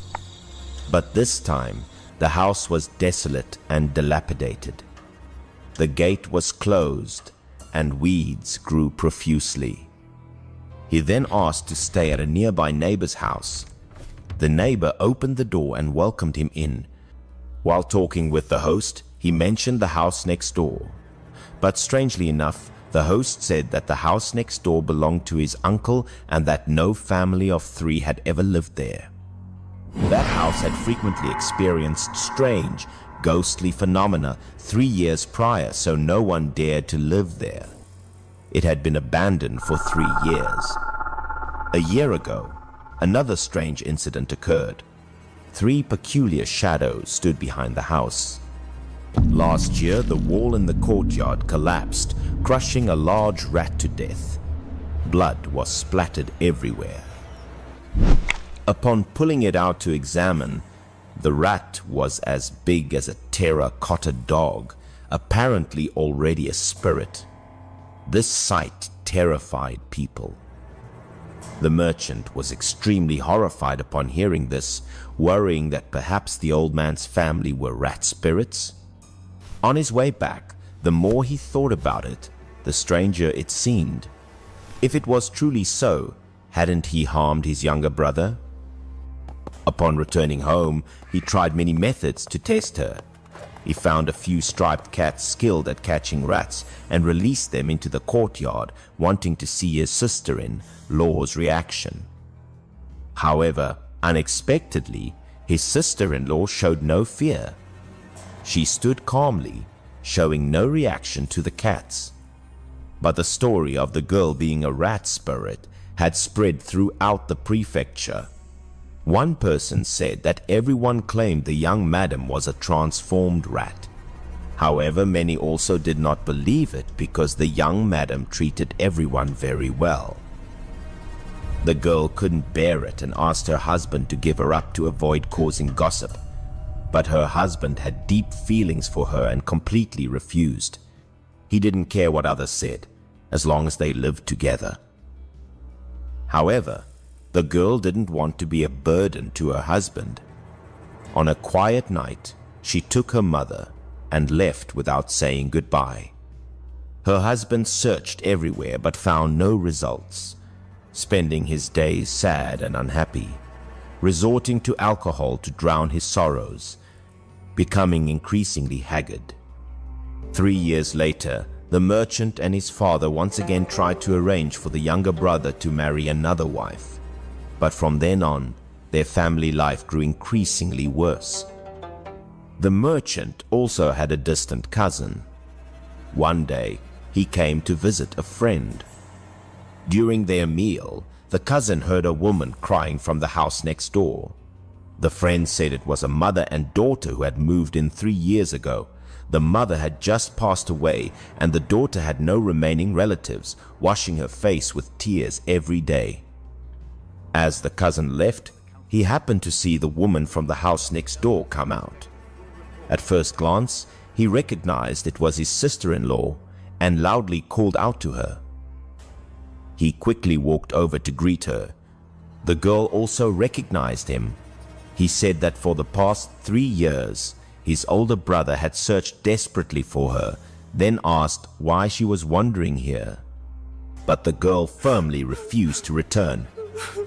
But this time, the house was desolate and dilapidated. The gate was closed and weeds grew profusely. He then asked to stay at a nearby neighbor's house. The neighbor opened the door and welcomed him in. While talking with the host, he mentioned the house next door. But strangely enough, the host said that the house next door belonged to his uncle and that no family of 3 had ever lived there. That house had frequently experienced strange, ghostly phenomena 3 years prior, so no one dared to live there. It had been abandoned for 3 years. A year ago, another strange incident occurred. 3 peculiar shadows stood behind the house. Last year, the wall in the courtyard collapsed, crushing a large rat to death. Blood was splattered everywhere. Upon pulling it out to examine, the rat was as big as a terracotta dog, apparently already a spirit. This sight terrified people. The merchant was extremely horrified upon hearing this, worrying that perhaps the old man's family were rat spirits. On his way back, the more he thought about it, the stranger it seemed. If it was truly so, hadn't he harmed his younger brother? Upon returning home, he tried many methods to test her. He found a few striped cats skilled at catching rats and released them into the courtyard, wanting to see his sister-in-law's reaction. However, unexpectedly, his sister-in-law showed no fear. She stood calmly, showing no reaction to the cats. But the story of the girl being a rat spirit had spread throughout the prefecture. One person said that everyone claimed the young madam was a transformed rat. However, many also did not believe it because the young madam treated everyone very well. The girl couldn't bear it and asked her husband to give her up to avoid causing gossip. But her husband had deep feelings for her and completely refused. He didn't care what others said, as long as they lived together. However, the girl didn't want to be a burden to her husband. On a quiet night, she took her mother and left without saying goodbye. Her husband searched everywhere but found no results, spending his days sad and unhappy, resorting to alcohol to drown his sorrows, becoming increasingly haggard. 3 years later, the merchant and his father once again tried to arrange for the younger brother to marry another wife. But from then on, their family life grew increasingly worse. The merchant also had a distant cousin. One day, he came to visit a friend. During their meal, the cousin heard a woman crying from the house next door. The friend said it was a mother and daughter who had moved in 3 years ago. The mother had just passed away and the daughter had no remaining relatives, washing her face with tears every day. As the cousin left, he happened to see the woman from the house next door come out. At first glance, he recognized it was his sister-in-law and loudly called out to her. He quickly walked over to greet her. The girl also recognized him. He said that for the past 3 years, his older brother had searched desperately for her, then asked why she was wandering here. But the girl firmly refused to return.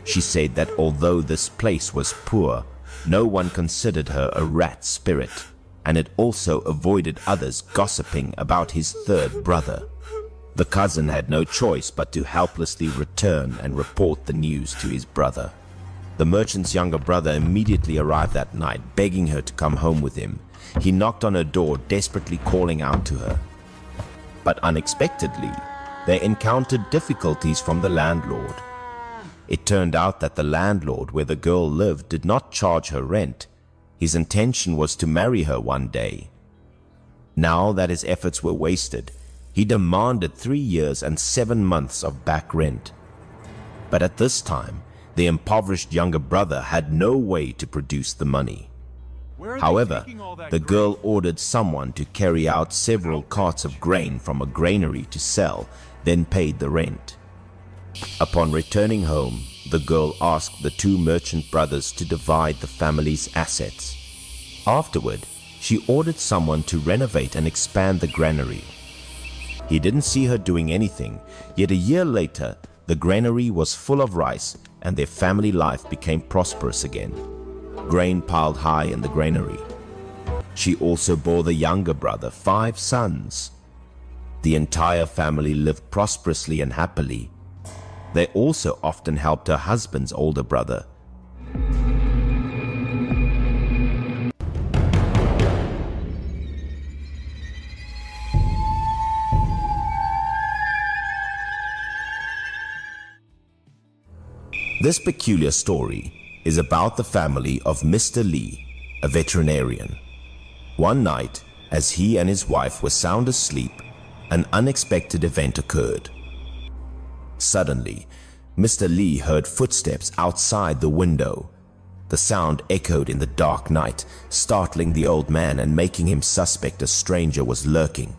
She said that although this place was poor, no one considered her a rat spirit, and it also avoided others gossiping about his third brother. The cousin had no choice but to helplessly return and report the news to his brother. The merchant's younger brother immediately arrived that night, begging her to come home with him. He knocked on her door, desperately calling out to her. But unexpectedly, they encountered difficulties from the landlord. It turned out that the landlord where the girl lived did not charge her rent. His intention was to marry her one day. Now that his efforts were wasted, he demanded 3 years and 7 months of back rent. But at this time, the impoverished younger brother had no way to produce the money. However, the girl ordered someone to carry out several carts of grain from a granary to sell, then paid the rent. Upon returning home, the girl asked the two merchant brothers to divide the family's assets. Afterward, she ordered someone to renovate and expand the granary. He didn't see her doing anything, yet a year later, the granary was full of rice and their family life became prosperous again. Grain piled high in the granary. She also bore the younger brother 5 sons. The entire family lived prosperously and happily. They also often helped her husband's older brother. This peculiar story is about the family of Mr. Lee, a veterinarian. One night, as he and his wife were sound asleep, an unexpected event occurred. Suddenly, Mr. Lee heard footsteps outside the window. The sound echoed in the dark night, startling the old man and making him suspect a stranger was lurking.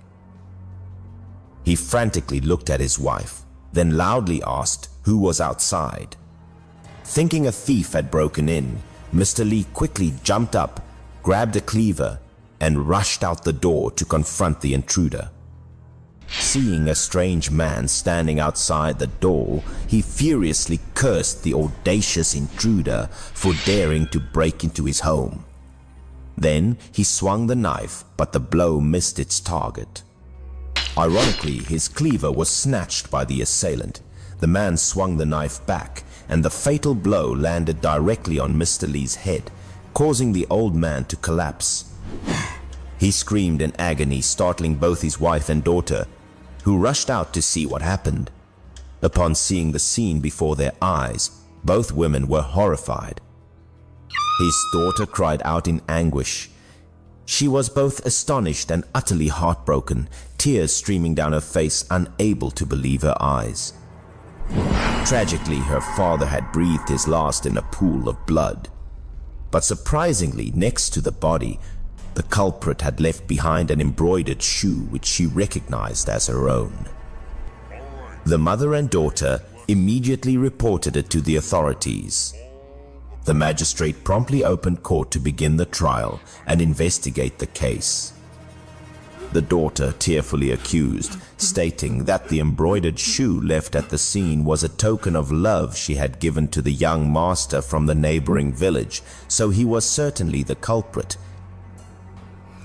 He frantically looked at his wife, then loudly asked who was outside. Thinking a thief had broken in, Mr. Lee quickly jumped up, grabbed a cleaver, and rushed out the door to confront the intruder. Seeing a strange man standing outside the door, he furiously cursed the audacious intruder for daring to break into his home. Then he swung the knife, but the blow missed its target. Ironically, his cleaver was snatched by the assailant. The man swung the knife back, and the fatal blow landed directly on Mr. Lee's head, causing the old man to collapse. He screamed in agony, startling both his wife and daughter, who rushed out to see what happened. Upon seeing the scene before their eyes, both women were horrified. His daughter cried out in anguish. She was both astonished and utterly heartbroken, tears streaming down her face, unable to believe her eyes. Tragically, her father had breathed his last in a pool of blood. But surprisingly, next to the body, the culprit had left behind an embroidered shoe which she recognized as her own. The mother and daughter immediately reported it to the authorities. The magistrate promptly opened court to begin the trial and investigate the case. The daughter tearfully accused, stating that the embroidered shoe left at the scene was a token of love she had given to the young master from the neighboring village, so he was certainly the culprit.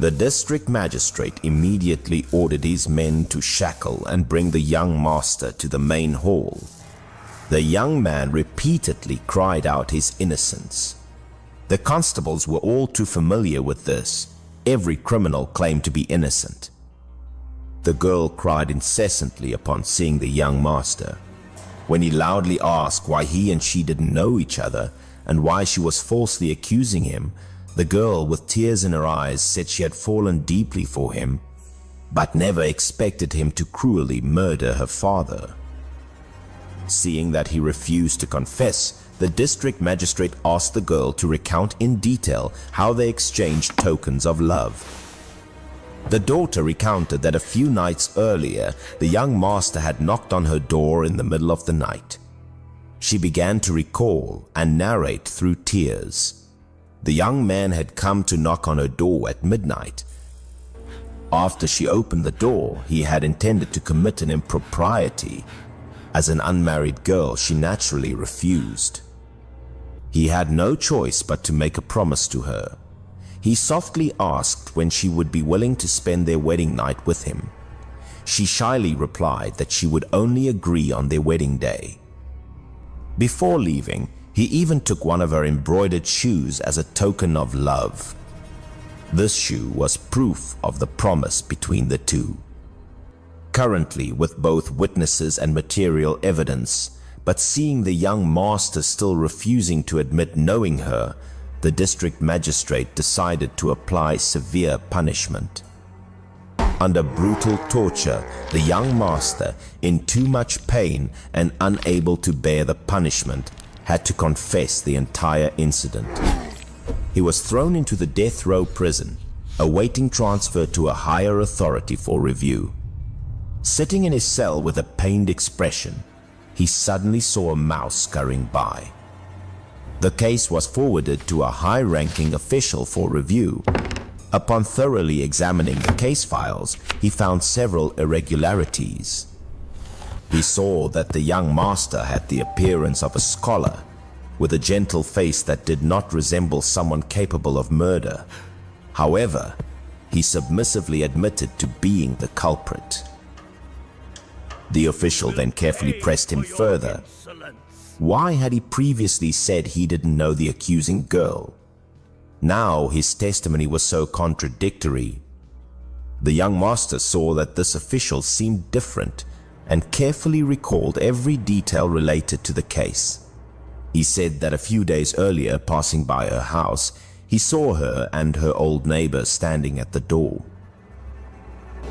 The district magistrate immediately ordered his men to shackle and bring the young master to the main hall. The young man repeatedly cried out his innocence. The constables were all too familiar with this. Every criminal claimed to be innocent. The girl cried incessantly upon seeing the young master. When he loudly asked why he and she didn't know each other and why she was falsely accusing him, the girl, with tears in her eyes, said she had fallen deeply for him, but never expected him to cruelly murder her father. Seeing that he refused to confess, the district magistrate asked the girl to recount in detail how they exchanged tokens of love. The daughter recounted that a few nights earlier, the young master had knocked on her door in the middle of the night. She began to recall and narrate through tears. The young man had come to knock on her door at midnight. After she opened the door, he had intended to commit an impropriety. As an unmarried girl, she naturally refused. He had no choice but to make a promise to her. He softly asked when she would be willing to spend their wedding night with him. She shyly replied that she would only agree on their wedding day. Before leaving, he even took one of her embroidered shoes as a token of love. This shoe was proof of the promise between the two. Currently, with both witnesses and material evidence, but seeing the young master still refusing to admit knowing her, the district magistrate decided to apply severe punishment. Under brutal torture, the young master, in too much pain and unable to bear the punishment, had to confess the entire incident. He was thrown into the death row prison, awaiting transfer to a higher authority for review. Sitting in his cell with a pained expression, he suddenly saw a mouse scurrying by. The case was forwarded to a high-ranking official for review. Upon thoroughly examining the case files, he found several irregularities. He saw that the young master had the appearance of a scholar, with a gentle face that did not resemble someone capable of murder. However, he submissively admitted to being the culprit. The official then carefully pressed him further. Why had he previously said he didn't know the accusing girl? Now his testimony was so contradictory. The young master saw that this official seemed different and carefully recalled every detail related to the case. He said that a few days earlier, passing by her house, he saw her and her old neighbor standing at the door.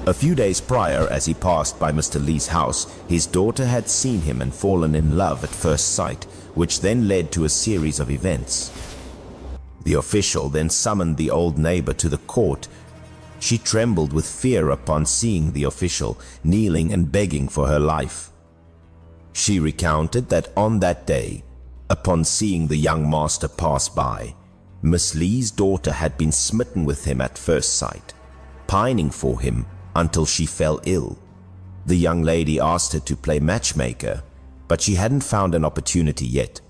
A few days prior, as he passed by Mr. Lee's house, his daughter had seen him and fallen in love at first sight, which then led to a series of events. The official then summoned the old neighbor to the court. She trembled with fear upon seeing the official kneeling and begging for her life. She recounted that on that day, upon seeing the young master pass by, Miss Lee's daughter had been smitten with him at first sight, pining for him until she fell ill. The young lady asked her to play matchmaker, but she hadn't found an opportunity yet.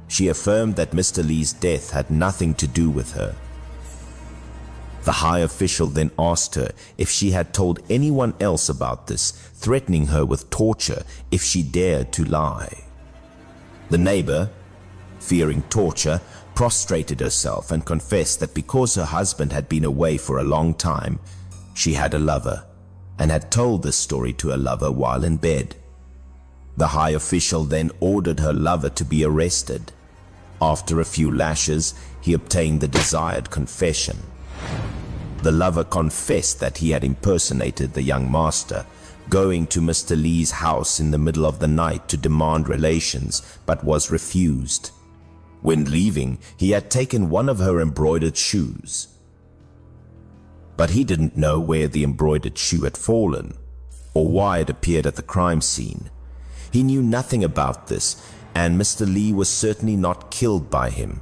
She affirmed that Mr. Lee's death had nothing to do with her. The high official then asked her if she had told anyone else about this, threatening her with torture if she dared to lie. The neighbor, fearing torture, prostrated herself and confessed that because her husband had been away for a long time, she had a lover and had told this story to her lover while in bed. The high official then ordered her lover to be arrested. After a few lashes, he obtained the desired confession. The lover confessed that he had impersonated the young master, going to Mr. Lee's house in the middle of the night to demand relations, but was refused. When leaving, he had taken one of her embroidered shoes. But he didn't know where the embroidered shoe had fallen, or why it appeared at the crime scene. He knew nothing about this, and Mr. Lee was certainly not killed by him.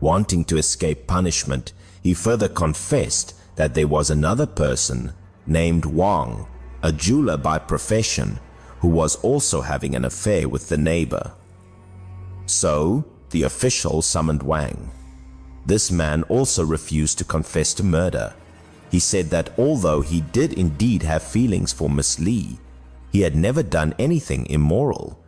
Wanting to escape punishment, he further confessed that there was another person named Wang, a jeweler by profession, who was also having an affair with the neighbor. So, the official summoned Wang. This man also refused to confess to murder. He said that although he did indeed have feelings for Miss Lee, he had never done anything immoral.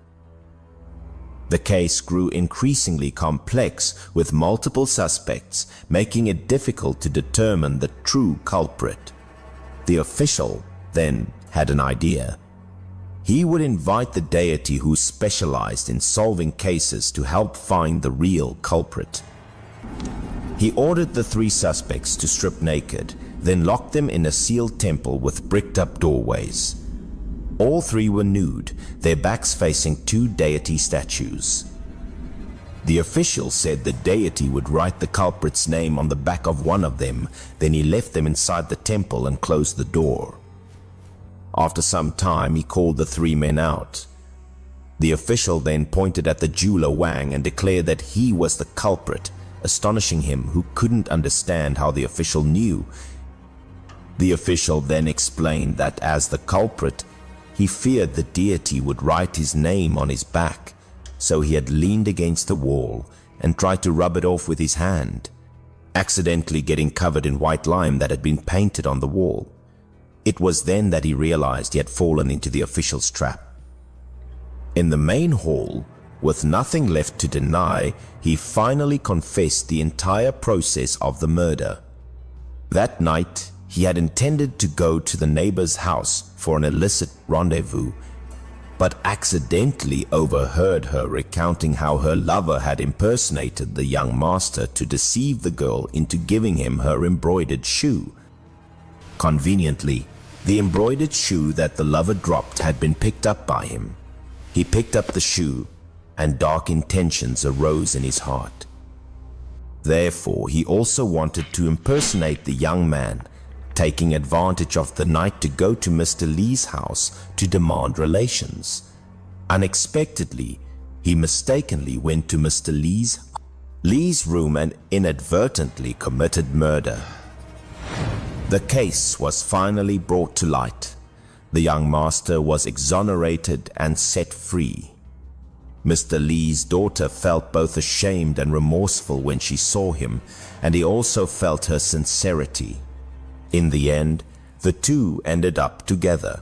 The case grew increasingly complex with multiple suspects, making it difficult to determine the true culprit. The official then had an idea. He would invite the deity who specialized in solving cases to help find the real culprit. He ordered the three suspects to strip naked, then locked them in a sealed temple with bricked-up doorways. All three were nude, their backs facing two deity statues. The official said the deity would write the culprit's name on the back of one of them, then he left them inside the temple and closed the door. After some time, he called the three men out. The official then pointed at the jeweler Wang and declared that he was the culprit, astonishing him, who couldn't understand how the official knew. The official then explained that as the culprit, he feared the deity would write his name on his back, so he had leaned against the wall and tried to rub it off with his hand, accidentally getting covered in white lime that had been painted on the wall. It was then that he realized he had fallen into the official's trap. In the main hall, with nothing left to deny, he finally confessed the entire process of the murder. That night, he had intended to go to the neighbor's house for an illicit rendezvous, but accidentally overheard her recounting how her lover had impersonated the young master to deceive the girl into giving him her embroidered shoe. Conveniently, the embroidered shoe that the lover dropped had been picked up by him. He picked up the shoe, and dark intentions arose in his heart. Therefore, he also wanted to impersonate the young man, taking advantage of the night to go to Mr. Lee's house to demand relations. Unexpectedly, he mistakenly went to Mr. Lee's room and inadvertently committed murder. The case was finally brought to light. The young master was exonerated and set free. Mr. Lee's daughter felt both ashamed and remorseful when she saw him, and he also felt her sincerity. In the end, the two ended up together.